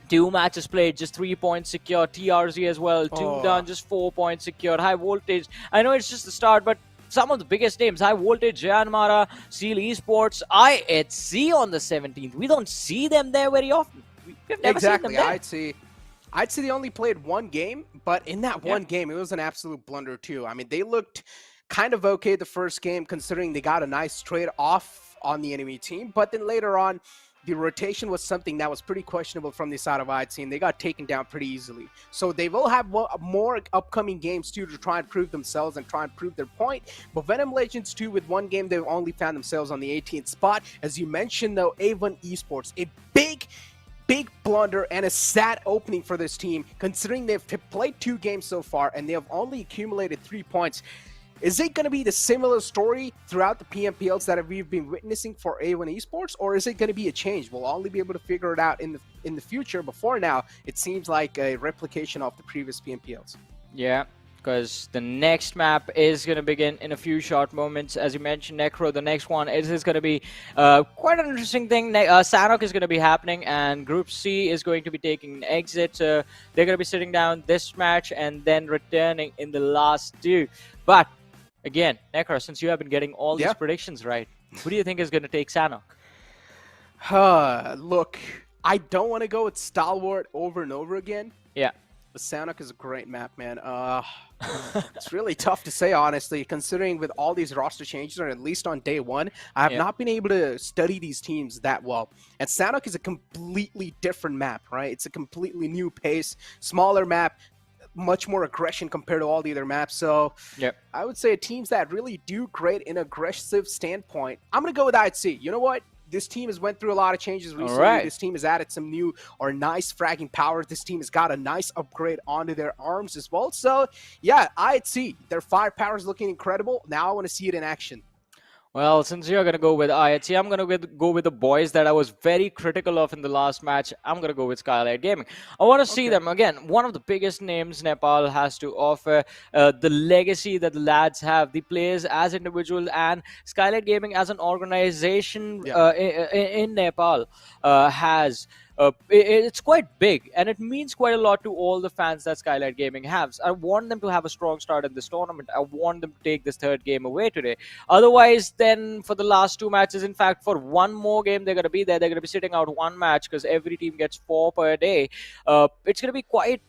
2 matches played, just 3 points secured. TRZ as well, 2 done, just 4 points secured. High Voltage, I know it's just the start, but some of the biggest names, High Voltage, Miramar, Seal eSports, IHC on the 17th. We don't see them there very often. We've never seen them there. I'd say they only played 1 game, but in that 1 game, it was an absolute blunder too. I mean, they looked kind of okay the first game, considering they got a nice trade off on the enemy team, but then later on, the rotation was something that was pretty questionable from the side of IHC, and they got taken down pretty easily. So they will have more upcoming games too to try and prove themselves and try and prove their point. But VENOM Legends 2, with 1 game, they've only found themselves on the 18th spot. As you mentioned, though, A1 eSports, a big big blunder and a sad opening for this team, considering they've played 2 games so far and they have only accumulated 3 points. Is it going to be the similar story throughout the PMPLs that we've been witnessing for A1 Esports, or is it going to be a change? We'll only be able to figure it out in the future. Before now, it seems like a replication of the previous PMPLs. Yeah, because the next map is going to begin in a few short moments. As you mentioned, Necro, the next one is going to be quite an interesting thing. Sanhok is going to be happening, and Group C is going to be taking an exit. They're going to be sitting down this match and then returning in the last 2. But again, Necro, since you have been getting all these predictions right, who do you think is going to take Sanhok? Look, I don't want to go with Stalwart over and over again. Yeah. But Sanhok is a great map, man. It's really tough to say, honestly, considering with all these roster changes, or at least on day 1, I have not been able to study these teams that well. And Sanhok is a completely different map, right? It's a completely new pace, smaller map, much more aggression compared to all the other maps. So I would say teams that really do great in aggressive standpoint, I'm going to go with IC. You know what? This team has went through a lot of changes recently. This team has added some new or nice fragging power. This team has got a nice upgrade onto their arms as well. So yeah, IC, their firepower is looking incredible. Now I want to see it in action. Well, since you're going to go with IHC, I'm going to go with the boys that I was very critical of in the last match. I'm going to go with Skylightz Gaming. I want to see them, again, one of the biggest names Nepal has to offer, the legacy that the lads have, the players as individuals, and Skylightz Gaming as an organization in Nepal has... it's quite big, and it means quite a lot to all the fans that Skylightz Gaming has. I want them to have a strong start in this tournament. I want them to take this 3rd game away today. Otherwise, then for the last 2 matches, in fact, for 1 more game, they're going to be there. They're going to be sitting out 1 match because every team gets 4 per day. It's going to be quite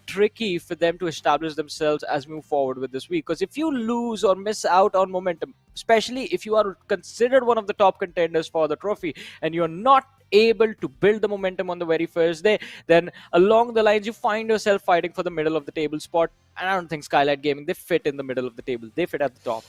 tricky for them to establish themselves as we move forward with this week. Because if you lose or miss out on momentum, especially if you are considered one of the top contenders for the trophy and you're not able to build the momentum on the very first day, then along the lines you find yourself fighting for the middle of the table spot. And I don't think Skylightz Gaming, they fit in the middle of the table. They fit at the top.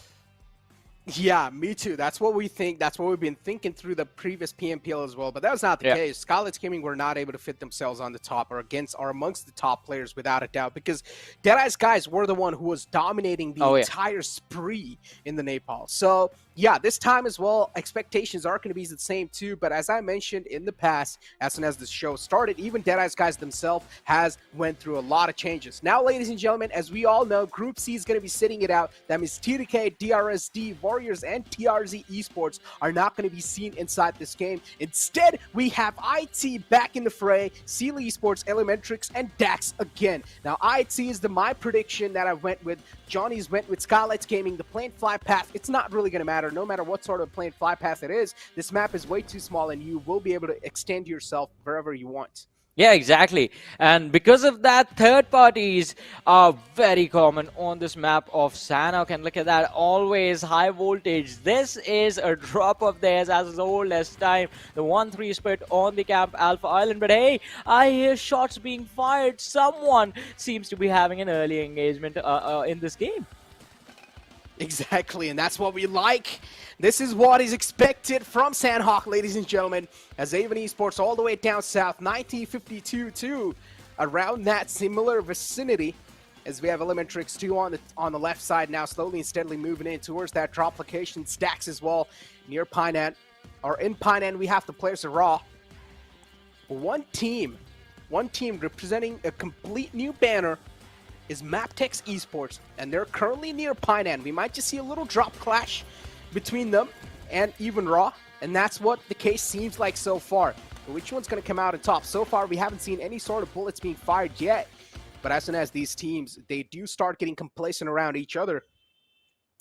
Yeah, me too. That's what we think. That's what we've been thinking through the previous PMPL as well. But that was not the case. Skylightz Gaming were not able to fit themselves on the top or against or amongst the top players without a doubt, because Deadeye's guys were the one who was dominating the entire spree in the Nepal. So yeah, this time as well, expectations are going to be the same too. But as I mentioned in the past, as soon as the show started, even Deadeye's guys themselves has went through a lot of changes. Now, ladies and gentlemen, as we all know, Group C is going to be sitting it out. That means TDK, DRSD, Warriors, and TRZ Esports are not going to be seen inside this game. Instead, we have IT back in the fray, Seal Esports, Elementrix, and DAX again. Now, IT is my prediction that I went with. Johnny's went with Skylightz Gaming. The plane fly path, it's not really going to matter. No matter what sort of plane fly path it is, this map is way too small and you will be able to extend yourself wherever you want. Yeah, exactly. And because of that, third parties are very common on this map of Sanhok. And look at that, always high voltage. This is a drop of theirs as old as time. The 1-3 split on the Camp Alpha Island. But hey, I hear shots being fired. Someone seems to be having an early engagement in this game. Exactly, and that's what we like. This is what is expected from Sanhok, ladies and gentlemen, as A1 Esports all the way down south, 1952 to around that similar vicinity, as we have Elementrix 2 on the left side now, slowly and steadily moving in towards that drop location. Stacks as well near Pine Ant, or in Pine Ant, we have the players of Raw. One team representing a complete new banner is MABETEX Esports, and they're currently near Pine Ant. We might just see a little drop clash between them and even Raw, and that's what the case seems like so far. But which one's going to come out on top? So far, we haven't seen any sort of bullets being fired yet, but as soon as these teams, they do start getting complacent around each other,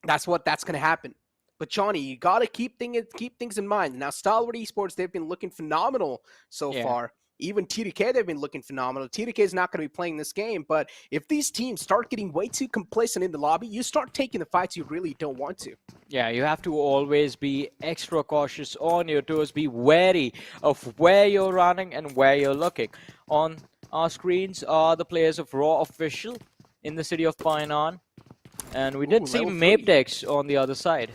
that's going to happen. But Johnny, you got to keep things in mind. Now, Stalwart Esports, they've been looking phenomenal so far. Even TDK, they've been looking phenomenal. TDK is not going to be playing this game, but if these teams start getting way too complacent in the lobby, you start taking the fights you really don't want to. Yeah, you have to always be extra cautious on your toes. Be wary of where you're running and where you're looking. On our screens are the players of Raw Official in the city of Painan. And we did see MABETEX on the other side.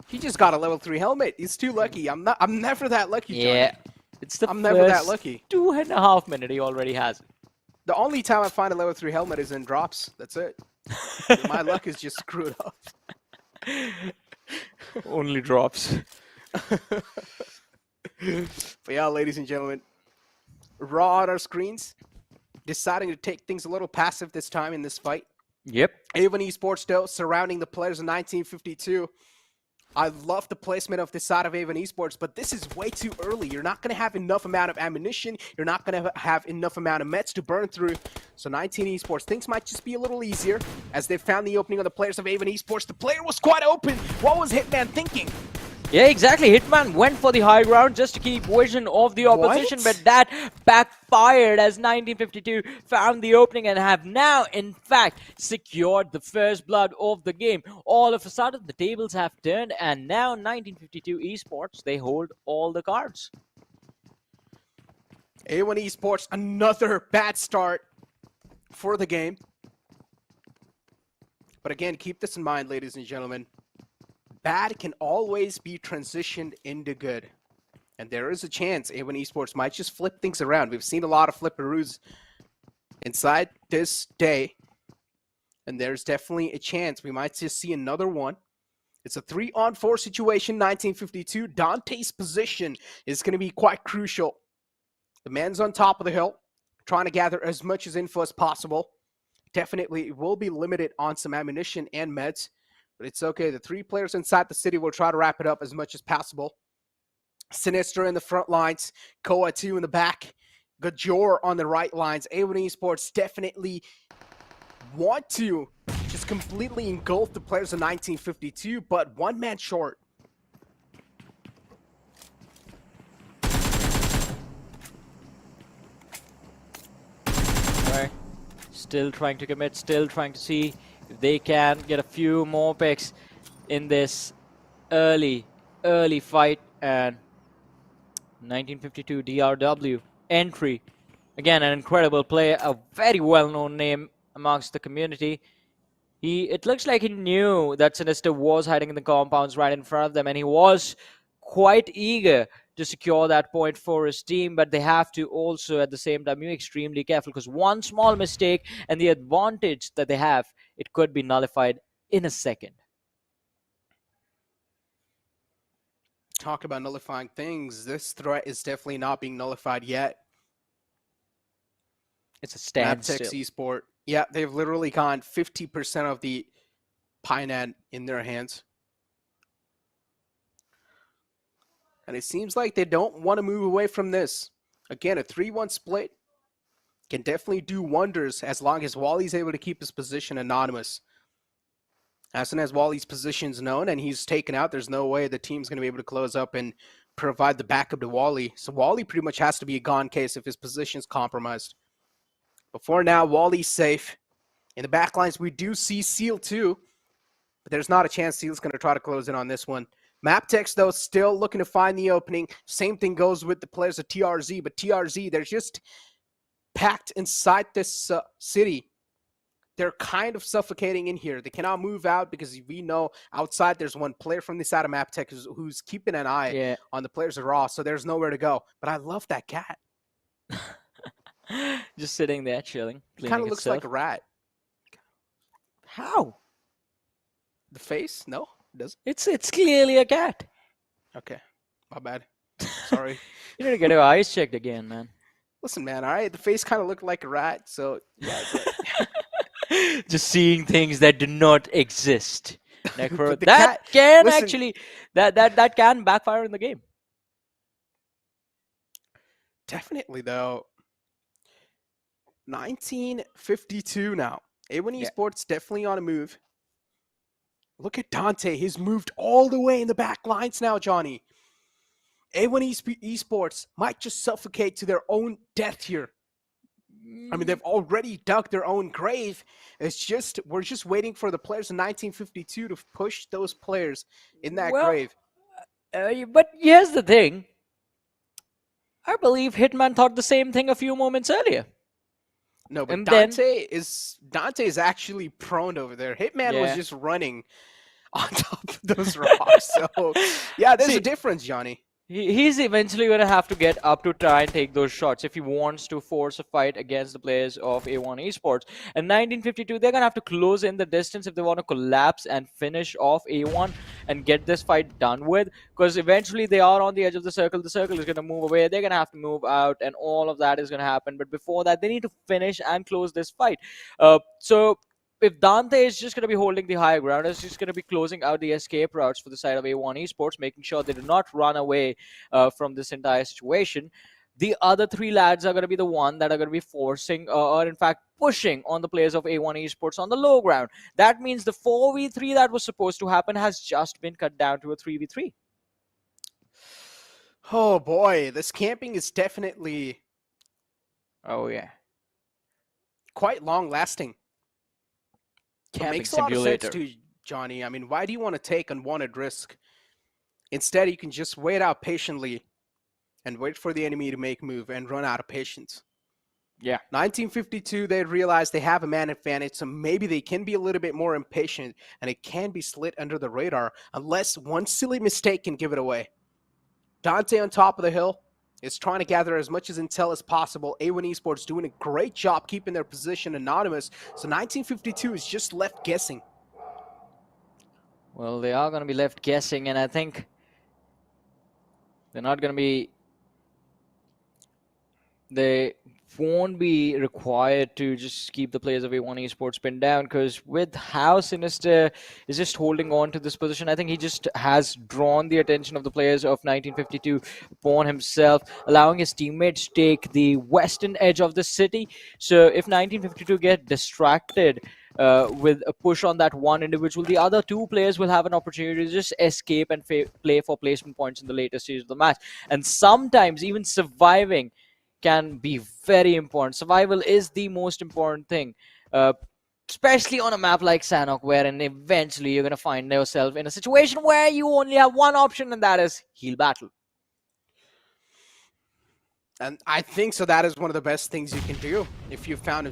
He just got a level 3 helmet. He's too lucky. I'm never that lucky, Johnny. Yeah. It's the I'm never that first lucky. 2.5 minutes. He already has it. The only time I find a level 3 helmet is in drops. That's it. My luck is just screwed up. Only drops. But yeah, ladies and gentlemen, Raw on our screens, deciding to take things a little passive this time in this fight. Yep. Avon Esports, though, surrounding the players in 1952. I love the placement of this side of Avon Esports, but this is way too early. You're not going to have enough amount of ammunition. You're not going to have enough amount of mets to burn through. So 19 Esports, things might just be a little easier as they found the opening of the players of Avon Esports. The player was quite open. What was Hitman thinking? Yeah, exactly. Hitman went for the high ground just to keep vision of the opposition, What? but that backfired as 1952 found the opening and have now, in fact, secured the first blood of the game. All of a sudden, the tables have turned, and now 1952 Esports, they hold all the cards. A1 Esports, another bad start for the game. But again, keep this in mind, ladies and gentlemen. Bad can always be transitioned into good. And there is a chance A1 Esports might just flip things around. We've seen a lot of flipperoos inside this day. And there's definitely a chance we might just see another one. It's a 3-on-4 situation, 1952. Dante's position is going to be quite crucial. The man's on top of the hill, trying to gather as much as info as possible. Definitely will be limited on some ammunition and meds. But it's okay. The 3 players inside the city will try to wrap it up as much as possible. Sinister in the front lines. Koa 2 in the back. Gajor on the right lines. A1 Esports definitely want to just completely engulf the players of 1952, but one man short. Right. Still trying to commit, still trying to see if they can get a few more picks in this early fight. And 1952 DRW entry. Again, an incredible player, a very well-known name amongst the community. It looks like he knew that Sinister was hiding in the compounds right in front of them, and he was quite eager to secure that point for his team, but they have to also at the same time be extremely careful, because one small mistake and the advantage that they have, it could be nullified in a second. Talk about nullifying things. This threat is definitely not being nullified yet. It's a standstill. MABETEX eSport. Yeah, they've literally got 50% of the Pinan in their hands. And it seems like they don't want to move away from this. Again, a 3-1 split can definitely do wonders as long as Wally's able to keep his position anonymous. As soon as Wally's position's known and he's taken out, there's no way the team's going to be able to close up and provide the backup to Wally. So Wally pretty much has to be a gone case if his position's compromised. But for now, Wally's safe. In the backlines, we do see Seal too, but there's not a chance Seal's going to try to close in on this one. MABETEX, though, still looking to find the opening. Same thing goes with the players of TRZ, but TRZ, they're just packed inside this city. They're kind of suffocating in here. They cannot move out because we know outside there's one player from the side of MABETEX who's keeping an eye on the players of Raw, so there's nowhere to go. But I love that cat. Just sitting there chilling. Kind of looks like a rat. How? The face? No, it doesn't. It's clearly a cat. Okay, my bad. Sorry. You need to get your eyes checked again, man. Listen, man, all right? The face kind of looked like a rat, so yeah. Just seeing things that do not exist. Necro, The that cat, can listen, actually, that can backfire in the game. Definitely, though. 1952 now. A1 Esports definitely on a move. Look at Dante. He's moved all the way in the back lines now, Johnny. A1 Esports might just suffocate to their own death here. I mean, they've already dug their own grave. It's just, we're just waiting for the players in 1952 to push those players in that grave. But here's the thing. I believe Hitman thought the same thing a few moments earlier. No, but And Dante is actually prone over there. Hitman was just running on top of those rocks. So, yeah, there's a difference, Johnny. He's eventually going to have to get up to try and take those shots if he wants to force a fight against the players of A1 Esports. And 1952, they're going to have to close in the distance if they want to collapse and finish off A1 and get this fight done with. Because eventually they are on the edge of the circle. The circle is going to move away. They're going to have to move out, and all of that is going to happen. But before that, they need to finish and close this fight. So if Dante is just going to be holding the higher ground, it's just going to be closing out the escape routes for the side of A1 Esports, making sure they do not run away from this entire situation. The other three lads are going to be the one that are going to be forcing or in fact pushing on the players of A1 Esports on the low ground. That means the 4v3 that was supposed to happen has just been cut down to a 3v3. Oh boy, this camping is definitely Oh yeah. quite long lasting. It Camping makes a lot of simulator. sense too, Johnny. I mean, why do you want to take unwanted risk? Instead, you can just wait out patiently and wait for the enemy to make move and run out of patience. Yeah. 1952, they realize they have a man advantage, so maybe they can be a little bit more impatient, and it can be slid under the radar unless one silly mistake can give it away. Dante on top of the hill is trying to gather as much as intel as possible. A1 Esports doing a great job keeping their position anonymous, so 1952 is just left guessing. Well, they are going to be left guessing, and I think they're not going to be... They won't be required to just keep the players of A1 Esports pinned down, because with how Sinister is just holding on to this position, I think he just has drawn the attention of the players of 1952 upon himself, allowing his teammates to take the western edge of the city. So if 1952 get distracted with a push on that one individual, the other two players will have an opportunity to just escape and play for placement points in the later stage of the match. And sometimes even surviving can be very important. Survival is the most important thing, especially on a map like Sanhok, wherein eventually you're going to find yourself in a situation where you only have one option, and that is heal battle. And I think so that is one of the best things you can do if you found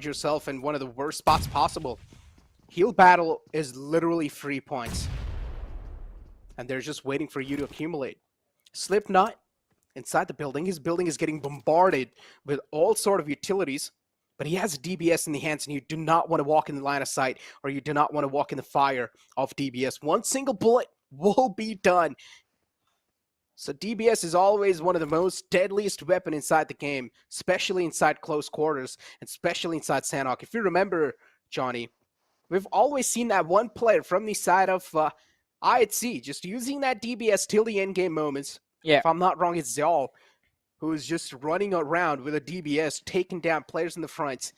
yourself in one of the worst spots possible. Heal battle is literally free points, and they're just waiting for you to accumulate. Slipknot inside the building. His building is getting bombarded with all sort of utilities, but he has DBS in the hands, and you do not want to walk in the line of sight, or you do not want to walk in the fire of DBS. One single bullet will be done. So DBS is always one of the most deadliest weapon inside the game, especially inside close quarters, and especially inside Sanhok. If you remember, Johnny, we've always seen that one player from the side of IHC just using that DBS till the end game moments. Yeah. If I'm not wrong, it's Zal, who is just running around with a DBS, taking down players in the front.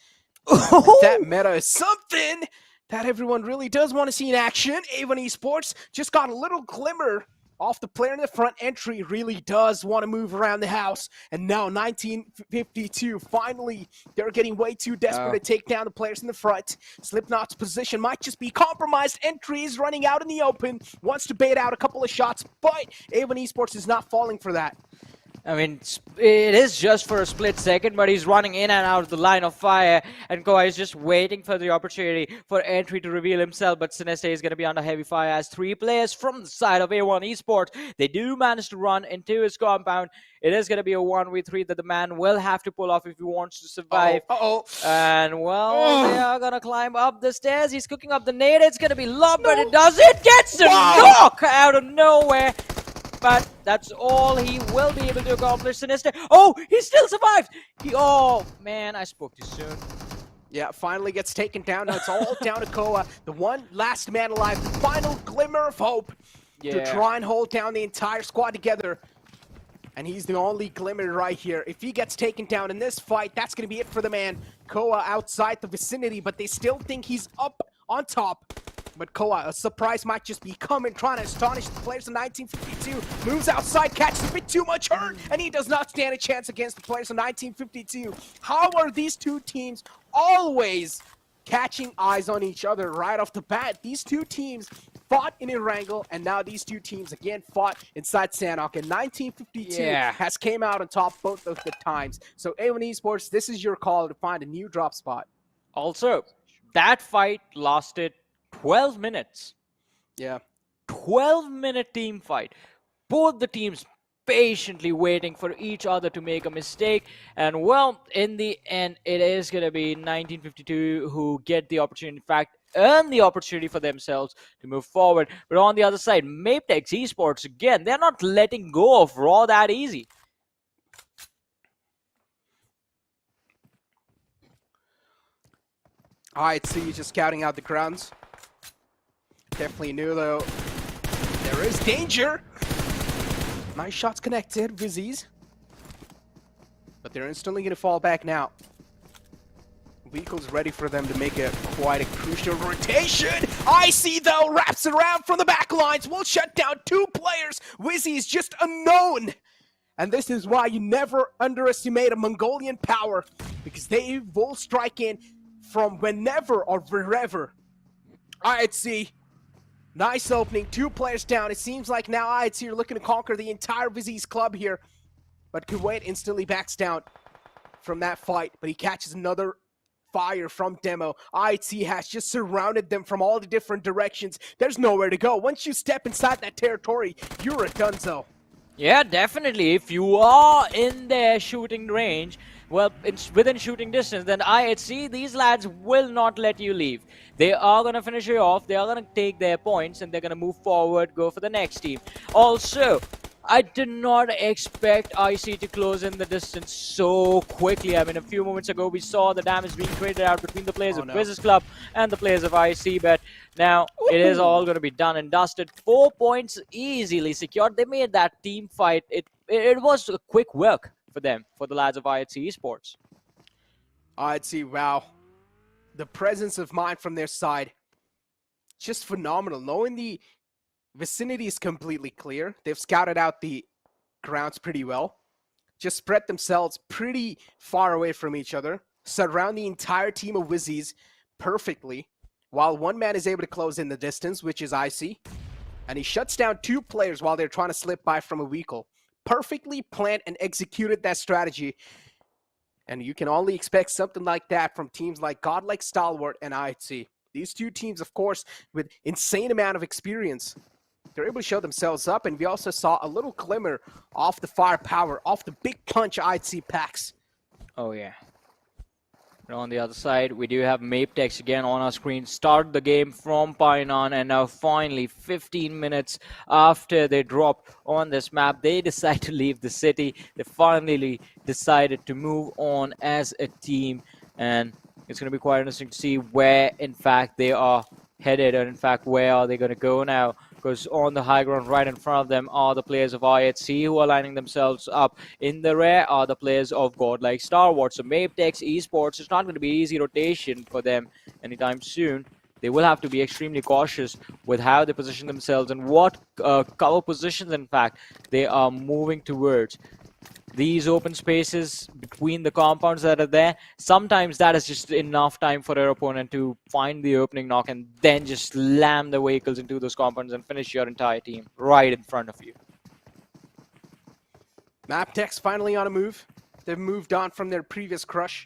That meta is something that everyone really does want to see in action. A1 Esports just got a little glimmer off the player in the front. Entry really does want to move around the house. And now 1952, finally, they're getting way too desperate to take down the players in the front. Slipknot's position might just be compromised. Entry is running out in the open, wants to bait out a couple of shots, but A1 Esports is not falling for that. I mean, it is just for a split second, but he's running in and out of the line of fire, and Koi is just waiting for the opportunity for Entry to reveal himself, but Sinister is going to be under heavy fire as three players from the side of A1 Esports. They do manage to run into his compound. It is going to be a 1v3 that the man will have to pull off if he wants to survive. And, well, they are going to climb up the stairs. He's cooking up the nade. It's going to be lobbed, but it does. It gets a knock out of nowhere. But that's all he will be able to accomplish. Sinister. Oh, he still survived. Oh, man, I spoke too soon. Yeah, finally gets taken down. Now it's all down to Koa, the one last man alive, the final glimmer of hope to try and hold down the entire squad together. And he's the only glimmer right here. If he gets taken down in this fight, that's going to be it for the man. Koa outside the vicinity, but they still think he's up on top. But Koa, a surprise might just be coming, trying to astonish the players in 1952. Moves outside, catches a bit too much hurt, and he does not stand a chance against the players in 1952. How are these two teams always catching eyes on each other right off the bat? These two teams fought in Erangel, and now these two teams again fought inside Sanhok. And 1952 has came out on top both of the times. So A1 Esports, this is your call to find a new drop spot. Also, that fight lasted 12 minutes. Yeah. 12-minute team fight. Both the teams patiently waiting for each other to make a mistake. And well, in the end, it is going to be 1952 who get the opportunity, in fact, earn the opportunity for themselves to move forward. But on the other side, MABETEX eSports, again, they're not letting go of Raw that easy. Alright, see, just scouting out the grounds. Definitely knew, though, there is danger. Nice shots connected, WIZZES. But they're instantly going to fall back now. Vehicle's ready for them to make a quite a crucial rotation. IC, though, wraps it around from the back lines. Will shut down 2 players. WIZZES just unknown. And this is why you never underestimate a Mongolian power, because they will strike in from whenever or wherever. Alright, see. Nice opening. 2 players down. It seems like now IC are looking to conquer the entire WIZZES club here. But Kuwait instantly backs down from that fight. But he catches another fire from Demo. IC has just surrounded them from all the different directions. There's nowhere to go. Once you step inside that territory, you're a dunzo. Yeah, definitely. If you are in their shooting range, well, it's within shooting distance, then IHC, these lads will not let you leave. They are going to finish you off, they are going to take their points, and they're going to move forward, go for the next team. Also, I did not expect IC to close in the distance so quickly. I mean, a few moments ago, we saw the damage being traded out between the players of WIZZES Club and the players of IC, but now it is all going to be done and dusted. 4 points easily secured. They made that team fight. It was a quick work for them, for the lads of IHC Esports. IHC, wow. The presence of mind from their side, just phenomenal. Knowing the vicinity is completely clear. They've scouted out the grounds pretty well. Just spread themselves pretty far away from each other. Surround the entire team of WIZZES perfectly. While one man is able to close in the distance, which is IC. And he shuts down 2 players while they're trying to slip by from a vehicle. Perfectly planned and executed that strategy. And you can only expect something like that from teams like Godlike Stalwart and IHC. These 2 teams, of course, with insane amount of experience. They're able to show themselves up, and we also saw a little glimmer off the firepower, off the big punch IHC packs. Oh, yeah. And on the other side, we do have MABETEX again on our screen. Start the game from Painan, and now finally, 15 minutes after they dropped on this map, they decide to leave the city. They finally decided to move on as a team, and it's going to be quite interesting to see where, in fact, they are headed, and in fact, where are they going to go now? Because on the high ground right in front of them are the players of IHC who are lining themselves up. In the rear are the players of Godlike Stalwart. So MABETEX Esports, it's not going to be easy rotation for them anytime soon. They will have to be extremely cautious with how they position themselves and what cover positions, in fact, they are moving towards. These open spaces between the compounds that are there, sometimes that is just enough time for their opponent to find the opening knock and then just slam the vehicles into those compounds and finish your entire team right in front of you. MABETEX finally on a move. They've moved on from their previous crush.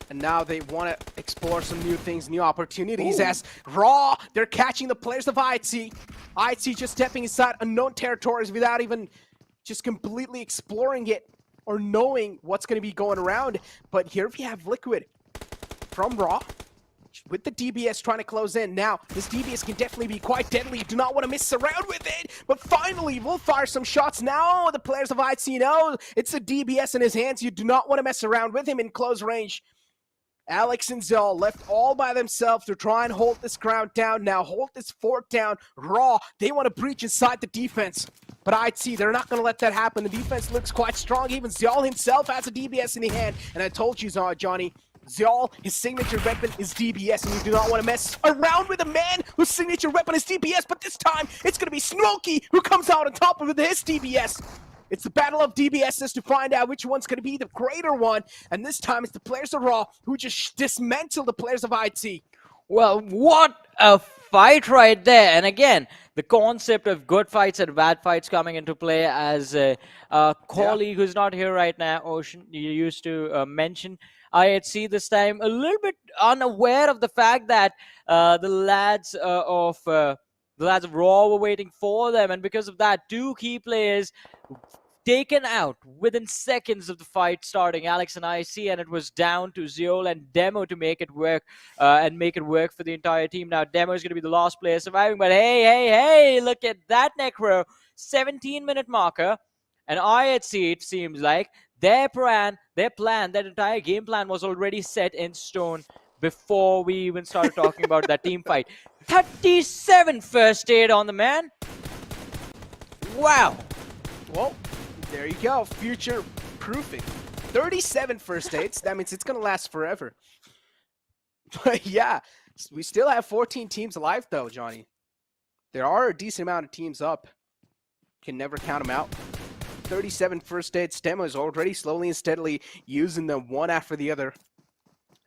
And now they want to explore some new things, new opportunities. As Raw, they're catching the players of IHC. IHC just stepping inside unknown territories without even just completely exploring it or knowing what's going to be going around. But here we have Liquid from Raw with the DBS trying to close in. Now, this DBS can definitely be quite deadly. You do not want to mess around with it. But finally, we'll fire some shots now. The players of IHC know it's a DBS in his hands. You do not want to mess around with him in close range. Alex and Zell left all by themselves to try and hold this ground down. Now hold this fort down. Raw, they want to breach inside the defense. But IHC, they're not going to let that happen. The defense looks quite strong. Even Zell himself has a DBS in the hand. And I told you, Johnny, Zell, his signature weapon is DBS. And you do not want to mess around with a man whose signature weapon is DBS. But this time, it's going to be Smokey who comes out on top of it with his DBS. It's the battle of DBSs to find out which one's going to be the greater one. And this time it's the players of Raw who just dismantle the players of IHC. Well, what a fight right there. And again, the concept of good fights and bad fights coming into play, as a colleague who's not here right now, Ocean, you used to mention. IHC this time a little bit unaware of the fact that the lads of The lads of Raw were waiting for them, and because of that, 2 key players taken out within seconds of the fight starting, Alex and IC, and it was down to Zeol and Demo to make it work for the entire team. Now Demo is going to be the last player surviving, but hey, look at that Necro, 17-minute marker, and IHC, it seems like their plan, that entire game plan was already set in stone before we even started talking about that team fight. 37 first aid on the man. Wow. Well, there you go. Future proofing. 37 first aids. That means it's going to last forever. But yeah, we still have 14 teams alive though, Johnny. There are a decent amount of teams up. Can never count them out. 37 first aids. Demo is already slowly and steadily using them one after the other.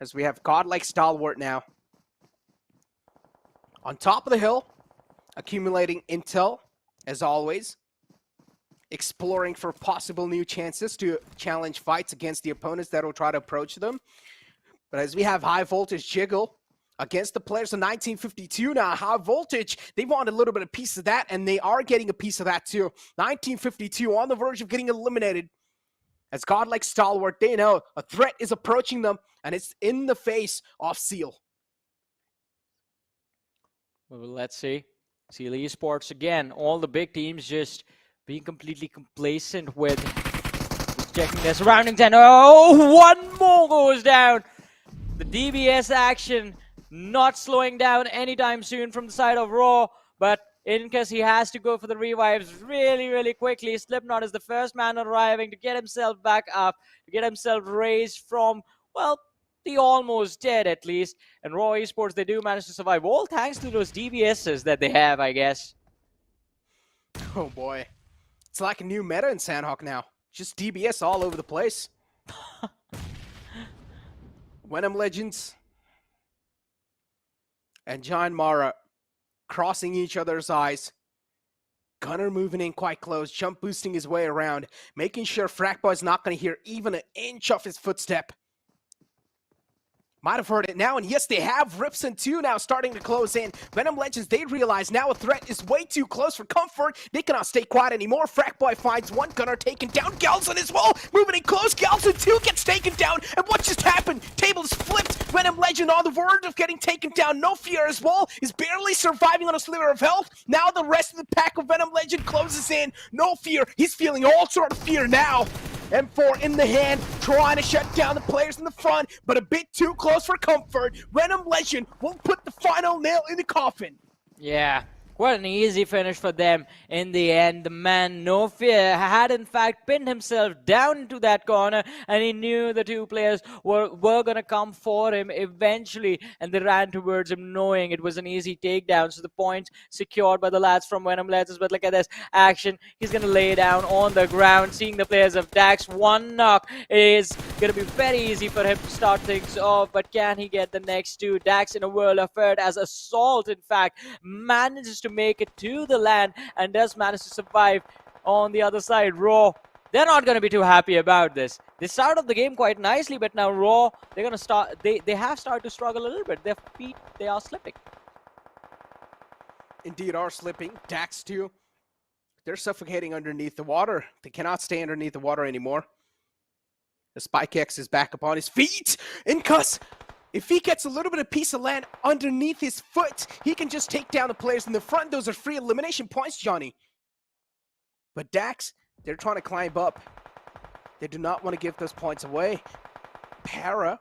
As we have godlike Stalwart now. On top of the hill, accumulating intel, as always. Exploring for possible new chances to challenge fights against the opponents that will try to approach them. But as we have high voltage jiggle against the players of 1952 now, high voltage, they want a little bit of piece of that, and they are getting a piece of that too. 1952 on the verge of getting eliminated. As godlike Stalwart, they know a threat is approaching them, and it's in the face of Seal. Well, let's see. Seal eSports again. All the big teams just being completely complacent with checking their surroundings, and oh, one more goes down. The DBS action not slowing down anytime soon from the side of Raw, but in case he has to go for the revives really quickly. Slipknot is the first man arriving to get himself back up, to get himself raised from, well, the almost dead at least. And Raw eSports, they do manage to survive, all thanks to those DBSs that they have, I guess. Oh boy. It's like a new meta in Sanhok now. Just DBS all over the place. VENOM Legends and John Mara crossing each other's eyes. Gunner moving in quite close, jump boosting his way around, making sure Frackboy's not going to hear even an inch of his footstep. Might have heard it now, and yes, they have. Ripson 2 now starting to close in. VENOM Legends, they realize now a threat is way too close for comfort. They cannot stay quiet anymore. Frackboy finds one gunner taken down. Galson as well, moving in close. Galson 2 gets taken down, and what just happened? Tables flipped. VENOM Legend on the verge of getting taken down. No Fear as well is barely surviving on a sliver of health. Now the rest of the pack of VENOM Legend closes in. No Fear, he's feeling all sort of fear now. M4 in the hand, trying to shut down the players in the front, but a bit too close for comfort. VENOM Legend will put the final nail in the coffin. Yeah, what an easy finish for them in the end. The man, No Fear, had in fact pinned himself down into that corner, and he knew the 2 players were going to come for him eventually, and they ran towards him knowing it was an easy takedown. So the point secured by the lads from VENOM Legends. But look at this action. He's going to lay down on the ground, seeing the players of Dax. One knock is going to be very easy for him to start things off, but can he get the next 2? Dax in a world of hurt as Assault, in fact, manages to make it to the land and does manage to survive on the other side. Raw, they're not going to be too happy about this. They started the game quite nicely, but now Raw, they're going to start, they have started to struggle a little bit. Their feet, they are slipping. Indeed are slipping. Dax too. They're suffocating underneath the water. They cannot stay underneath the water anymore. The Spike X is back upon his feet. Incus, if he gets a little bit of piece of land underneath his foot, he can just take down the players in the front. Those are free elimination points, Johnny. But Dax, they're trying to climb up. They do not want to give those points away. Para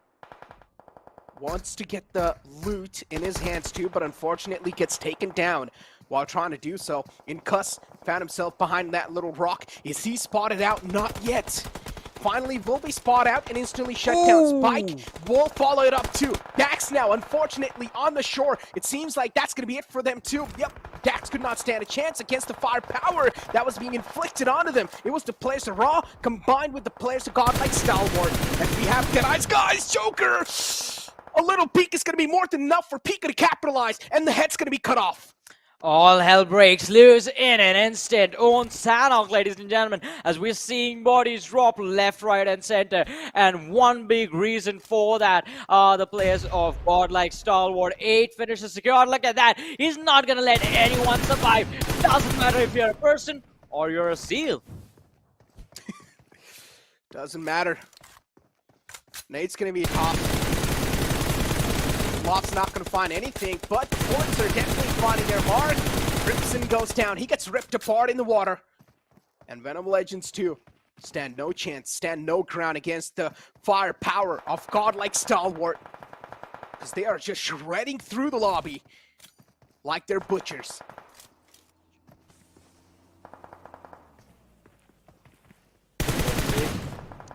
wants to get the loot in his hands too, but unfortunately gets taken down while trying to do so. Incus found himself behind that little rock. Is he spotted out? Not yet. Finally, will be spot out and instantly shut down. Spike will follow it up too. Dax now, unfortunately, on the shore. It seems like that's going to be it for them too. Yep, Dax could not stand a chance against the firepower that was being inflicted onto them. It was the players of Raw combined with the players of godlike Stalwart. And we have Deadeye's guys, Joker! A little peek is going to be more than enough for Pika to capitalize, and the head's going to be cut off. All hell breaks loose in an instant on Sanhok, ladies and gentlemen, as we're seeing bodies drop left, right, and center. And one big reason for that are the players of godlike Stalwart. 8 finishes secured. Look at that. He's not going to let anyone survive. Doesn't matter if you're a person or you're a seal. Doesn't matter. Nate's gonna be top. Lot's not gonna find anything, but the points are definitely finding their mark. Ripson goes down. He gets ripped apart in the water. And VENOM Legends too stand no chance, stand no ground against the firepower of godlike Stalwart. Because they are just shredding through the lobby like they're butchers.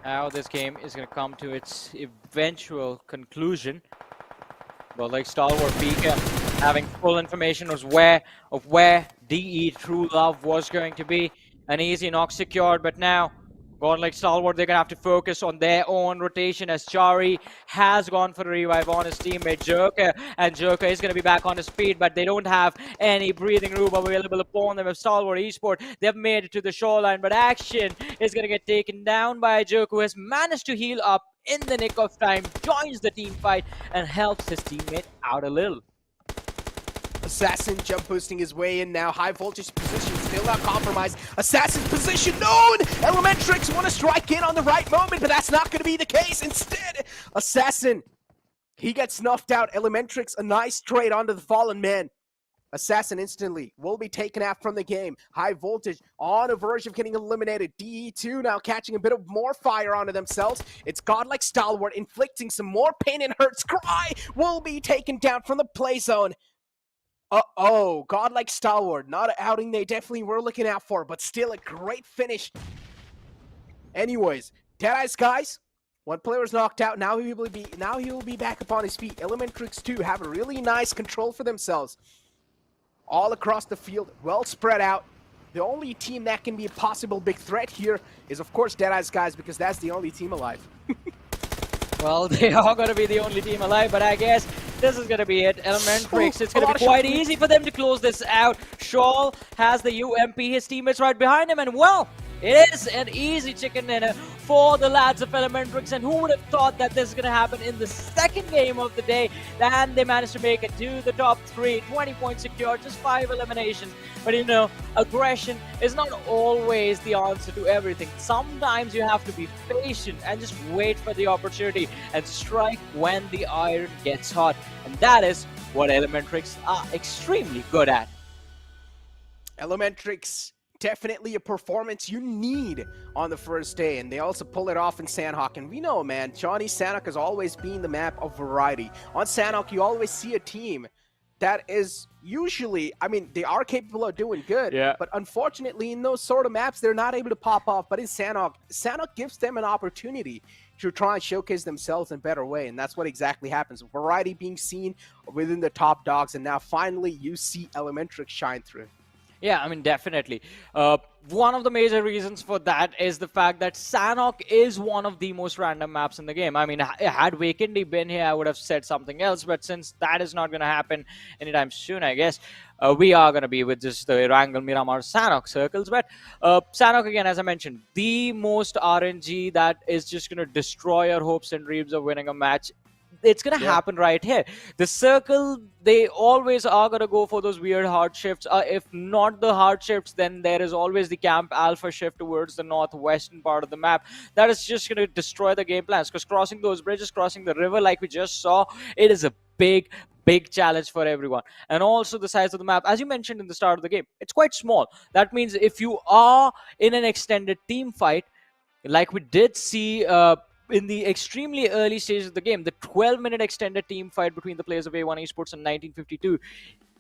How this game is going to come to its eventual conclusion. But like Stalwart Beacon having full information of where DE True Love was going to be. An easy knock secured, but now godlike Stalwart, they're gonna have to focus on their own rotation as Chari has gone for a revive on his teammate Joker, and Joker is gonna be back on his feet, but they don't have any breathing room available upon them. If Stalwart Esport, they've made it to the shoreline, but Action is gonna get taken down by Joker, who has managed to heal up in the nick of time, joins the team fight, and helps his teammate out a little. Assassin jump boosting his way in now. High voltage position still not compromised. Assassin's position known! Elementrix want to strike in on the right moment, but that's not going to be the case. Instead, Assassin, he gets snuffed out. Elementrix, a nice trade onto the fallen man. Assassin instantly will be taken out from the game. High voltage on the verge of getting eliminated. DE2 now catching a bit of more fire onto themselves. It's godlike Stalwart inflicting some more pain and hurt. Scry will be taken down from the play zone. Uh-oh, godlike Stalwart, not an outing they definitely were looking out for, but still a great finish. Anyways, DEADEYES guys, one player is knocked out, now he will be back upon his feet. Elementrix 2 have a really nice control for themselves. All across the field, well spread out. The only team that can be a possible big threat here is of course DEADEYES guys, because that's the only team alive. Well, they are going to be the only team alive, but I guess this is going to be it. Elementrix, it's going to be quite easy for them to close this out. Shawl has the UMP, his teammates right behind him, and well, it is an easy chicken dinner for the lads of Elementrix, and who would have thought that this is going to happen in the second game of the day, and they managed to make it to the top 3, 20 points secured, just 5 eliminations. But you know, aggression is not always the answer to everything. Sometimes you have to be patient and just wait for the opportunity and strike when the iron gets hot, and that is what Elementrix are extremely good at. Elementrix, definitely a performance you need on the first day, and they also pull it off in Sanhok. And we know, man, Johnny Sanhok has always been the map of variety. On Sanhok, you always see a team that is usually, I mean, they are capable of doing good, but unfortunately in those sort of maps, they're not able to pop off. But in Sanhok, Sanhok gives them an opportunity to try and showcase themselves in a better way, and that's what exactly happens. Variety being seen within the top dogs, and now finally you see Elementrix shine through. Yeah, I mean, definitely. One of the major reasons for that is the fact that Sanhok is one of the most random maps in the game. I mean, had Vacandy been here, I would have said something else, but since that is not going to happen anytime soon, I guess, we are going to be with just the Erangel, Miramar, Sanhok circles. But Sanhok, again, as I mentioned, the most RNG that is just going to destroy your hopes and dreams of winning a match. It's going to happen right here. The circle, they always are going to go for those weird hard shifts. If not the hard shifts, then there is always the Camp Alpha shift towards the northwestern part of the map. That is just going to destroy the game plans, because crossing those bridges, crossing the river like we just saw, it is a big challenge for everyone. And also the size of the map, as you mentioned in the start of the game, it's quite small. That means if you are in an extended team fight, like we did see in the extremely early stages of the game, the 12-minute extended team fight between the players of A1 eSports in 1952,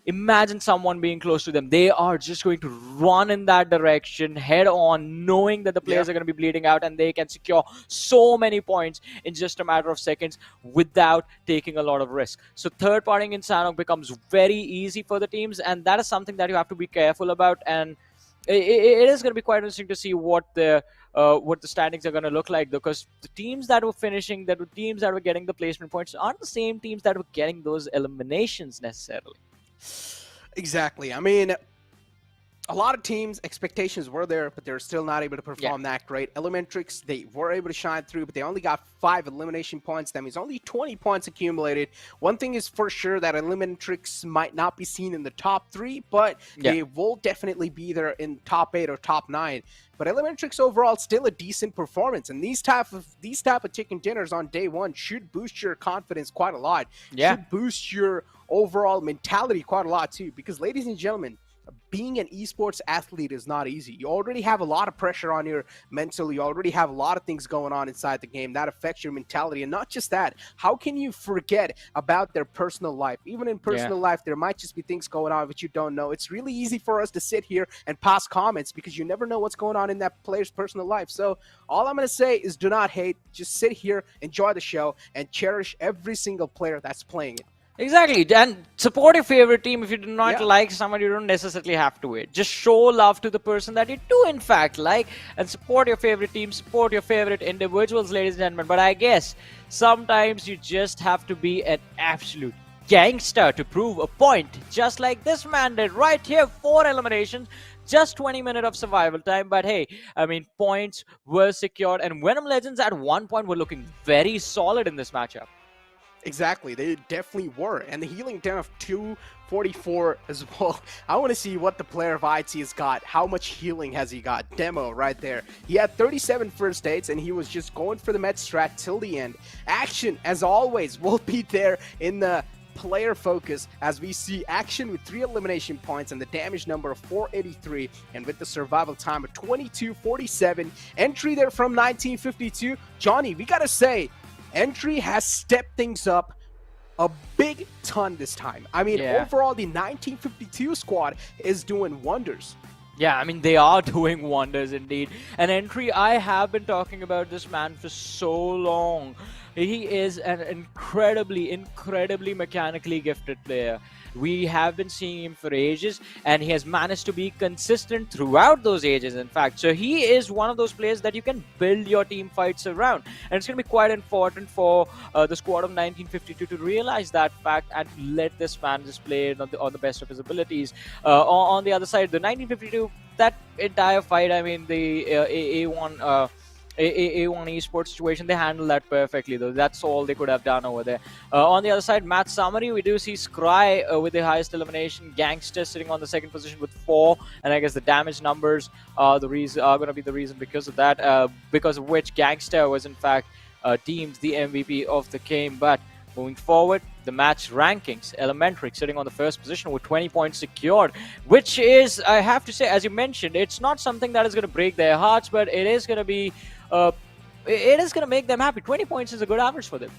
imagine someone being close to them. They are just going to run in that direction head on, knowing that the players are going to be bleeding out, and they can secure so many points in just a matter of seconds without taking a lot of risk. So third partying in Sanhok becomes very easy for the teams, and that is something that you have to be careful about. And it is going to be quite interesting to see what the standings are going to look like, because the teams that were finishing, the teams that were getting the placement points, aren't the same teams that were getting those eliminations necessarily. Exactly. I mean, a lot of teams' expectations were there, but they're still not able to perform that great. Elementrix, they were able to shine through, but they only got 5 elimination points. That means only 20 points accumulated. One thing is for sure that Elementrix might not be seen in the top 3, but they will definitely be there in top 8 or top 9. But Elementrix overall still a decent performance, and these type of chicken dinners on day 1 should boost your confidence quite a lot. Should boost your overall mentality quite a lot too, because ladies and gentlemen, being an esports athlete is not easy. You already have a lot of pressure on your mental. You already have a lot of things going on inside the game that affects your mentality. And not just that, how can you forget about their personal life? Even in personal life, there might just be things going on which you don't know. It's really easy for us to sit here and pass comments because you never know what's going on in that player's personal life. So all I'm going to say is do not hate. Just sit here, enjoy the show, and cherish every single player that's playing it. Exactly, and support your favorite team. If you do not like someone, you don't necessarily have to wait. Just show love to the person that you do in fact like, and support your favorite team, support your favorite individuals, ladies and gentlemen. But I guess sometimes you just have to be an absolute gangster to prove a point, just like this man did right here. 4 eliminations, just 20 minutes of survival time. But hey, I mean, points were secured, and VENOM Legends at one point were looking very solid in this matchup. Exactly, they definitely were, and the healing down of 244 as well. I want to see what the player of IT has got. How much healing has he got? Demo right there. He had 37 first aids, and he was just going for the med strat till the end. Action, as always, will be there in the player focus as we see Action with 3 elimination points and the damage number of 483, and with the survival time of 22:47. Entry there from 1952. Johnny, we gotta say, Entry has stepped things up a big ton this time. I mean, overall, the 1952 squad is doing wonders. Yeah, I mean, they are doing wonders indeed. And Entry, I have been talking about this man for so long. He is an incredibly mechanically gifted player. We have been seeing him for ages, and he has managed to be consistent throughout those ages, in fact. So he is one of those players that you can build your team fights around. And it's going to be quite important for the squad of 1952 to realize that fact and let this man just play on the best of his abilities. On the other side, the 1952, that entire fight, I mean, the A1... A1 eSports situation, they handled that perfectly though. That's all they could have done over there. On the other side, match summary, we do see Scry with the highest elimination, Gangster sitting on the 2nd position with 4, and I guess the damage numbers are going to be the reason because of that, because of which Gangster was in fact deemed the MVP of the game. But moving forward, the match rankings, Elementrix sitting on the 1st position with 20 points secured, which is, I have to say, as you mentioned, it's not something that is going to break their hearts, but it is going to be it is going to make them happy. 20 points is a good average for them.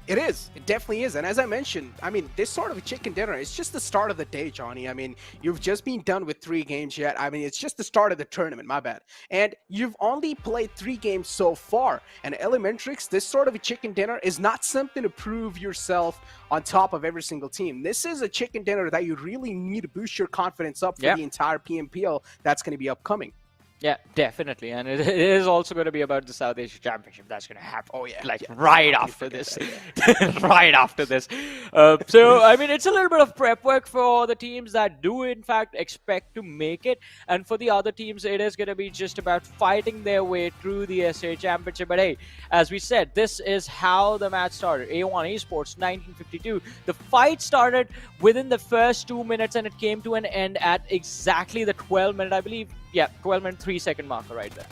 It is. It definitely is. And as I mentioned, I mean, this sort of a chicken dinner, it's just the start of the day, Johnny. I mean, you've just been done with 3 games yet. I mean, it's just the start of the tournament, my bad. And you've only played 3 games so far. And Elementrix, this sort of a chicken dinner is not something to prove yourself on top of every single team. This is a chicken dinner that you really need to boost your confidence up for the entire PMPL that's going to be upcoming. Yeah, definitely. And it is also going to be about the South Asia Championship. That's going to happen. Oh, yeah. Like, right after this. Right after this. So, I mean, it's a little bit of prep work for the teams that do, in fact, expect to make it. And for the other teams, it is going to be just about fighting their way through the SA Championship. But hey, as we said, this is how the match started. A1 Esports, 1952. The fight started within the first 2 minutes, and it came to an end at exactly the 12-minute, I believe. Yeah, 12-minute 3-second marker right there.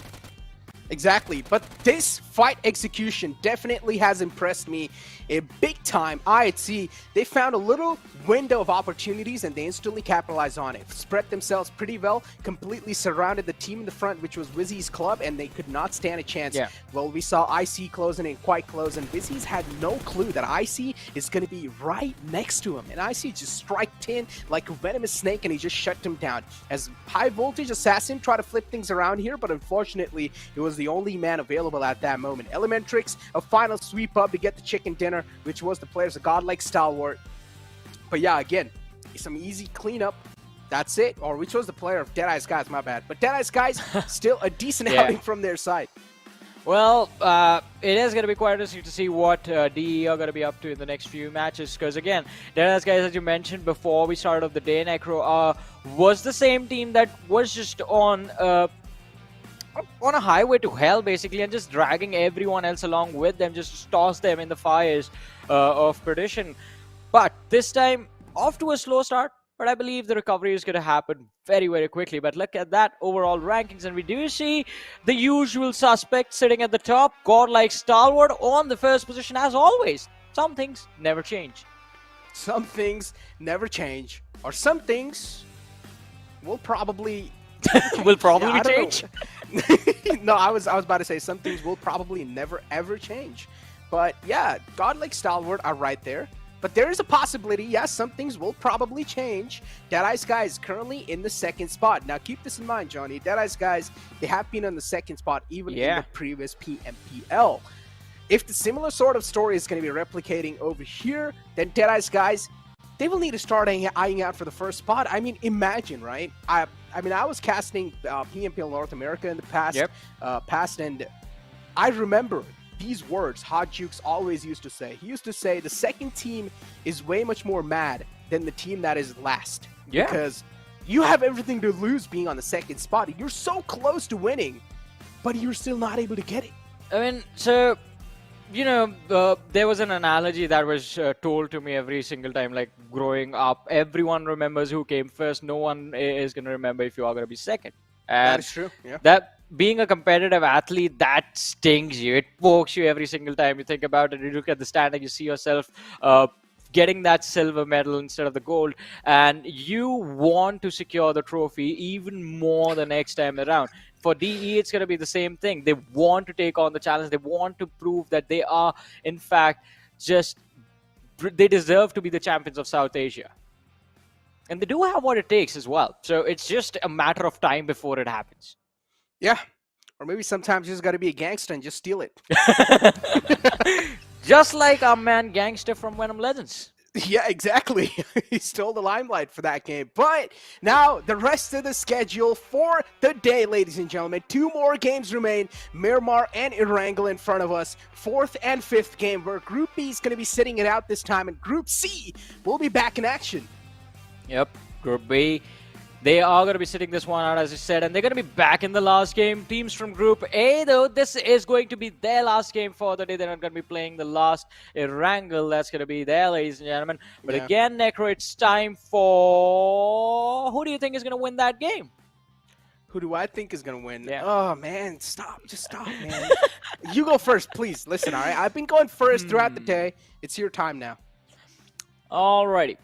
Exactly, but this fight execution definitely has impressed me a big time. IHC, they found a little window of opportunities and they instantly capitalized on it. Spread themselves pretty well, completely surrounded the team in the front, which was WIZZES club, and they could not stand a chance. Yeah. Well, we saw IC closing in quite close, and WIZZES had no clue that IC is going to be right next to him. And IC just striked in like a venomous snake, and he just shut him down. As High Voltage Assassin tried to flip things around here, but unfortunately, it was the only man available at that moment. Elementrix, a final sweep up to get the chicken dinner, which was the players of Godlike Stalwart. But yeah, again, some easy cleanup. That's it. Or which was the player of Deadeye's Guys, my bad. But Deadeye's Guys, still a decent outing from their side. Well, it is going to be quite interesting to see what DE are going to be up to in the next few matches. Because again, Deadaye's, guys, as you mentioned before we started off the day, Necro was the same team that was just on a highway to hell, basically, and just dragging everyone else along with them, just to toss them in the fires of perdition. But this time, off to a slow start. But I believe the recovery is going to happen very, very quickly. But look at that overall rankings, and we do see the usual suspects sitting at the top. Godlike Stalwart on the first position as always. Some things never change. Some things never change, or some things will probably Will probably I don't change. know. No, I was about to say some things will probably never ever change. But yeah, Godlike Stalwart are right there. But there is a possibility, yes, some things will probably change. Deadeye's guy is currently in the second spot. Now keep this in mind, Johnny. Deadeye's guys, they have been on the second spot even in the previous PMPL. If the similar sort of story is going to be replicating over here, then Deadeye's guys, they will need to start eyeing out for the first spot. I mean, imagine, right? I mean, I was casting PMPL North America in the past, and I remember these words Hot Jukes always used to say. He used to say the second team is way much more mad than the team that is last. Yeah. Because you have everything to lose being on the second spot. You're so close to winning, but you're still not able to get it. I mean, so, you know, there was an analogy that was told to me every single time, like growing up. Everyone remembers who came first. No one is going to remember if you are going to be second. And that is true, yeah. That being a competitive athlete, that stings you. It pokes you every single time you think about it. You look at the standing, you see yourself getting that silver medal instead of the gold, and you want to secure the trophy even more the next time around. For DE, it's going to be the same thing. They want to take on the challenge. They want to prove that they are, in fact, they deserve to be the champions of South Asia. And they do have what it takes as well. So it's just a matter of time before it happens. Yeah. Or maybe sometimes you just got to be a gangster and just steal it. Just like our man Gangster from VENOM Legends. Yeah, exactly. He stole the limelight for that game. But now the rest of the schedule for the day, ladies and gentlemen. 2 more games remain. Miramar and Erangel in front of us. 4th and 5th game, where Group B is going to be sitting it out this time. And Group C will be back in action. Yep, Group B. They are going to be sitting this one out, as I said, and they're going to be back in the last game. Teams from Group A, though, this is going to be their last game for the day. They're not going to be playing the last Erangel. That's going to be there, ladies and gentlemen. But again, Necro, it's time for... Who do you think is going to win that game? Who do I think is going to win? Yeah. Oh, man, stop. Just stop, man. You go first, please. Listen, all right? I've been going first throughout the day. It's your time now. Alrighty.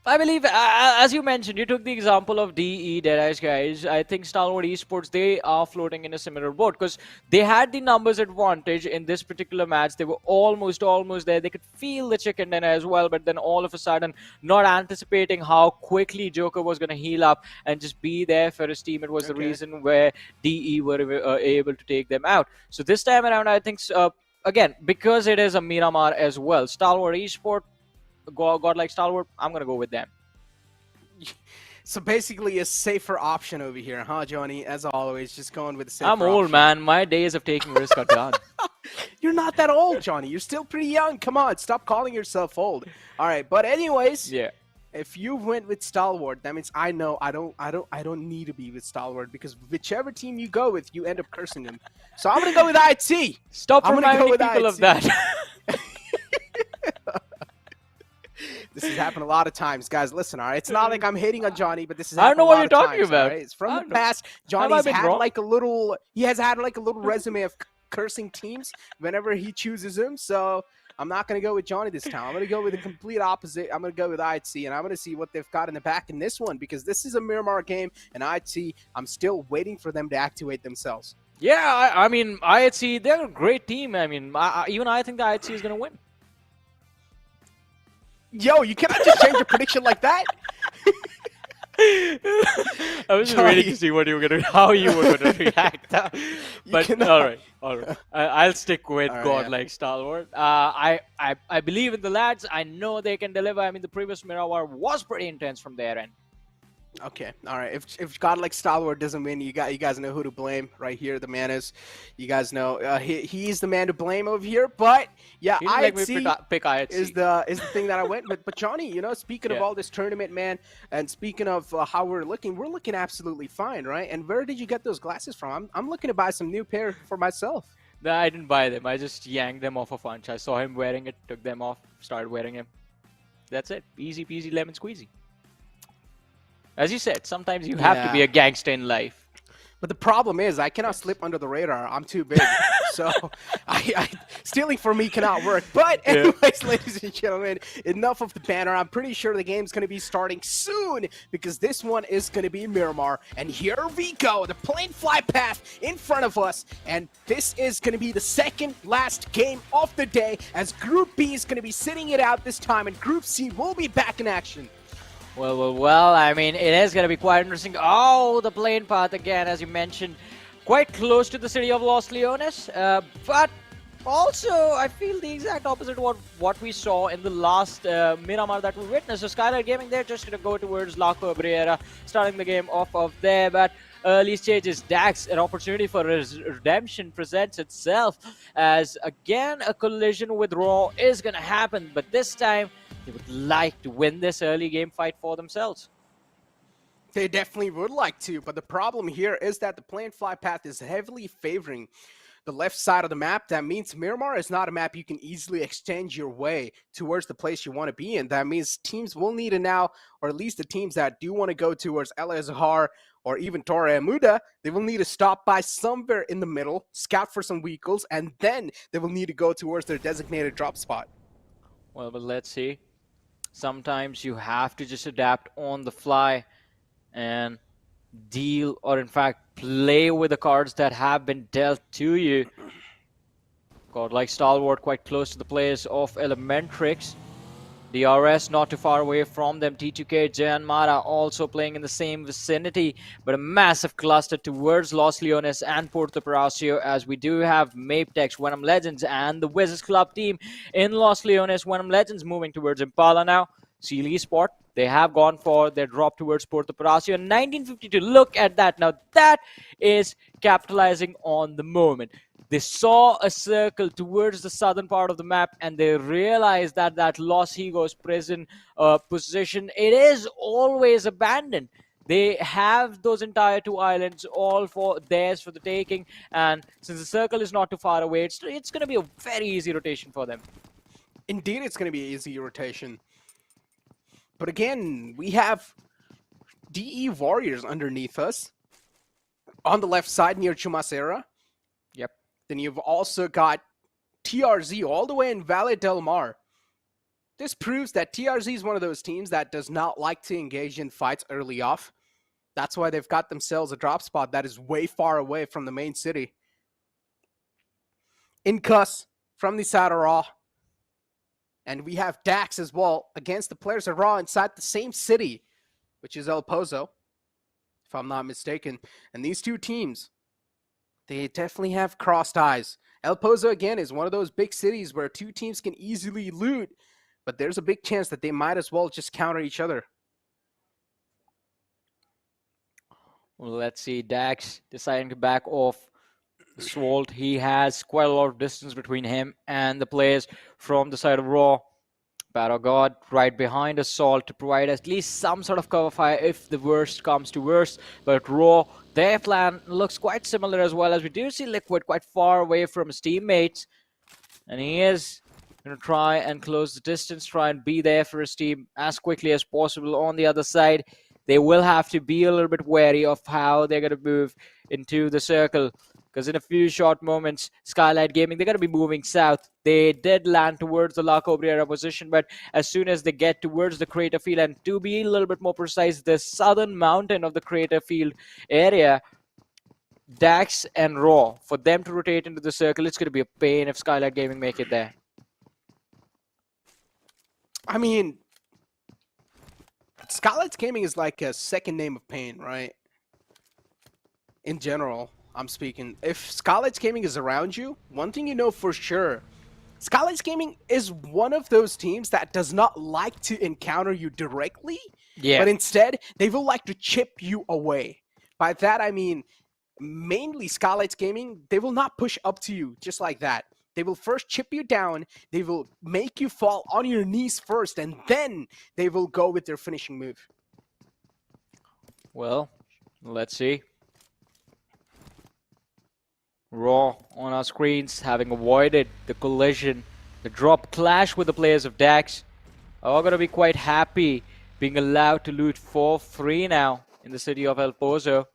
I believe, as you mentioned, you took the example of DE, Deadeye's guys. I think Stalwart Esports, they are floating in a similar boat because they had the numbers advantage in this particular match. They were almost there. They could feel the chicken dinner as well, but then all of a sudden, not anticipating how quickly Joker was going to heal up and just be there for his team. It was the reason where DE were able to take them out. So this time around, I think, again, because it is a Miramar as well, Stalwart Esports, Godlike Stalwart, I'm going to go with them. So basically a safer option over here, huh, Johnny? As always, just going with the safer I'm old, option. man. My days of taking risks are done. You're not that old, Johnny. You're still pretty young. Come on, stop calling yourself old. All right, but anyways, Yeah. if you went with Stalwart, that means I know I don't need to be with Stalwart, because whichever team you go with, you end up cursing them. So I'm gonna go with IT. Stop I'm gonna reminding go with people IT. of that. This has happened a lot of times, guys. Listen, all right. It's not like I'm hating on Johnny, but this is. I don't know what you're talking about. Right? It's from I the don't know. past. Have I Johnny's been had wrong? like a little. He has had like a little resume of cursing teams whenever he chooses them. So I'm not gonna go with Johnny this time. I'm gonna go with the complete opposite. I'm gonna go with ITC, and I'm gonna see what they've got in the back in this one, because this is a Miramar game, and ITC, I'm still waiting for them to activate themselves. Yeah, I mean, IHC, they're a great team. I mean, even I think the IHC is going to win. Yo, you cannot just change your prediction like that. I was just waiting to see what you were going to, how you were going to react. But cannot. all right. I'll stick with All right, Godlike Stalwart. I believe in the lads. I know they can deliver. I mean, the previous Miramar was pretty intense from their end. Okay, all right. If God like Stalwart doesn't win, you guys know who to blame right here. The man is, you guys know, he's the man to blame over here. But yeah, He didn't make me pick is IHC. the thing that I went. But Johnny, you know, speaking of Yeah. all this tournament, man, and speaking of how we're looking absolutely fine, right? And where did you get those glasses from? I'm looking to buy some new pair for myself. No, I didn't buy them. I just yanked them off a punch. I saw him wearing it, took them off, started wearing them. That's it. Easy peasy lemon squeezy. As you said, sometimes you have to be Yeah. a gangster in life. But the problem is, I cannot slip under the radar. I'm too big. So, stealing for me cannot work. But anyways, ladies and gentlemen, enough of the banner. I'm pretty sure the game's going to be starting soon because this one is going to be Miramar. And here we go, the plane fly path in front of us. And this is going to be the second last game of the day as Group B is going to be sitting it out this time and Group C will be back in action. Well, I mean, it is going to be quite interesting. Oh, the plane path again, as you mentioned, quite close to the city of Los Leones. But also, I feel the exact opposite of what we saw in the last Miramar that we witnessed. So Skylightz Gaming, they're just going to go towards La Cabrera, starting the game off of there. But early stages, Dax, an opportunity for redemption presents itself as, again, a collision with Raw is going to happen. But this time, they would like to win this early game fight for themselves. They definitely would like to, but the problem here is that the plane fly path is heavily favoring the left side of the map. That means Miramar is not a map you can easily extend your way towards the place you want to be in. That means teams will need to now, or at least the teams that do want to go towards El Azhar or even Torre Amuda, they will need to stop by somewhere in the middle, scout for some vehicles, and then they will need to go towards their designated drop spot. Well, but let's see. Sometimes you have to just adapt on the fly and deal, or in fact play with the cards that have been dealt to you. God like Stalwart quite close to the players of Elementrix. DRS not too far away from them. T2K, Jan Mara also playing in the same vicinity, but a massive cluster towards Los Leones and Puerto Palacio, as we do have MABETEX, VENOM Legends, and the WIZZES club team in Los Leones. VENOM Legends moving towards Impala now. Seal eSport, they have gone for their drop towards Puerto Palacio. 1952, look at that. Now that is capitalizing on the moment. They saw a circle towards the southern part of the map and they realized that that Los Higos prison position, it is always abandoned. They have those entire two islands all for theirs for the taking, and since the circle is not too far away, it's going to be a very easy rotation for them. Indeed, it's going to be an easy rotation. But again, we have DE Warriors underneath us on the left side near Chumacera. Yep. Then you've also got TRZ all the way in Valle del Mar. This proves that TRZ is one of those teams that does not like to engage in fights early off. That's why they've got themselves a drop spot that is way far away from the main city. Incus from the side of Raw. And we have Dax as well against the players of Raw inside the same city, which is El Pozo, if I'm not mistaken. And these two teams, they definitely have crossed eyes. El Pozo, again, is one of those big cities where two teams can easily loot, but there's a big chance that they might as well just counter each other. Well, let's see. Dax deciding to back off the Swolt. He has quite a lot of distance between him and the players from the side of Raw. Battle God right behind Assault to provide at least some sort of cover fire if the worst comes to worst. But Raw, their plan looks quite similar as well, as we do see Liquid quite far away from his teammates. And he is going to try and close the distance, try and be there for his team as quickly as possible on the other side. They will have to be a little bit wary of how they're going to move into the circle, because in a few short moments, Skylightz Gaming, they're going to be moving south. They did land towards the La Cabrera position, but as soon as they get towards the crater field, and to be a little bit more precise, the southern mountain of the crater field area, Dax and Raw, for them to rotate into the circle, it's going to be a pain if Skylightz Gaming make it there. I mean, Skylightz Gaming is like a second name of pain, right? In general, I'm speaking. If Skylightz Gaming is around you, one thing you know for sure, Skylightz Gaming is one of those teams that does not like to encounter you directly, Yeah. But instead, they will like to chip you away. By that, I mean, mainly Skylightz Gaming, they will not push up to you just like that. They will first chip you down, they will make you fall on your knees first, and then they will go with their finishing move. Well, let's see. Raw on our screens, having avoided the collision, the drop clash with the players of DAX, are going to be quite happy being allowed to loot for free now in the city of El Pozo.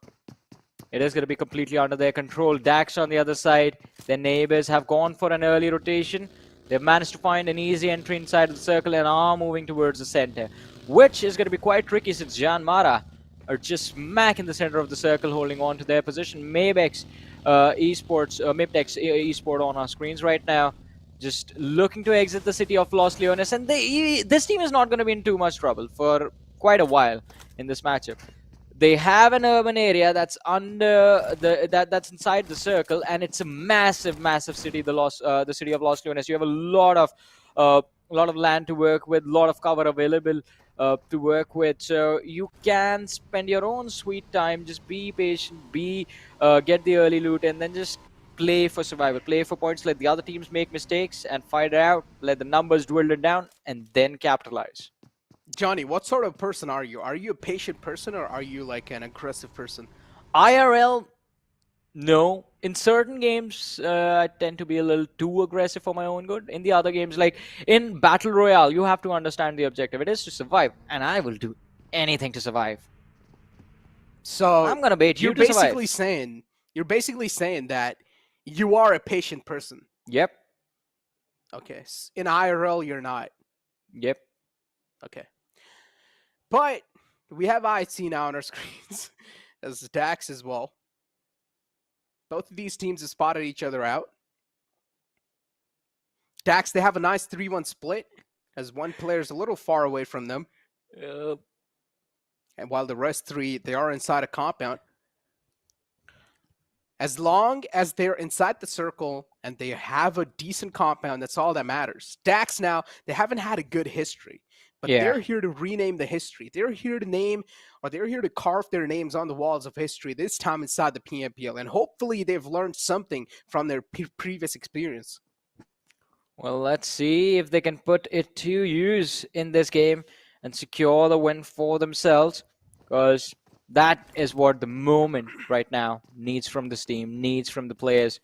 It is going to be completely under their control. DAX on the other side, their neighbors have gone for an early rotation. They've managed to find an easy entry inside of the circle and are moving towards the center, which is going to be quite tricky since Jan Mara are just smack in the center of the circle, holding on to their position. MABETEX MABETEX eSport on our screens right now, just looking to exit the city of Los Leones, and this team is not going to be in too much trouble for quite a while in this matchup. They have an urban area that's under that's inside the circle, and it's a massive, massive city. The city of Los Leones. You have a lot of land to work with, a lot of cover available to work with. So you can spend your own sweet time. Just be patient, get the early loot, and then just play for survival, play for points. Let the other teams make mistakes and fight it out. Let the numbers dwindle down, and then capitalize. Johnny, what sort of person are you? Are you a patient person or are you like an aggressive person? IRL, no. In certain games, I tend to be a little too aggressive for my own good. In the other games, like in Battle Royale, you have to understand the objective. It is to survive, and I will do anything to survive. So I'm gonna bait you to survive. You're basically saying that you are a patient person. Yep. Okay. In IRL, you're not. Yep. Okay. But we have IC now on our screens as DAX as well. Both of these teams have spotted each other out. DAX, they have a nice 3-1 split as one player is a little far away from them. And while the rest three, they are inside a compound. As long as they're inside the circle and they have a decent compound, that's all that matters. DAX now, they haven't had a good history. But they're here to rename the history. They're here to name, or they're here to carve their names on the walls of history, this time inside the PMPL. And hopefully they've learned something from their previous experience. Well, let's see if they can put it to use in this game and secure the win for themselves. Because that is what the moment right now needs from this team, needs from the players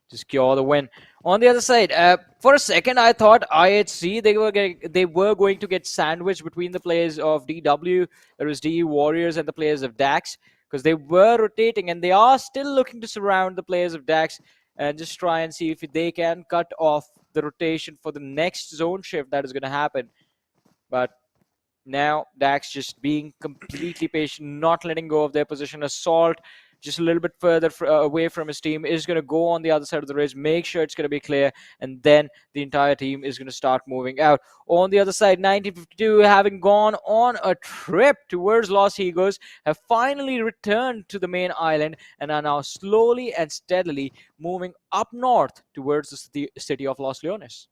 to secure the win. On the other side, for a second, I thought IHC, they were going to get sandwiched between the players of DW, there was DE Warriors, and the players of DAX, because they were rotating, and they are still looking to surround the players of DAX and just try and see if they can cut off the rotation for the next zone shift that is going to happen. But now DAX just being completely patient, not letting go of their position. Assault just a little bit further away from his team is going to go on the other side of the ridge, make sure it's going to be clear, and then the entire team is going to start moving out. On the other side, 1952, having gone on a trip towards Los Higos, have finally returned to the main island and are now slowly and steadily moving up north towards the city of Los Leones.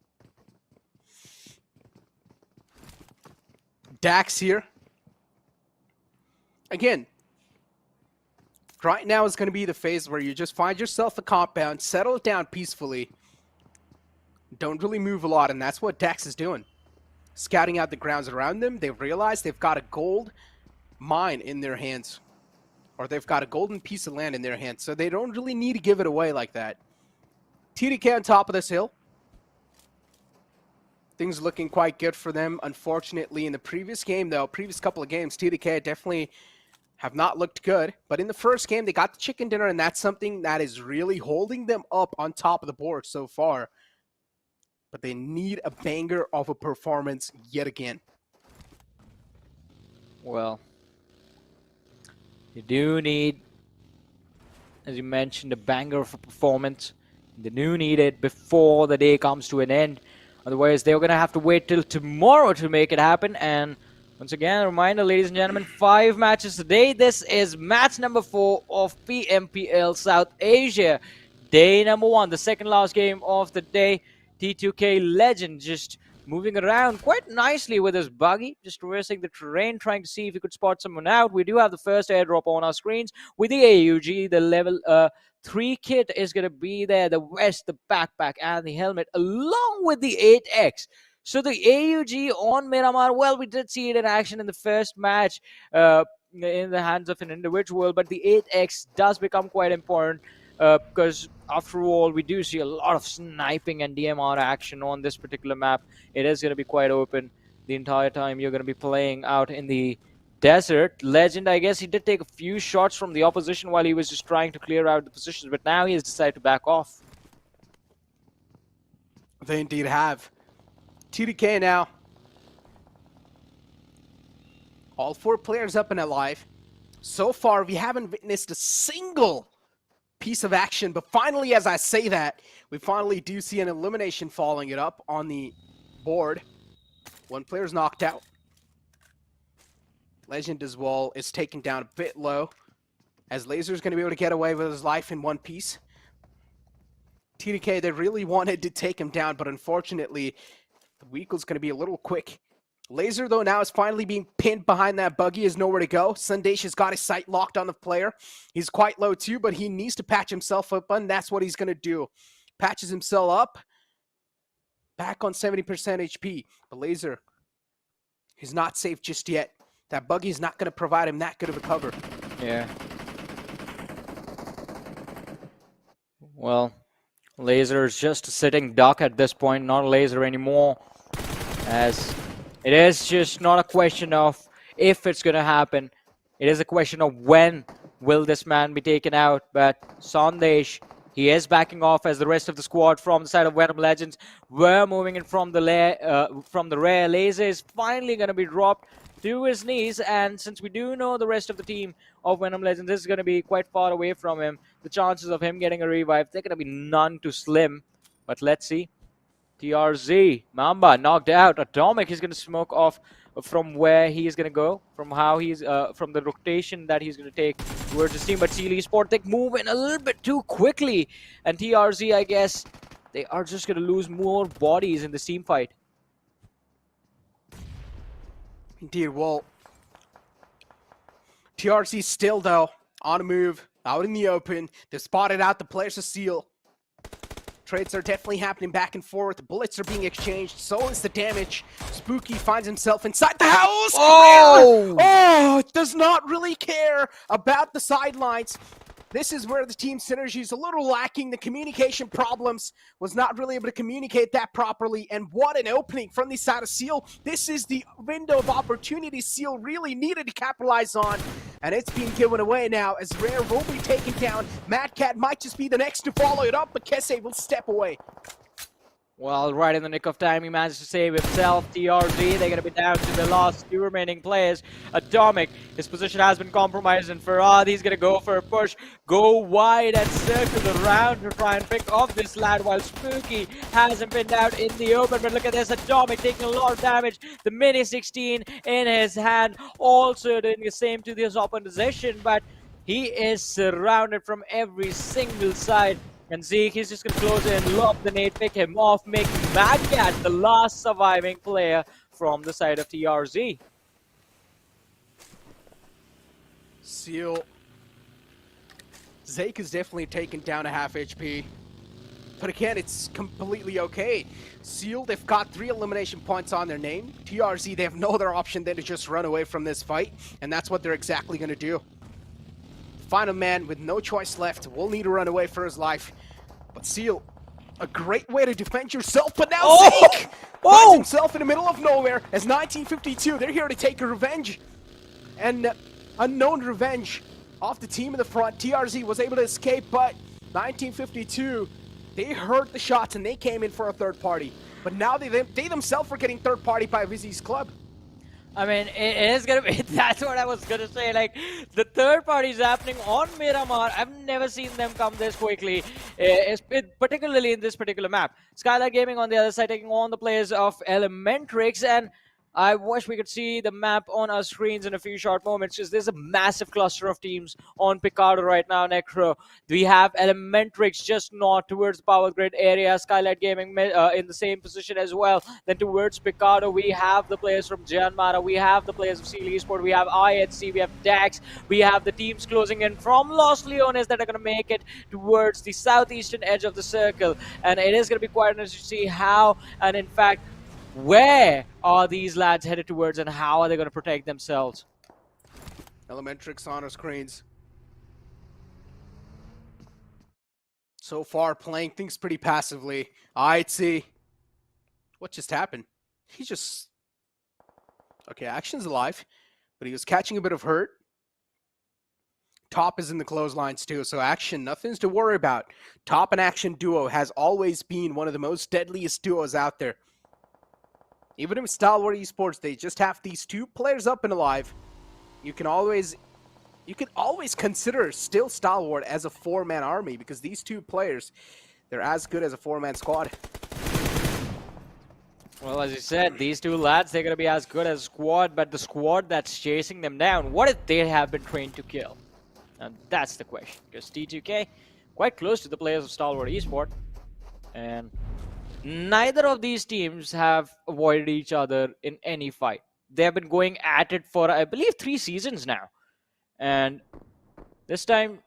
DAX here. Again, right now is going to be the phase where you just find yourself a compound, settle it down peacefully, don't really move a lot, and that's what DAX is doing. Scouting out the grounds around them, they've realized they've got a gold mine in their hands, or they've got a golden piece of land in their hands, so they don't really need to give it away like that. TDK on top of this hill. Things looking quite good for them. Unfortunately, in the previous game, though, previous couple of games, TDK definitely have not looked good. But in the first game, they got the chicken dinner, and that's something that is really holding them up on top of the board so far. But they need a banger of a performance yet again. Well, you do need, as you mentioned, a banger of a performance. They do need it before the day comes to an end. Otherwise, they're going to have to wait till tomorrow to make it happen. And once again, a reminder, ladies and gentlemen, 5 matches today. This is match number 4 of PMPL South Asia. Day number 1, the second last game of the day. T2K Legend just moving around quite nicely with his buggy, just traversing the terrain, trying to see if he could spot someone out. We do have the first airdrop on our screens with the AUG. The level 3 kit is going to be there, the vest, the backpack, and the helmet, along with the 8X. So the AUG on Miramar, well, we did see it in action in the first match in the hands of an individual, but the 8X does become quite important because after all, we do see a lot of sniping and DMR action on this particular map. It is going to be quite open the entire time you're going to be playing out in the desert. Legend, I guess he did take a few shots from the opposition while he was just trying to clear out the positions, but now he has decided to back off. They indeed have. TDK now. All 4 players up and alive. So far, we haven't witnessed a single piece of action, but finally, as I say that, we finally do see an elimination following it up on the board. 1 player's knocked out. Legend as well is taken down a bit low, as Laser's going to be able to get away with his life in one piece. TDK, they really wanted to take him down, but unfortunately, the Weekle's going to be a little quick. Laser, though, now is finally being pinned behind that buggy. Has nowhere to go. Sundesh has got his sight locked on the player. He's quite low, too, but he needs to patch himself up, and that's what he's going to do. Patches himself up. Back on 70% HP. But Laser, he's not safe just yet. That buggy is not going to provide him that good of a cover. Yeah. Well, Laser is just a sitting duck at this point, not a Laser anymore, as it is just not a question of if it's going to happen. It is a question of when will this man be taken out. But Sandesh, he is backing off as the rest of the squad from the side of VENOM Legends were moving in from the rear. Laser is finally going to be dropped to his knees, and since we do know the rest of the team of VENOM Legends is going to be quite far away from him, the chances of him getting a revive, they're going to be none too slim. But let's see. TRZ, Mamba knocked out. Atomic is going to smoke off from where he is going to go, from how he's from the rotation that he's going to take towards his team. But eSport, they move in a little bit too quickly, and TRZ, I guess, they are just going to lose more bodies in this team fight. Indeed, well, TRC still, though, on a move, out in the open. They've spotted out the players of Seal. Trades are definitely happening back and forth. Bullets are being exchanged. So is the damage. Spooky finds himself inside the house. Oh! Oh, does not really care about the sidelines. This is where the team synergy is a little lacking. The communication problems was not really able to communicate that properly. And what an opening from the side of Seal. This is the window of opportunity Seal really needed to capitalize on. And it's being given away now as Rare will be taken down. Mad Cat might just be the next to follow it up, but Kese will step away. Well, right in the nick of time, he managed to save himself. TRZ, they're going to be down to the last 2 remaining players. Atomic, his position has been compromised, and Farad, he's going to go for a push, go wide and circle around to try and pick off this lad, while Spooky has him pinned out in the open. But look at this, Atomic taking a lot of damage. The Mini 16 in his hand, also doing the same to his opposition, but he is surrounded from every single side. And Zeke, he's just going to close in, lob the nade, pick him off, making Mad Cat the last surviving player from the side of TRZ. Seal. Zeke is definitely taken down a half HP. But again, it's completely okay. Seal, they've got 3 elimination points on their name. TRZ, they have no other option than to just run away from this fight. And that's what they're exactly going to do. Final man with no choice left will need to run away for his life. But Seal, a great way to defend yourself, but now Zeke finds himself in the middle of nowhere as 1952, they're here to take a revenge. And unknown revenge off the team in the front. TRZ was able to escape, but 1952, they heard the shots and they came in for a third party. But now they themselves are getting third party by VIZZES Club. I mean, it is going to be, that's what I was going to say, like, the third party is happening on Miramar. I've never seen them come this quickly, particularly in this particular map. Skylightz Gaming on the other side taking on the players of Elementrix, and I wish we could see the map on our screens in a few short moments because there's a massive cluster of teams on Picardo right now, Necro. We have Elementrix just north towards the power grid area, Skylightz Gaming in the same position as well. Then towards Picardo, we have the players from Janmara, we have the players of Seal Esports, we have IHC, we have DAX, we have the teams closing in from Los Leones that are going to make it towards the southeastern edge of the circle. And it is going to be quite interesting to see how, and in fact, where are these lads headed towards and how are they going to protect themselves? Elementrix on our screens. So far, playing things pretty passively. I'd see. What just happened? He just... Okay, Action's alive, but he was catching a bit of hurt. Top is in the clotheslines too, so Action, nothing's to worry about. Top and Action duo has always been one of the most deadliest duos out there. Even in Stalwart Esports, they just have these two players up and alive. You can always consider still Stalwart as a four-man army because these two players, they're as good as a four-man squad. Well, as you said, these two lads, they're going to be as good as a squad, but the squad that's chasing them down, what if they have been trained to kill? And that's the question, because T2K, quite close to the players of Stalwart Esports, and neither of these teams have avoided each other in any fight. They have been going at it for, I believe, 3 seasons now. And this time,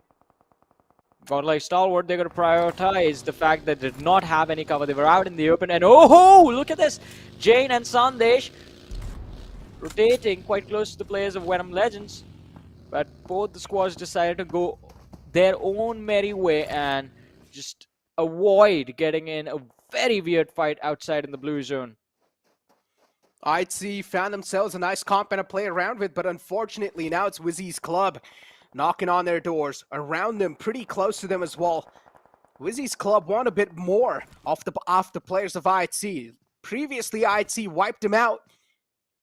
God like Stalwart, they're going to prioritize the fact that they did not have any cover. They were out in the open. And oh, look at this. Jane and Sandesh rotating quite close to the players of VENOM Legends. But both the squads decided to go their own merry way and just avoid getting in a very weird fight outside in the blue zone. IHC found themselves a nice comp and to play around with, but unfortunately now it's WIZZES Club knocking on their doors, around them, pretty close to them as well. WIZZES Club want a bit more off the players of IHC. Previously, IHC wiped them out,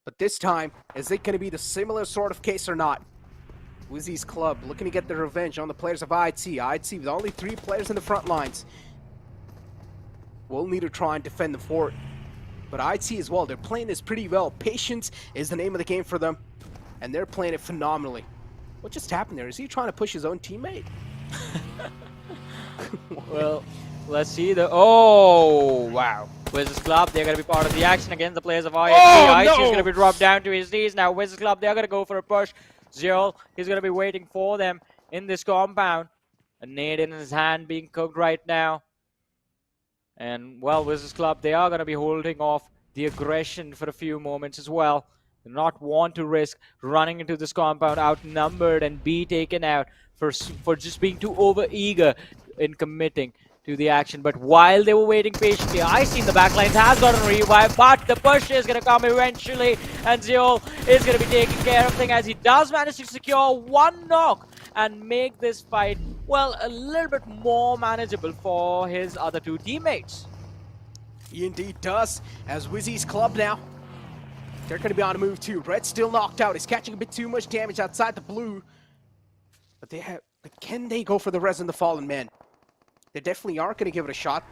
but this time, is it going to be the similar sort of case or not? WIZZES Club looking to get their revenge on the players of IHC. IHC with only 3 players in the front lines. We'll need to try and defend the fort. But IHC as well, they're playing this pretty well. Patience is the name of the game for them. And they're playing it phenomenally. What just happened there? Is he trying to push his own teammate? Well, let's see the... Oh, wow. WIZZES Club, they're going to be part of the action against the players of IHC. IHC is going to be dropped down to his knees. Now WIZZES Club, they're going to go for a push. Ziol, he's going to be waiting for them in this compound. A nade in his hand being cooked right now. And, well, WIZZES Club, they are going to be holding off the aggression for a few moments as well. They do not want to risk running into this compound outnumbered and be taken out for just being too over-eager in committing to the action. But while they were waiting patiently, I see the backlines has gotten revived, but the push is going to come eventually, and Ziol is going to be taking care of things as he does manage to secure 1 knock and make this fight, well, a little bit more manageable for his other 2 teammates. He indeed does, as WIZZES Club now. They're going to be on the move too. Red's still knocked out. He's catching a bit too much damage outside the blue. But can they go for the res in the Fallen Man? They definitely aren't going to give it a shot.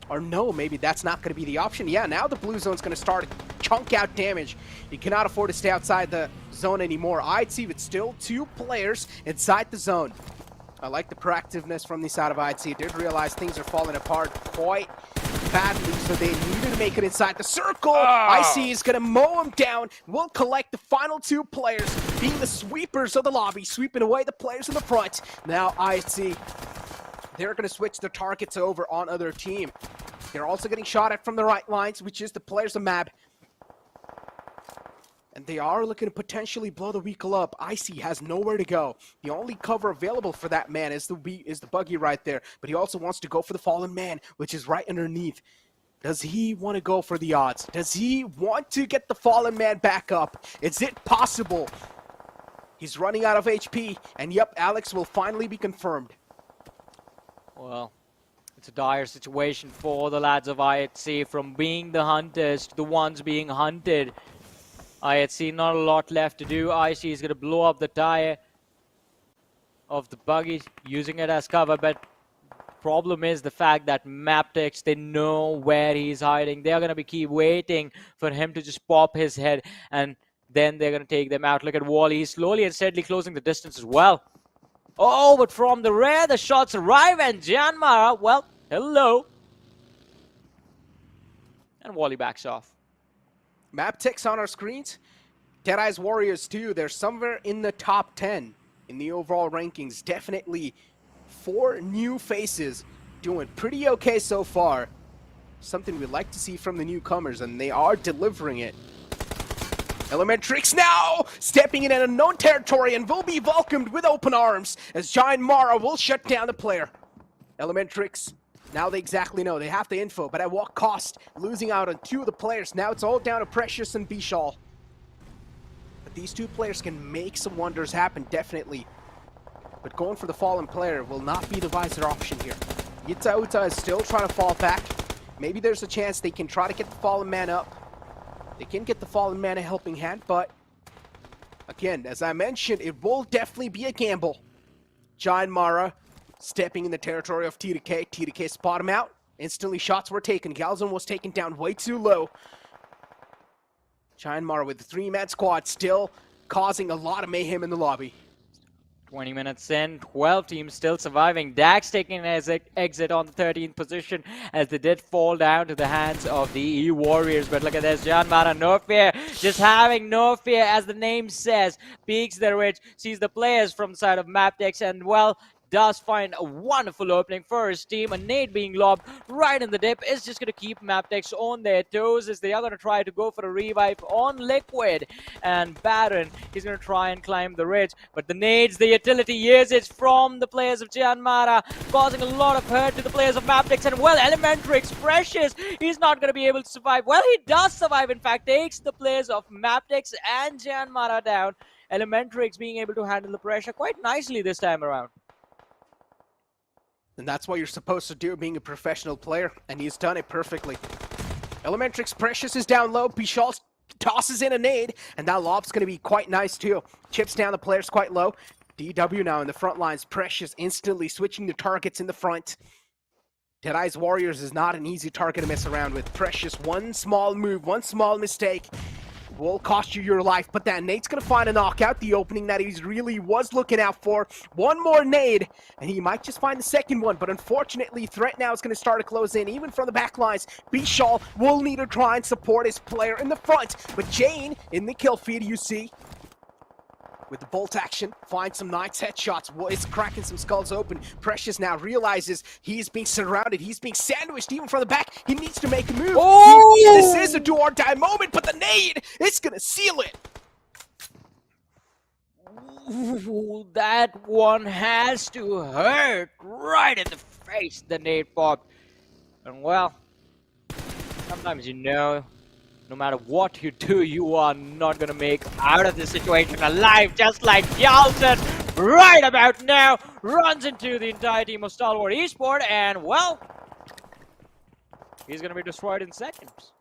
Or no, maybe that's not going to be the option. Yeah, now the blue zone's going to start to chunk out damage. You cannot afford to stay outside the zone anymore. IHC with still 2 players inside the zone. I like the proactiveness from the side of IHC. Did realize things are falling apart quite badly, so they needed to make it inside the circle. IHC is going to mow him down. We'll collect the final 2 players, being the sweepers of the lobby, sweeping away the players in the front. Now IHC, they're going to switch their targets over on other team. They're also getting shot at from the right lines, which is the players of MAB. And they are looking to potentially blow the vehicle up. IHC has nowhere to go. The only cover available for that man is the buggy right there. But he also wants to go for the Fallen Man, which is right underneath. Does he want to go for the odds? Does he want to get the Fallen Man back up? Is it possible? He's running out of HP. And yep, Alex will finally be confirmed. Well, it's a dire situation for the lads of IHC, from being the hunters to the ones being hunted. IHC not a lot left to do. IHC is going to blow up the tire of the buggy, using it as cover, but Problem is the fact that MABETEX, they know where he's hiding. They're going to keep waiting for him to just pop his head, and then they're going to take them out. Look at Wally. He's slowly and steadily closing the distance as well. Oh, but from the rear, the shots arrive, and Janmara, well, hello. And Wally backs off. MABETEX on our screens. Deadeye's Warriors too. They're somewhere in the top 10 in the overall rankings. Definitely 4 new faces doing pretty okay so far. Something we'd like to see from the newcomers, and they are delivering it. Elementrix now stepping in an unknown territory and will be welcomed with open arms as Giant Mara will shut down the player. Elementrix, now they exactly know. They have the info, but at what cost? Losing out on 2 of the players. Now it's all down to Precious and Bishal. But these 2 players can make some wonders happen, definitely. But going for the fallen player will not be the wiser option here. Uta is still trying to fall back. Maybe there's a chance they can try to get the fallen man up. They can get the fallen man a helping hand, but again, as I mentioned, it will definitely be a gamble. Giant Mara stepping in the territory of TDK. TDK spot him out. Instantly shots were taken. Galzon was taken down way too low. Giant Mara with the 3-man squad still causing a lot of mayhem in the lobby. 20 minutes in, 12 teams still surviving. Dax taking his exit on the 13th position as they did fall down to the hands of the E Warriors. But look at this, Janmara, no fear, just having no fear, as the name says. Peeks the ridge, sees the players from the side of MABETEX, and well, does find a wonderful opening for his team. A nade being lobbed right in the dip is just going to keep MABETEX on their toes as they are going to try to go for a revive on Liquid. And Baron is going to try and climb the ridge, but the nades, the utility usage from the players of Janmara, causing a lot of hurt to the players of MABETEX. And well, Elementrix, Precious, he's not going to be able to survive. Well, he does survive, in fact, takes the players of MABETEX and Janmara down. Elementrix being able to handle the pressure quite nicely this time around. And that's what you're supposed to do, being a professional player, and he's done it perfectly. Elementrix Precious is down low. Bishal tosses in a nade, and that lob's going to be quite nice too. Chips down the players quite low. DW now in the front lines. Precious instantly switching the targets in the front. Deadeye's Warriors is not an easy target to mess around with. Precious, one small move, one small mistake will cost you your life, but that nade's gonna find a knockout, the opening that he really was looking out for. One more nade, and he might just find the second one, but unfortunately, threat now is gonna start to close in, even from the back lines. Bishal will need to try and support his player in the front, but Jane in the kill feed, you see, with the bolt action, finds some nice headshots. Well, it's cracking some skulls open. Precious now realizes he's being surrounded. He's being sandwiched even from the back. He needs to make a move. Oh! This is a do-or-die moment, but the nade, it's going to seal it. Ooh, that one has to hurt right in the face, the nade popped. And well, sometimes you know, no matter what you do, you are not going to make out of this situation alive, just like Jalton right about now runs into the entire team of Stalwart Esports, and well, he's going to be destroyed in seconds.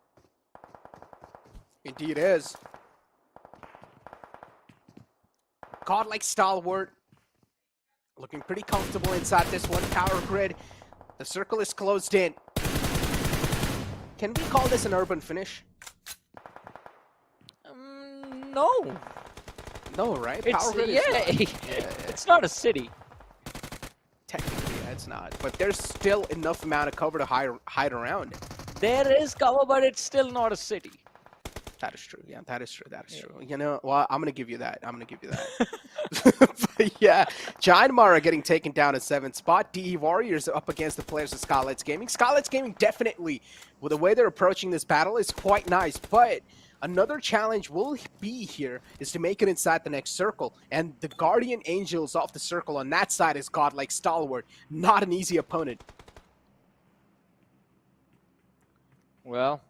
Indeed is. Godlike Stalwart looking pretty comfortable inside this one. Power grid. The circle is closed in. Can we call this an urban finish? No. No, right? It's, Power grid yeah, is not. it's not a city. Technically, yeah, it's not. But there's still enough amount of cover to hide around. There is cover, but it's still not a city. That is true. Yeah, that is true. That is true. You know, well, I'm going to give you that. I'm going to give you that. But yeah, Giant Mara getting taken down at 7th spot. DE Warriors up against the players of Skylightz Gaming. Skylightz Gaming definitely, with the way they're approaching this battle, is quite nice. But another challenge will be here is to make it inside the next circle. And the Guardian Angels off the circle on that side is Godlike Stalwart. Not an easy opponent. Well,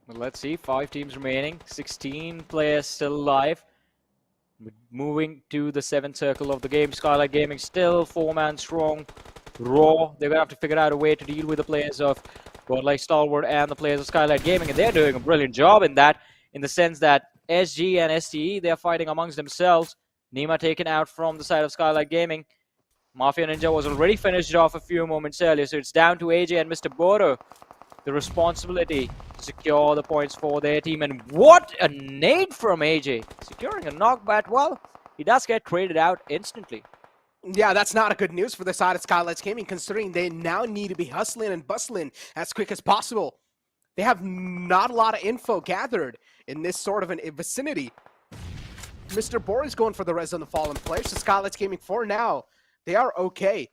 let's see. 5 teams remaining. 16 players still alive. Moving to the 7th circle of the game. Skylightz Gaming still 4-man strong. Raw. They're going to have to figure out a way to deal with the players of Godlike Stalwart and the players of Skylightz Gaming. And they're doing a brilliant job in that, in the sense that SG and STE, they're fighting amongst themselves. Nima taken out from the side of Skylightz Gaming. Mafia Ninja was already finished off a few moments earlier, so it's down to AJ and Mr. Boro. The responsibility to secure the points for their team. And what a nade from AJ. Securing a knockback. Well, he does get traded out instantly. Yeah, that's not a good news for the side of Skylightz Gaming, considering they now need to be hustling and bustling as quick as possible. They have not a lot of info gathered in this sort of a vicinity. Mr. Bor is going for the res on the fallen players, so Skylightz Gaming for now, they are okay.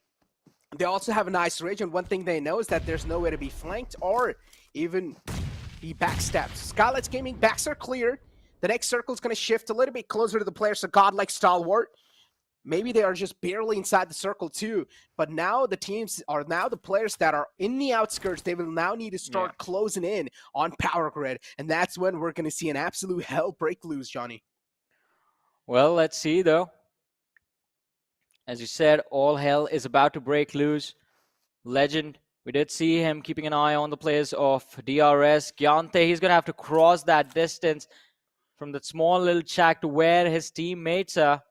They also have a nice ridge, and one thing they know is that there's no way to be flanked or even be backstabbed. Skylightz Gaming, backs are clear. The next circle is going to shift a little bit closer to the players, so godlike Stalwart. Maybe they are just barely inside the circle too, but now the teams are the players that are in the outskirts. They will now need to start closing in on Power Grid, and that's when we're going to see an absolute hell break loose, Johnny. Well, let's see though. As you said, all hell is about to break loose. Legend, we did see him keeping an eye on the players of DRS. Gyante, he's going to have to cross that distance from that small little shack to where his teammates are.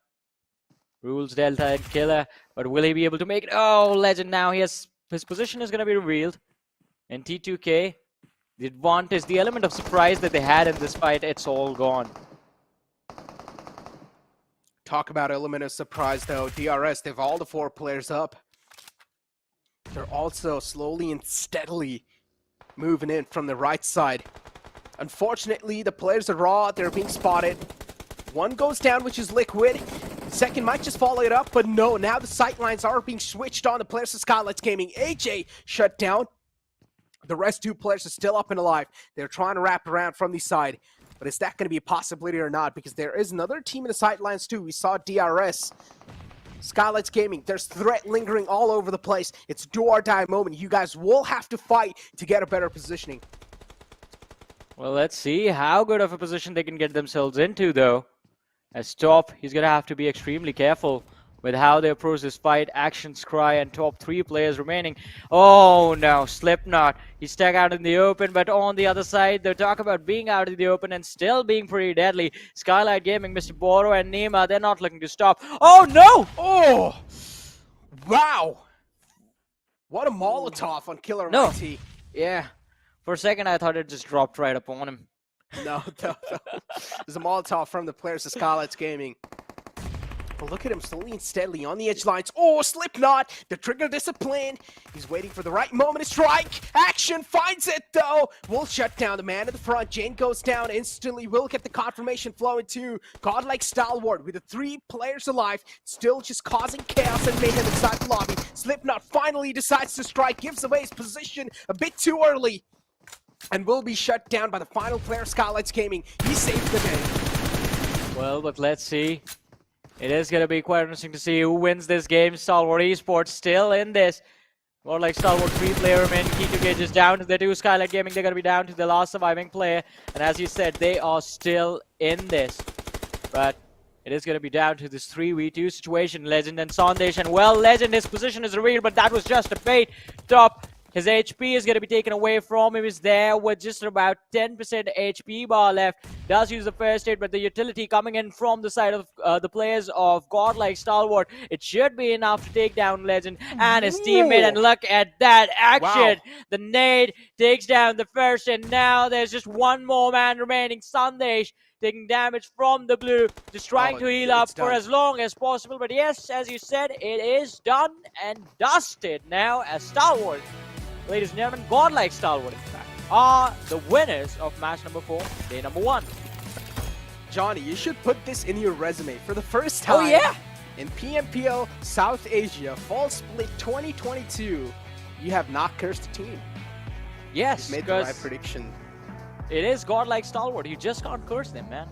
Rules, Delta, and Killer. But will he be able to make it? Oh, Legend now. His position is going to be revealed. In T2K, the advantage, the element of surprise that they had in this fight, it's all gone. Talk about element of surprise, though. DRS, they've all the 4 players up. They're also slowly and steadily moving in from the right side. Unfortunately, the players are raw. They're being spotted. One goes down, which is Liquid. Second might just follow it up, but no. Now the sight lines are being switched on the players of Skylightz Gaming. AJ shut down. The rest 2 players are still up and alive. They're trying to wrap around from the side. But is that going to be a possibility or not? Because there is another team in the sidelines too. We saw DRS. Skylightz Gaming, there's threat lingering all over the place. It's do or die moment. You guys will have to fight to get a better positioning. Well, let's see how good of a position they can get themselves into, though. As top, he's going to have to be extremely careful with how they approach this fight. Actions Cry and top 3 players remaining. Oh no, Slipknot. He's stuck out in the open, but on the other side, they talk about being out in the open and still being pretty deadly. Skylightz Gaming, Mr. Boro and Nima, they're not looking to stop. Oh no! Oh! Wow! What a Molotov on Killer No. MIT. Yeah. For a second, I thought it just dropped right upon him. No. There's a Molotov from the players of Skylightz Gaming. But look at him slowly and steadily on the edge lines. Oh, Slipknot, the trigger discipline. He's waiting for the right moment to strike. Action finds it, though. Will shut down the man at the front. Jane goes down instantly. Will get the confirmation flowing too. Godlike Stalwart with the 3 players alive. Still just causing chaos and mayhem inside the lobby. Slipknot finally decides to strike. Gives away his position a bit too early. And will be shut down by the final player, Skylightz Gaming. He saved the day. Well, but let's see. It is going to be quite interesting to see who wins this game. Stalwart eSports still in this. Or like Stalwart 3-player remaining. T2K is down to the 2. Skylightz Gaming, they're going to be down to the last surviving player. And as you said, they are still in this. But it is going to be down to this 3v2 situation. Legend and Sandesh. And well, Legend, his position is revealed, but that was just a bait. Top. His HP is going to be taken away from him. He's there with just about 10% HP bar left. Does use the first aid, but the utility coming in from the side of the players of Godlike Stalwart. It should be enough to take down Legend and his teammate. And look at that action. Wow. The nade takes down the first, and now there's just one more man remaining. Sandesh taking damage from the blue, just trying to heal up for as long as possible. But yes, as you said, it is done and dusted now as Stalwart, ladies and gentlemen, Godlike Stalwart, in fact, are the winners of match number 4, day number 1. Johnny, you should put this in your resume for the first time. In PMPL South Asia Fall Split 2022, you have not cursed a team. Yes, You've made the right prediction. It is Godlike Stalwart. You just can't curse them, man.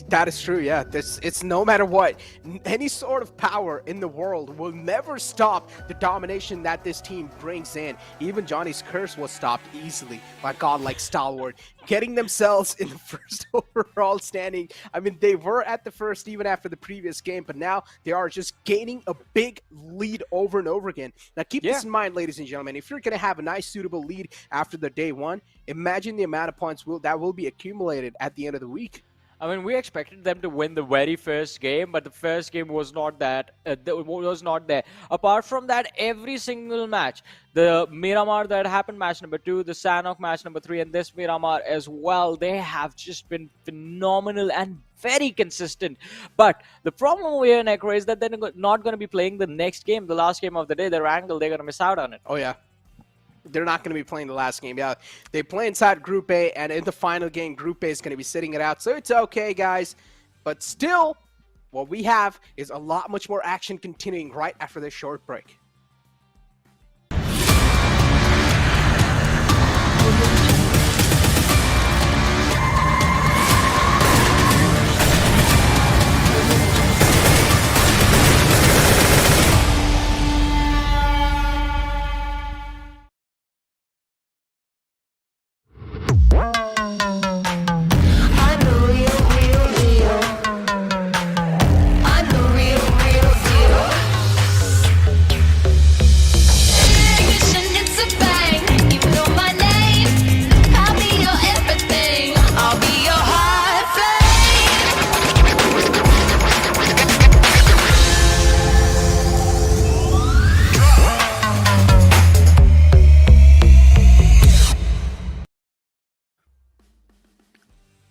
That is true, yeah. It's no matter what. Any sort of power in the world will never stop the domination that this team brings in. Even Johnny's curse was stopped easily by Godlike Stalwart, getting themselves in the first overall standing. I mean, they were at the first even after the previous game, but now they are just gaining a big lead over and over again. Now, keep this in mind, ladies and gentlemen. If you're going to have a nice, suitable lead after the day 1, imagine the amount of points that will be accumulated at the end of the week. I mean, we expected them to win the very first game, but the first game was not that. Was not there. Apart from that, every single match, the Miramar that happened, match number 2, the Sanhok match number 3, and this Miramar as well, they have just been phenomenal and very consistent. But the problem over here, Necro, is that they're not going to be playing the next game, the last game of the day, the Erangel. They're going to miss out on it. Oh, yeah. They're not going to be playing the last game. Yeah, they play inside Group A, and in the final game, Group A is going to be sitting it out. So it's okay, guys. But still, what we have is a lot much more action continuing right after this short break.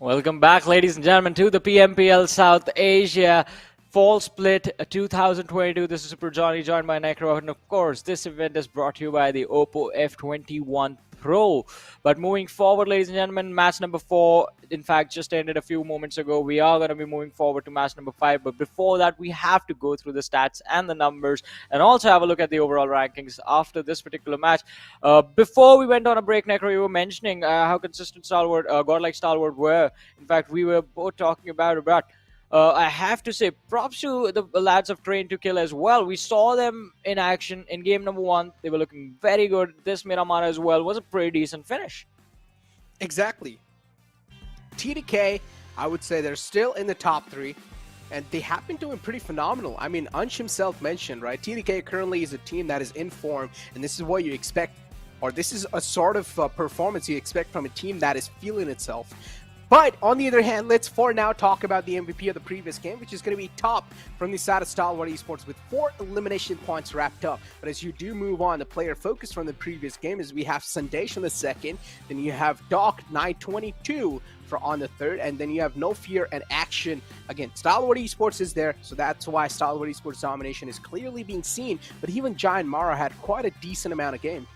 Welcome back, ladies and gentlemen, to the PMPL South Asia Fall Split 2022. This is Super Johnny, joined by Necro, and of course, this event is brought to you by the Oppo F21 Pro. But moving forward, ladies and gentlemen, match number 4, in fact, just ended a few moments ago. We are going to be moving forward to match number 5, but before that, we have to go through the stats and the numbers, and also have a look at the overall rankings after this particular match. Before we went on a break, Necro, you were mentioning how consistent Stalwart, godlike Stalwart were. In fact, we were both talking about I have to say, props to the lads of Train to Kill as well. We saw them in action in game number 1. They were looking very good. This Miramar as well was a pretty decent finish. Exactly. TDK, I would say they're still in the top 3, and they have been doing pretty phenomenal. I mean, Unch himself mentioned, right? TDK currently is a team that is in form, and this is what you expect, or this is a sort of performance you expect from a team that is feeling itself. But on the other hand, let's for now talk about the MVP of the previous game, which is going to be Top from the side of Stalwart Esports with 4 elimination points wrapped up. But as you do move on, the player focus from the previous game is we have Sandesh on the 2nd, then you have Doc 922 on the 3rd, and then you have No Fear and Action. Again, Stalwart Esports is there, so that's why Stalwart Esports domination is clearly being seen. But even Giant Mara had quite a decent amount of game.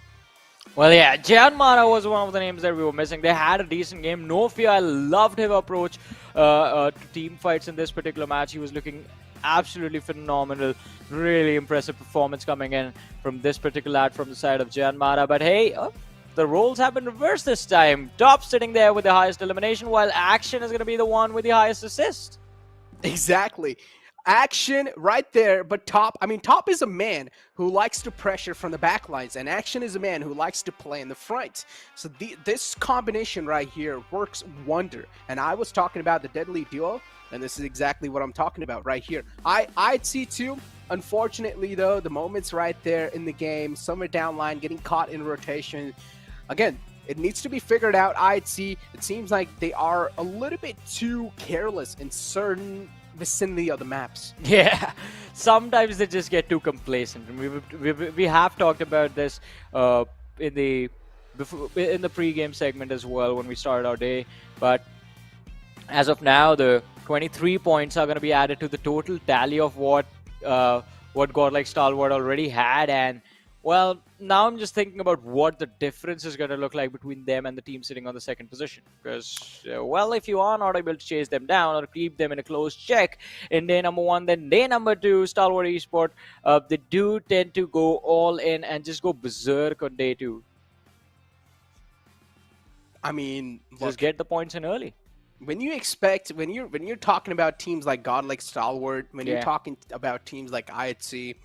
Well, yeah, Giant Mara was one of the names that we were missing. They had a decent game. No Fear, I loved his approach to team fights in this particular match. He was looking absolutely phenomenal. Really impressive performance coming in from this particular lad from the side of Giant Mara. But hey, the roles have been reversed this time. Top sitting there with the highest elimination, while Action is going to be the one with the highest assist. Exactly. Action right there, but Top is a man who likes to pressure from the back lines, and Action is a man who likes to play in the front. So this combination right here works wonder. And I was talking about the deadly duo, and this is exactly what I'm talking about right here. I'd see too. Unfortunately, though, the moments right there in the game, somewhere down line, getting caught in rotation. Again, it needs to be figured out. I'd see. It seems like they are a little bit too careless in certain vicinity of the maps. Yeah, sometimes they just get too complacent. We have talked about this in the pre-game segment as well when we started our day. But as of now, the 23 points are going to be added to the total tally of what Godlike Stalwart already had, and well, now I'm just thinking about what the difference is going to look like between them and the team sitting on the 2nd position. Because, well, if you are not able to chase them down or keep them in a close check in day number 1, then day number 2, Stalwart Esport, they do tend to go all in and just go berserk on day 2. I mean, just get the points in early. When you're talking about teams like Godlike Stalwart, when you're talking about teams like IHC,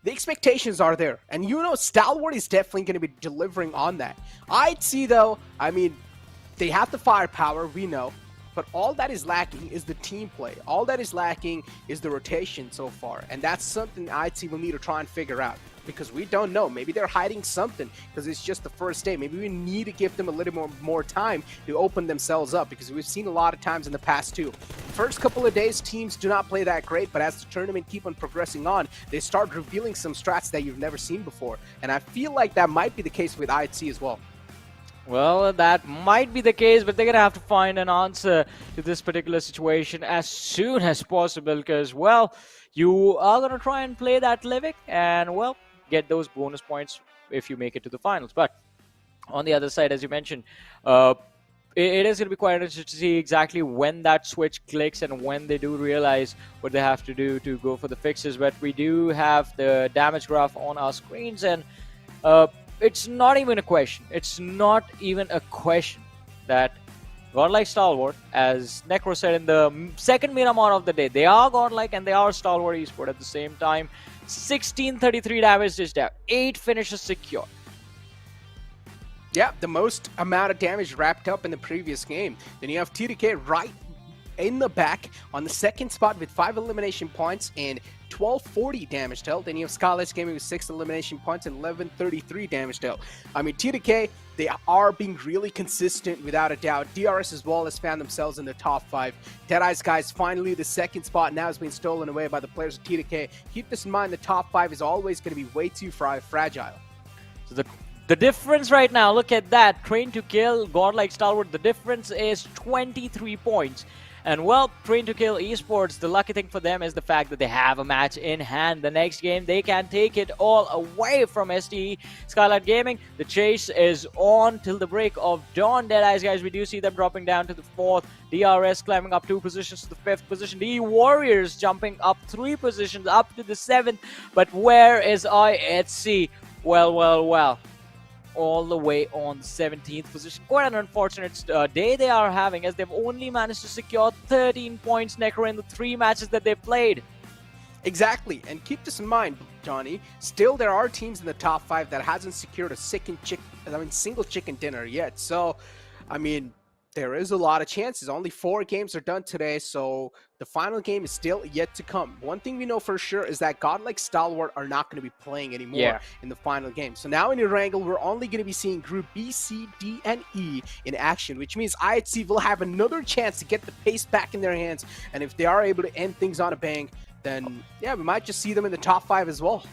the expectations are there, and you know Stalwart is definitely going to be delivering on that. IHC, though, I mean, they have the firepower, we know. But all that is lacking is the team play. All that is lacking is the rotation so far. And that's something IT will need to try and figure out. Because we don't know. Maybe they're hiding something because it's just the first day. Maybe we need to give them a little more time to open themselves up, because we've seen a lot of times in the past too. First couple of days, teams do not play that great, but as the tournament keep on progressing on, they start revealing some strats that you've never seen before. And I feel like that might be the case with IHC as well. Well, that might be the case, but they're going to have to find an answer to this particular situation as soon as possible, because, well, you are going to try and play that Livik and, well, get those bonus points if you make it to the finals. But on the other side, as you mentioned, it is going to be quite interesting to see exactly when that switch clicks and when they do realize what they have to do to go for the fixes. But we do have the damage graph on our screens, and it's not even a question. It's not even a question that Godlike Stalwart, as Necro said in the second Miramar of the day, they are Godlike and they are Stalwart Esport at the same time. 1633 damage dished out, 8 finishes secured. Yeah, the most amount of damage wrapped up in the previous game. Then you have TDK right in the back on the second spot with 5 elimination points and 1240 damage dealt. Then you have Skylightz Gaming with 6 elimination points and 1133 damage dealt. I mean, TDK, they are being really consistent without a doubt. DRS as well has found themselves in the top 5. Deadeyes, guys, finally the second spot now has been stolen away by the players of TDK. Keep this in mind, the top 5 is always going to be way too fragile. So the difference right now, look at that. Train to Kill, Godlike Stalwart, the difference is 23 points. And, well, Train to Kill eSports, the lucky thing for them is the fact that they have a match in hand. The next game, they can take it all away from STE Skylightz Gaming. The chase is on till the break of dawn. Deadeyes, guys, we do see them dropping down to the 4th. DRS climbing up 2 positions to the 5th position. The Warriors jumping up 3 positions up to the 7th. But where is IHC? Well. All the way on the 17th position. Quite an unfortunate day they are having, as they've only managed to secure 13 points, Necro, in the 3 matches that they've played. Exactly, and keep this in mind, Johnny. Still, there are teams in the top 5 that hasn't secured a single chicken dinner yet. So, I mean, there is a lot of chances. Only 4 games are done today, so the final game is still yet to come. One thing we know for sure is that Godlike Stalwart are not going to be playing anymore in the final game. So now in Erangel, we're only going to be seeing Group B, C, D, and E in action, which means IHC will have another chance to get the pace back in their hands. And if they are able to end things on a bang, then yeah, we might just see them in the top 5 as well.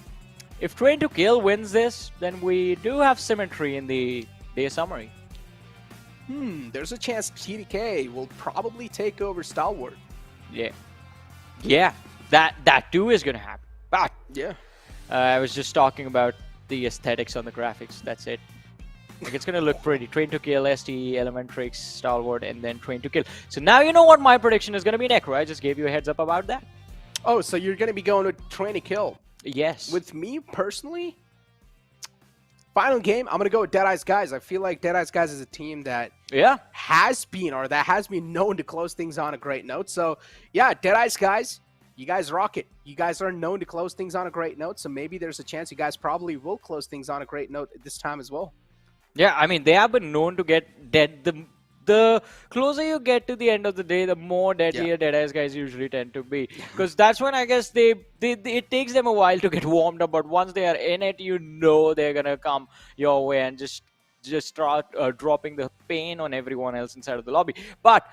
If Train to Kill wins this, then we do have symmetry in the day summary. There's a chance TDK will probably take over Stalwart. Yeah, that too is gonna happen. But yeah, I was just talking about the aesthetics on the graphics. That's it. Like, it's gonna look pretty. Train to Kill, STE, Elementrix, Stalwart, and then Train to Kill. So now you know what my prediction is gonna be, Necro. I just gave you a heads up about that. Oh, so you're gonna be going with Train to Kill? Yes. With me personally, final game, I'm going to go with Deadeyes Guys. I feel like Deadeyes Guys is a team that has been known to close things on a great note. So, yeah, Deadeyes Guys, you guys rock it. You guys are known to close things on a great note, so maybe there's a chance you guys probably will close things on a great note this time as well. Yeah, I mean, they have been known to get dead. The closer you get to the end of the day, the more deadlier Deadeyes Guys usually tend to be. Because that's when I guess it takes them a while to get warmed up, but once they are in it, you know they're going to come your way and just start dropping the pain on everyone else inside of the lobby. But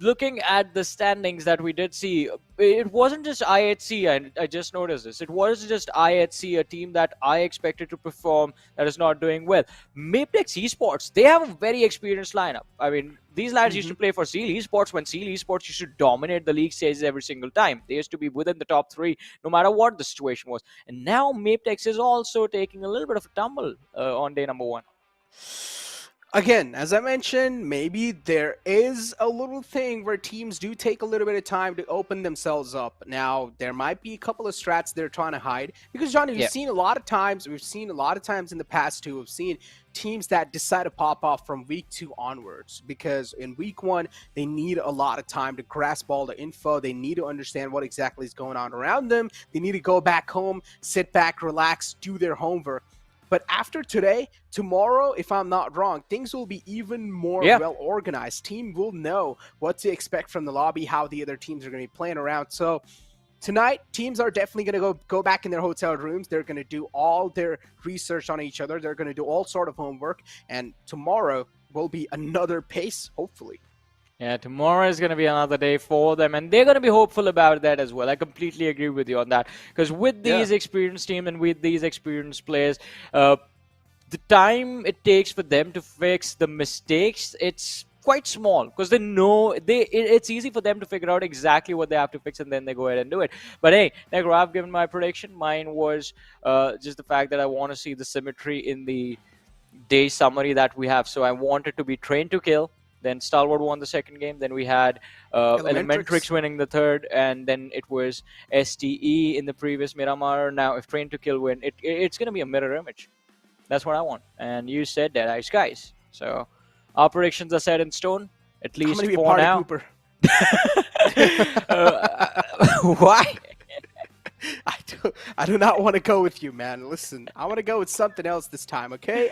looking at the standings that we did see, it wasn't just IHC, and I just noticed this. It wasn't just IHC, a team that I expected to perform that is not doing well. MABETEX eSports, they have a very experienced lineup. I mean, these lads used to play for Seal eSports when Seal eSports used to dominate the league stages every single time. They used to be within the top 3 no matter what the situation was. And now MABETEX is also taking a little bit of a tumble on day number 1. Again, as I mentioned, maybe there is a little thing where teams do take a little bit of time to open themselves up. Now, there might be a couple of strats they're trying to hide. Because, Johnny, we've seen a lot of times in the past too, we've seen teams that decide to pop off from week 2 onwards. Because in week 1, they need a lot of time to grasp all the info. They need to understand what exactly is going on around them. They need to go back home, sit back, relax, do their homework. But after today, tomorrow, if I'm not wrong, things will be even more Yeah. well organized. Team will know what to expect from the lobby, how the other teams are going to be playing around. So tonight, teams are definitely going to go back in their hotel rooms. They're going to do all their research on each other. They're going to do all sort of homework. And tomorrow will be another pace, hopefully. Yeah, tomorrow is going to be another day for them, and they're going to be hopeful about that as well. I completely agree with you on that, because with these experienced teams and with these experienced players, the time it takes for them to fix the mistakes, it's quite small, because they know it's easy for them to figure out exactly what they have to fix, and then they go ahead and do it. But hey, Negro, I've given my prediction. Mine was just the fact that I want to see the symmetry in the day summary that we have. So I wanted to be trained to kill. Then Stalwart won the second game. Then we had Elementrix winning the third, and then it was STE in the previous Miramar. Now, if Train to Kill win, it's going to be a mirror image. That's what I want. And you said Deadeye's guys. So our predictions are set in stone, at least for now. Why? I do not want to go with you, man. Listen, I want to go with something else this time, okay?